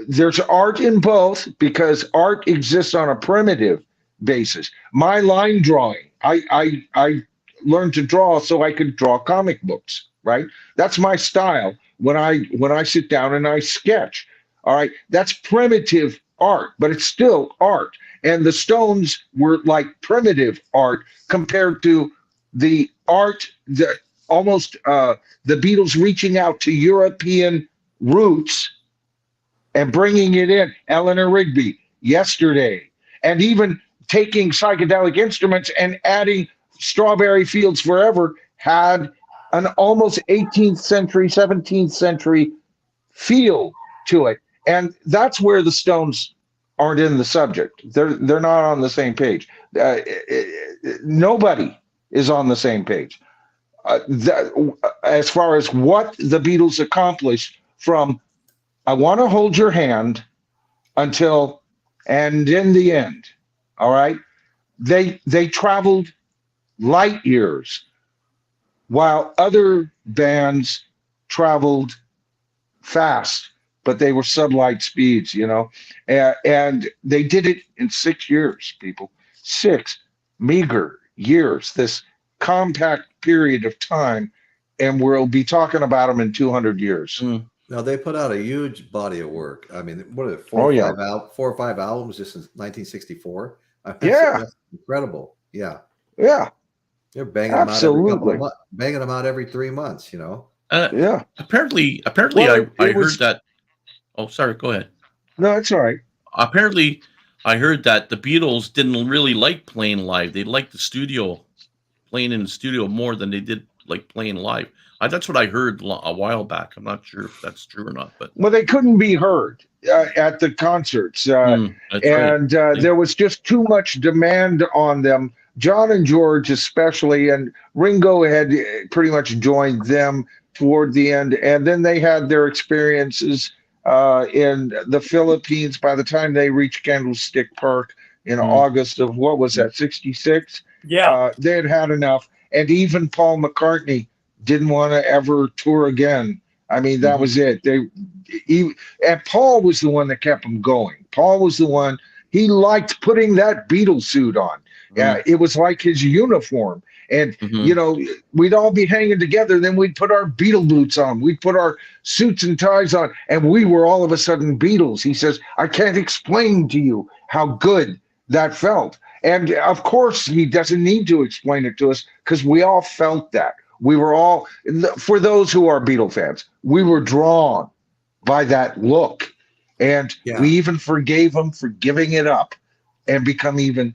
[SPEAKER 3] there's art in both, because art exists on a primitive basis. My line drawing, I learned to draw so I could draw comic books, right? That's my style when I sit down and I sketch. All right, that's primitive art, but it's still art. And the Stones were like primitive art compared to the art that almost the Beatles reaching out to European roots and bringing it in. Eleanor Rigby, Yesterday, and even taking psychedelic instruments and adding Strawberry Fields Forever had an almost 18th century, 17th century feel to it. And that's where the Stones aren't in the subject. They're not on the same page. Nobody is on the same page. As far as what the Beatles accomplished from I want to hold your hand until, and in the end, all right, they traveled light years while other bands traveled fast, but they were sublight speeds, you know, and they did it in 6 years, people, 6 meager years, this compact period of time, and we'll be talking about them in 200 years.
[SPEAKER 1] Now they put out a huge body of work. I mean, what are it, 4 or 5 albums just in 1964? That's incredible. Yeah. They're banging them out every 3 months. You know.
[SPEAKER 6] Apparently, I heard that. Oh, sorry. Go ahead.
[SPEAKER 3] No, it's all right.
[SPEAKER 6] Apparently, I heard that the Beatles didn't really like playing live. They liked playing in the studio more than they did like playing live. That's what I heard a while back. I'm not sure if that's true or not, but
[SPEAKER 3] they couldn't be heard at the concerts, there was just too much demand on them. John and George, especially, and Ringo had pretty much joined them toward the end, and then they had their experiences in the Philippines. By the time they reached Candlestick Park in August of what was that, 66?
[SPEAKER 2] Yeah,
[SPEAKER 3] they had had enough, and even Paul McCartney didn't want to ever tour again. I mean, that was it. And Paul was the one that kept them going. Paul was the one. he liked putting that Beatles suit on. It was like his uniform. And, you know, we'd all be hanging together. Then we'd put our Beatle boots on. We'd put our suits and ties on. And we were all of a sudden Beatles. He says, I can't explain to you how good that felt. And of course, he doesn't need to explain it to us because we all felt that. We were all, for those who are Beatle fans, we were drawn by that look. And we even forgave him for giving it up and become even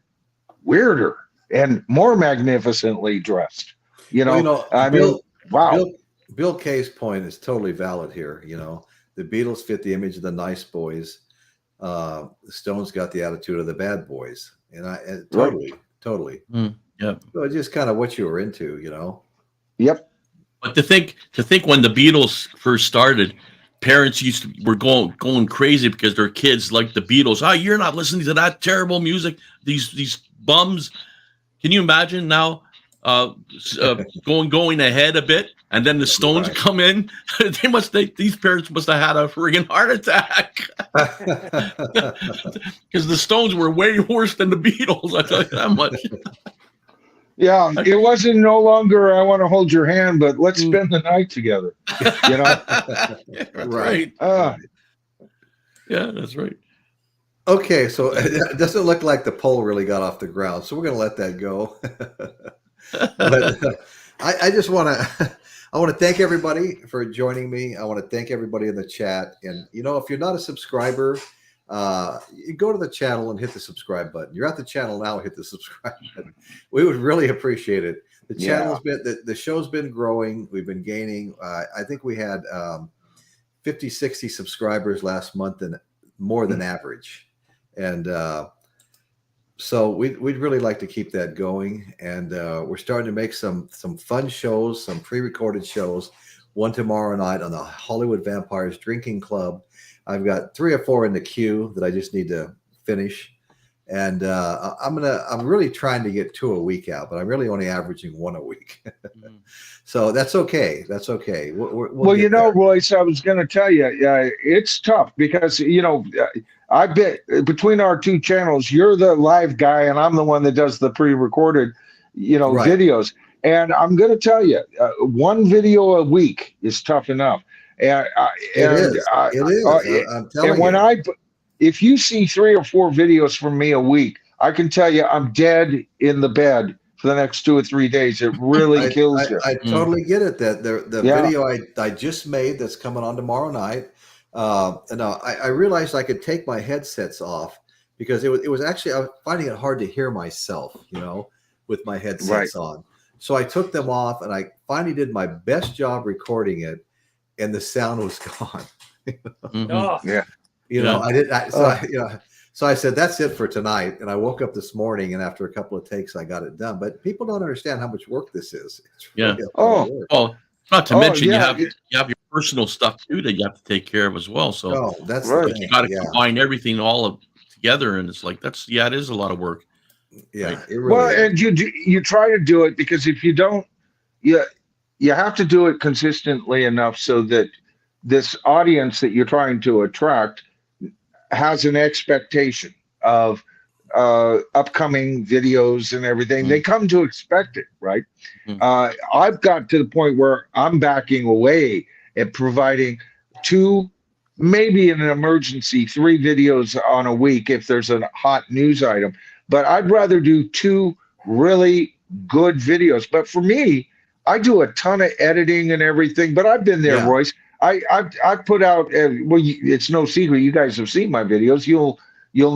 [SPEAKER 3] weirder and more magnificently dressed. You know,
[SPEAKER 1] Well,
[SPEAKER 3] I mean, wow.
[SPEAKER 1] Bill K's point is totally valid here. You know, the Beatles fit the image of the nice boys. The Stones got the attitude of the bad boys. And totally.
[SPEAKER 6] Yeah.
[SPEAKER 1] So it's just kind of what you were into, you know?
[SPEAKER 3] Yep.
[SPEAKER 6] But to think when the Beatles first started, parents were going crazy because their kids liked the Beatles. Oh, you're not listening to that terrible music. These bums. Can you imagine now going ahead a bit, and then the Stones come in? These parents must have had a friggin' heart attack because the Stones were way worse than the Beatles. I tell you that much.
[SPEAKER 3] Yeah, it wasn't no longer I want to hold your hand, but let's spend the night together. You know,
[SPEAKER 6] that's right. Yeah, that's right.
[SPEAKER 1] Okay, so it doesn't look like the poll really got off the ground, so we're going to let that go. But I just want to thank everybody for joining me. I want to thank everybody in the chat. And you know, if you're not a subscriber, you go to the channel and hit the subscribe button. You're at the channel now, hit the subscribe button. We would really appreciate it. The channel's been the show's been growing. We've been gaining. I think we had 50, 60 subscribers last month, and more than average. And so we'd really like to keep that going. And we're starting to make some fun shows, some pre-recorded shows. One tomorrow night on the Hollywood Vampires Drinking Club. I've got 3 or 4 in the queue that I just need to finish. And I'm really trying to get 2 a week out, but I'm really only averaging 1 a week. So that's okay. That's okay.
[SPEAKER 3] Well, you know, Royce, I was going to tell you, it's tough because, you know, I bet between our 2 channels, you're the live guy and I'm the one that does the pre-recorded, you know, videos. And I'm going to tell you, 1 video a week is tough enough. And it is. I'm telling you. If you see 3 or 4 videos from me a week, I can tell you I'm dead in the bed for the next 2 or 3 days. It really kills you.
[SPEAKER 1] I totally get it. That the video I just made that's coming on tomorrow night. And I realized I could take my headsets off because it was actually, I was finding it hard to hear myself, you know, with my headsets on. So I took them off and I finally did my best job recording it, and the sound was gone. You know, I did. So I said, that's it for tonight. And I woke up this morning, and after a couple of takes, I got it done. But people don't understand how much work this is. It's really
[SPEAKER 6] not to mention you have your personal stuff too that you have to take care of as well. So
[SPEAKER 1] that's
[SPEAKER 6] you got to combine everything all together, and it's like it is a lot of work.
[SPEAKER 1] Yeah, it really is.
[SPEAKER 3] And you try to do it because if you don't, you have to do it consistently enough so that this audience that you're trying to attract has an expectation of upcoming videos and everything. They come to expect it, right? I've got to the point where I'm backing away at providing 2, maybe in an emergency, 3 videos on a week if there's a hot news item. But I'd rather do 2 really good videos. But for me, I do a ton of editing and everything. But I've been there, Royce. I've put out, it's no secret. You guys have seen my videos. You'll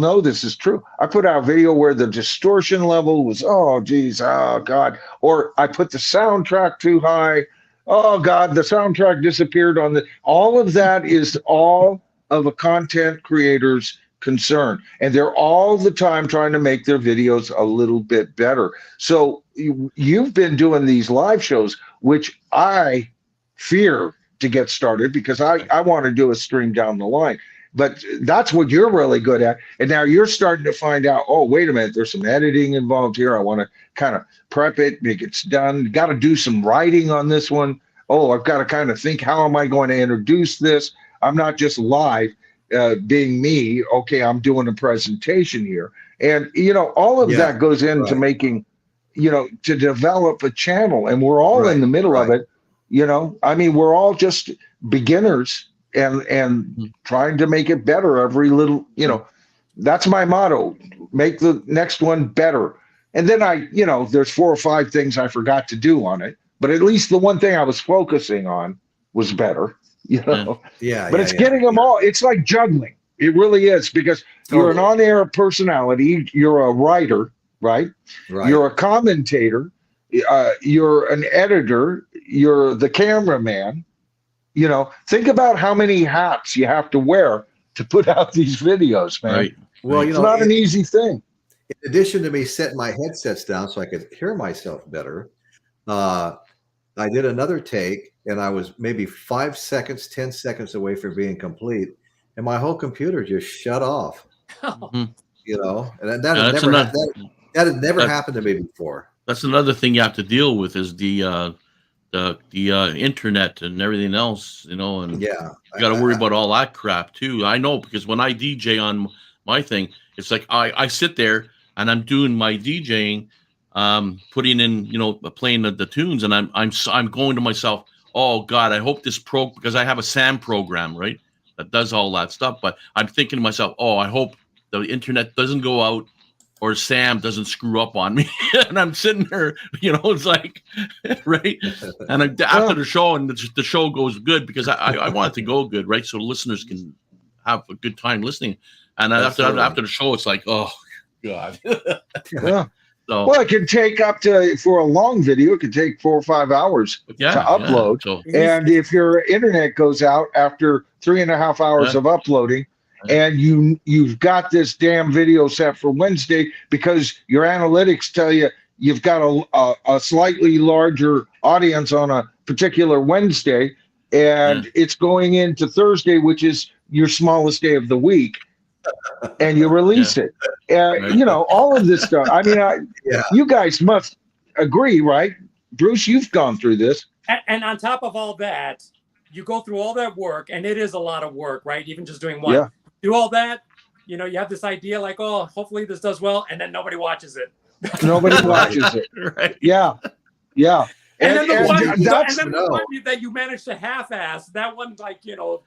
[SPEAKER 3] know this is true. I put out a video where the distortion level was, oh God. Or I put the soundtrack too high. Oh God, the soundtrack disappeared on all of that is all of a content creator's concern. And they're all the time trying to make their videos a little bit better. So you've been doing these live shows, which I fear to get started because I want to do a stream down the line. But that's what you're really good at. And now you're starting to find out, oh, wait a minute, there's some editing involved here. I want to kind of prep it, make it done. Got to do some writing on this one. Oh, I've got to kind of think, how am I going to introduce this? I'm not just live. being me. Okay, I'm doing a presentation here, and all of that goes into making, to develop a channel, and we're all in the middle of it. I mean, we're all just beginners and trying to make it better every little. That's my motto: make the next one better. And then there's 4 or 5 things I forgot to do on it, but at least the one thing I was focusing on was better. But it's getting them all. It's like juggling. It really is, because you're an on-air personality. You're a writer, right? You're a commentator. You're an editor. You're the cameraman. Think about how many hats you have to wear to put out these videos, man.
[SPEAKER 6] Right.
[SPEAKER 1] Well,
[SPEAKER 3] it's not an easy thing.
[SPEAKER 1] In addition to me setting my headsets down so I could hear myself better, I did another take, and I was maybe 5 seconds, 10 seconds away from being complete, and my whole computer just shut off. And that had never happened to me before.
[SPEAKER 6] That's another thing you have to deal with, is the internet and everything else, and you got to worry about all that crap too. I know, because when I DJ on my thing, it's like I sit there and I'm doing my DJing, putting in, playing the tunes, and I'm going to myself, oh God, I hope this because I have a SAM program, right, that does all that stuff. But I'm thinking to myself, oh, I hope the internet doesn't go out, or Sam doesn't screw up on me. And I'm sitting there, it's like, right. And after the show, and the show goes good, because I want it to go good, right, so the listeners can have a good time listening. And after the show, it's like, oh God. So,
[SPEAKER 3] well, it can take for a long video, it can take 4 or 5 hours to upload. And if your internet goes out after 3.5 hours of uploading, and you've got this damn video set for Wednesday, because your analytics tell you've got a slightly larger audience on a particular Wednesday, and it's going into Thursday, which is your smallest day of the week, and you release it. All of this stuff. I mean, you guys must agree, right? Bruce, you've gone through this.
[SPEAKER 2] And on top of all that, you go through all that work, and it is a lot of work, right? Even just doing one. Do all that, you have this idea like, oh, hopefully this does well, and then nobody watches it.
[SPEAKER 3] Nobody watches it.
[SPEAKER 6] Right.
[SPEAKER 3] Yeah.
[SPEAKER 2] And then the one that you managed to half-ass, that one,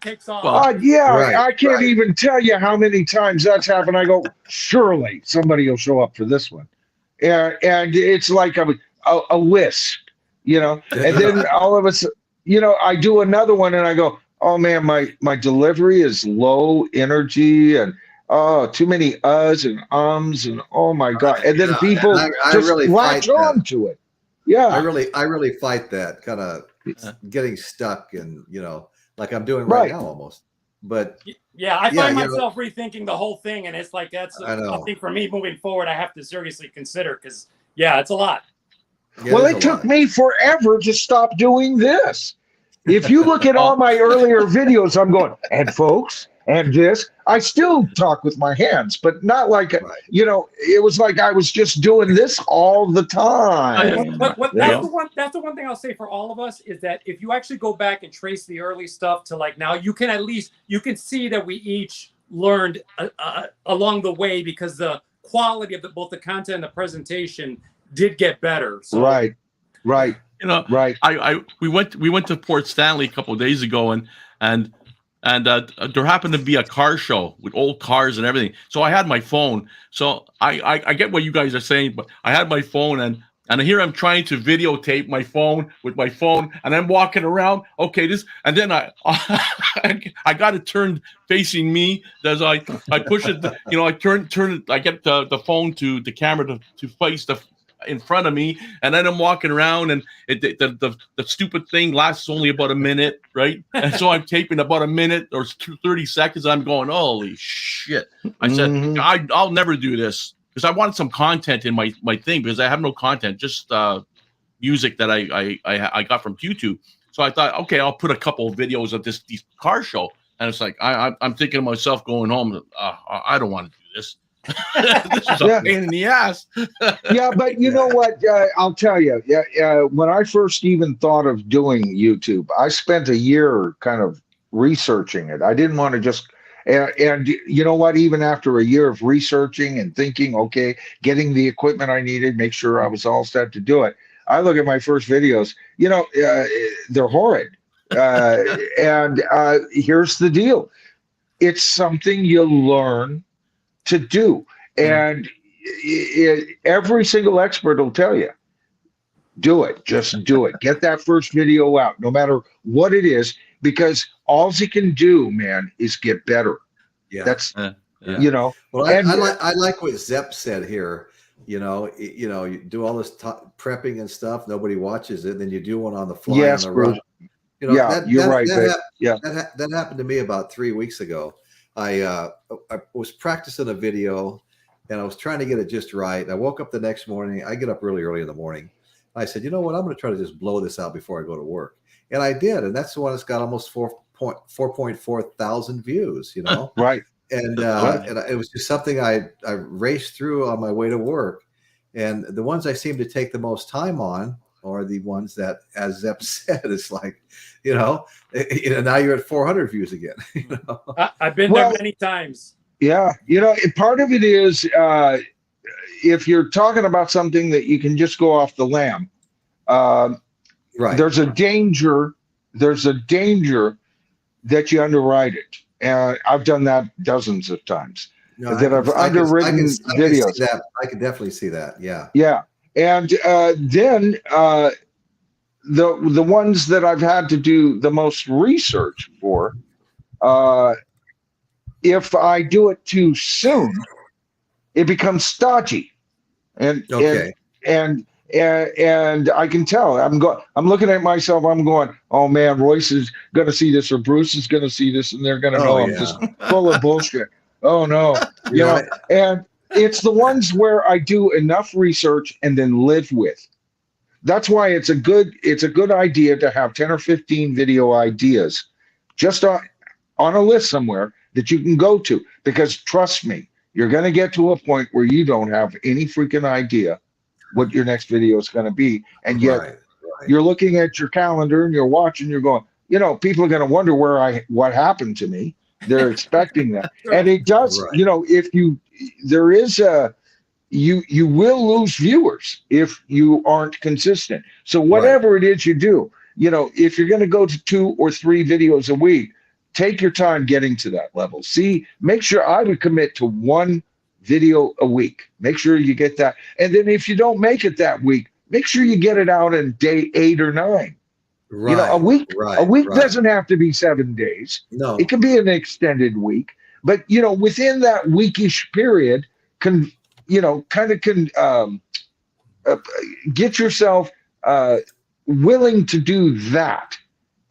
[SPEAKER 2] takes off.
[SPEAKER 3] I can't even tell you how many times that's happened. I go, surely somebody will show up for this one. And it's like a wisp, and then all of us, I do another one, and I go, oh man, my delivery is low energy, and too many uhs and ums, and oh my God. And then people just latch on to it. Yeah.
[SPEAKER 1] I really fight that kind of getting stuck, and like I'm doing right now almost. But
[SPEAKER 2] I find myself rethinking the whole thing, and it's like that's I think for me moving forward, I have to seriously consider, because it's a lot.
[SPEAKER 3] Well, it took me forever to stop doing this. If you look at all my earlier videos, I'm going, and folks, and this, I still talk with my hands, but not like, it was like I was just doing this all the time.
[SPEAKER 2] That's the one thing I'll say for all of us, is that if you actually go back and trace the early stuff to like now, you can see that we each learned along the way, because the quality of both the content and the presentation did get better. So.
[SPEAKER 3] Right.
[SPEAKER 6] Right. We went to Port Stanley a couple of days ago, and there happened to be a car show with old cars and everything. So I had my phone. So I get what you guys are saying, but I had my phone, and here I'm trying to videotape my phone with my phone, and I'm walking around. Okay, and then I got it turned facing me. As I push it, I turn it. I get the phone to the camera to face in front of me, and then I'm walking around, and the stupid thing lasts only about a minute, right? And so I'm taping about a minute or 30 seconds. I'm going, holy shit! I said, I'll never do this, because I wanted some content in my thing, because I have no content, just music that I got from YouTube. So I thought, okay, I'll put a couple of videos of this car show, and it's like I'm thinking to myself going home, I don't want to do this. This is a pain in the ass.
[SPEAKER 3] But you know what? I'll tell you. When I first even thought of doing YouTube, I spent a year kind of researching it. I didn't want to just, And you know what? Even after a year of researching and thinking, okay, getting the equipment I needed, make sure I was all set to do it. I look at my first videos, they're horrid. And here's the deal. It's something you learn to do. And every single expert will tell you, do it. Just do it. Get that first video out, no matter what it is, because all you can do, man, is get better.
[SPEAKER 1] Yeah.
[SPEAKER 3] That's,
[SPEAKER 1] Well, I like what Zepp said here. You do all this prepping and stuff. Nobody watches it. Then you do one on the fly.
[SPEAKER 3] Yes,
[SPEAKER 1] on the
[SPEAKER 3] Bruce.
[SPEAKER 1] run.
[SPEAKER 3] You're right.
[SPEAKER 1] That happened to me about 3 weeks ago. I was practicing a video and I was trying to get it just right. I woke up the next morning. I get up really early in the morning. I said, you know what? I'm going to try to just blow this out before I go to work. And I did. And that's the one that's got almost 4.4 thousand views,
[SPEAKER 3] Right.
[SPEAKER 1] And it was just something I raced through on my way to work. And the ones I seem to take the most time on are the ones that, as Zepp said, it's like, now you're at 400 views again.
[SPEAKER 2] I've been there many times.
[SPEAKER 3] Yeah. Part of it is if you're talking about something that you can just go off the lamb,
[SPEAKER 1] right.
[SPEAKER 3] There's a danger that you underwrite it. And I've done that dozens of times. I've underwritten videos.
[SPEAKER 1] I can definitely see that. Yeah.
[SPEAKER 3] Yeah. And then the ones that I've had to do the most research for, if I do it too soon, it becomes stodgy. And I can tell. I'm looking at myself. I'm going, oh man, Royce is going to see this, or Bruce is going to see this, and they're going to know I'm just full of bullshit. Oh no, And it's the ones where I do enough research and then live with. That's why it's a good idea to have 10 or 15 video ideas just on a list somewhere that you can go to. Because trust me, you're going to get to a point where you don't have any freaking idea what your next video is going to be. And yet you're looking at your calendar and you're watching, you're going, people are going to wonder what happened to me. They're expecting that. And it does, if you will lose viewers if you aren't consistent. So whatever it is you do, if you're going to go to 2 or 3 videos a week, take your time getting to that level. Make sure I would commit to 1 video a week. Make sure you get that. And then if you don't make it that week, make sure you get it out on day 8 or 9.
[SPEAKER 1] Right.
[SPEAKER 3] A week doesn't have to be 7 days.
[SPEAKER 1] No.
[SPEAKER 3] It can be an extended week. But within that weekish period, get yourself willing to do that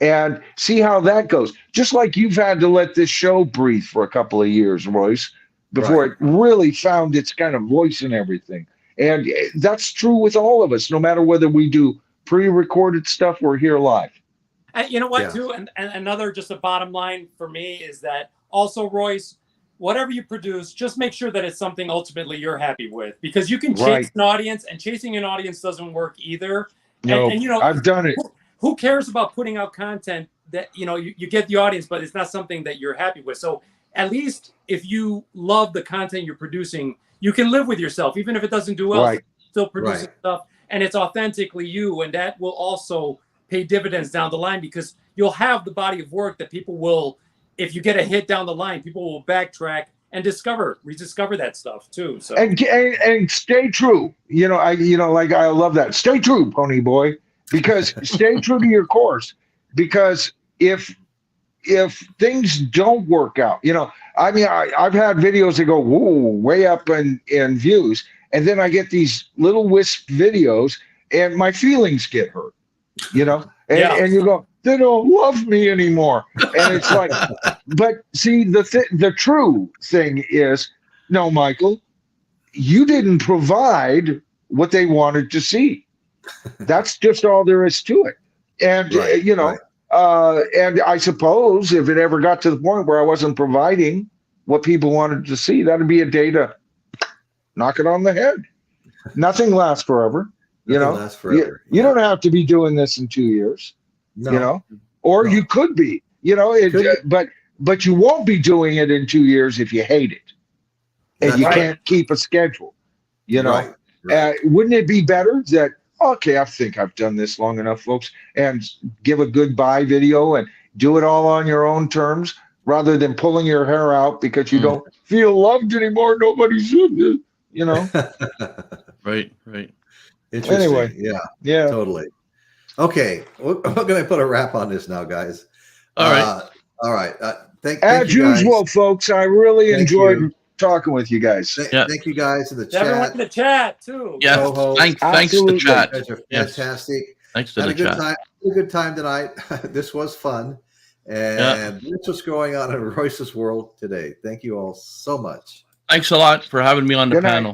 [SPEAKER 3] and see how that goes. Just like you've had to let this show breathe for a couple of years, Royce, before it really found its kind of voice and everything. And that's true with all of us, no matter whether we do pre-recorded stuff or here live.
[SPEAKER 2] And you know what, too? And another, just a bottom line for me is that also, Royce, whatever you produce, just make sure that it's something ultimately you're happy with, because you can chase an audience, and chasing an audience doesn't work either.
[SPEAKER 3] No, and I've done it.
[SPEAKER 2] Who cares about putting out content that, you get the audience, but it's not something that you're happy with. So at least if you love the content you're producing, you can live with yourself, even if it doesn't do well, still producing stuff, and it's authentically you. And that will also pay dividends down the line, because you'll have the body of work that people will, if you get a hit down the line, people will backtrack and rediscover that stuff too. So
[SPEAKER 3] and stay true. I love that. Stay true, Pony Boy, because stay true to your course. Because if things don't work out, I've had videos that go way up in views, and then I get these little wisp videos, and my feelings get hurt. And you go, they don't love me anymore. And it's like, but see, the true thing is, no, Michael, you didn't provide what they wanted to see. That's just all there is to it. And, and I suppose if it ever got to the point where I wasn't providing what people wanted to see, that'd be a day to knock it on the head. Nothing lasts forever. You don't have to be doing this in 2 years, or you could be, but but you won't be doing it in 2 years if you hate it and
[SPEAKER 1] That's
[SPEAKER 3] you
[SPEAKER 1] right.
[SPEAKER 3] can't keep a schedule. You know,
[SPEAKER 1] Right. Right.
[SPEAKER 3] wouldn't it be better that, okay, I think I've done this long enough, folks, and give a goodbye video and do it all on your own terms rather than pulling your hair out because you don't feel loved anymore. Nobody should, you know.
[SPEAKER 6] Right, right.
[SPEAKER 1] Interesting.
[SPEAKER 3] Anyway.
[SPEAKER 1] Yeah, totally. Okay, we're going to put a wrap on this now, guys.
[SPEAKER 6] All right.
[SPEAKER 1] All right. Thank
[SPEAKER 3] As
[SPEAKER 1] you guys.
[SPEAKER 3] usual, folks, I really
[SPEAKER 1] Thank
[SPEAKER 3] enjoyed
[SPEAKER 1] you.
[SPEAKER 3] talking with you guys.
[SPEAKER 6] Yeah.
[SPEAKER 1] Thank you guys in the
[SPEAKER 2] Everyone
[SPEAKER 1] chat.
[SPEAKER 2] in the chat too.
[SPEAKER 6] Yeah.
[SPEAKER 1] Co-host.
[SPEAKER 6] Thanks to
[SPEAKER 3] Absolutely.
[SPEAKER 6] chat.
[SPEAKER 1] You guys are
[SPEAKER 6] Yes.
[SPEAKER 1] fantastic.
[SPEAKER 6] Thanks to
[SPEAKER 1] Had
[SPEAKER 6] the
[SPEAKER 1] a good
[SPEAKER 6] chat.
[SPEAKER 1] time. Had a good time tonight. This was fun. And that's what's going on in Royce's world today. Thank you all so much.
[SPEAKER 6] Thanks a lot for having me on the
[SPEAKER 3] Good night.
[SPEAKER 6] panel.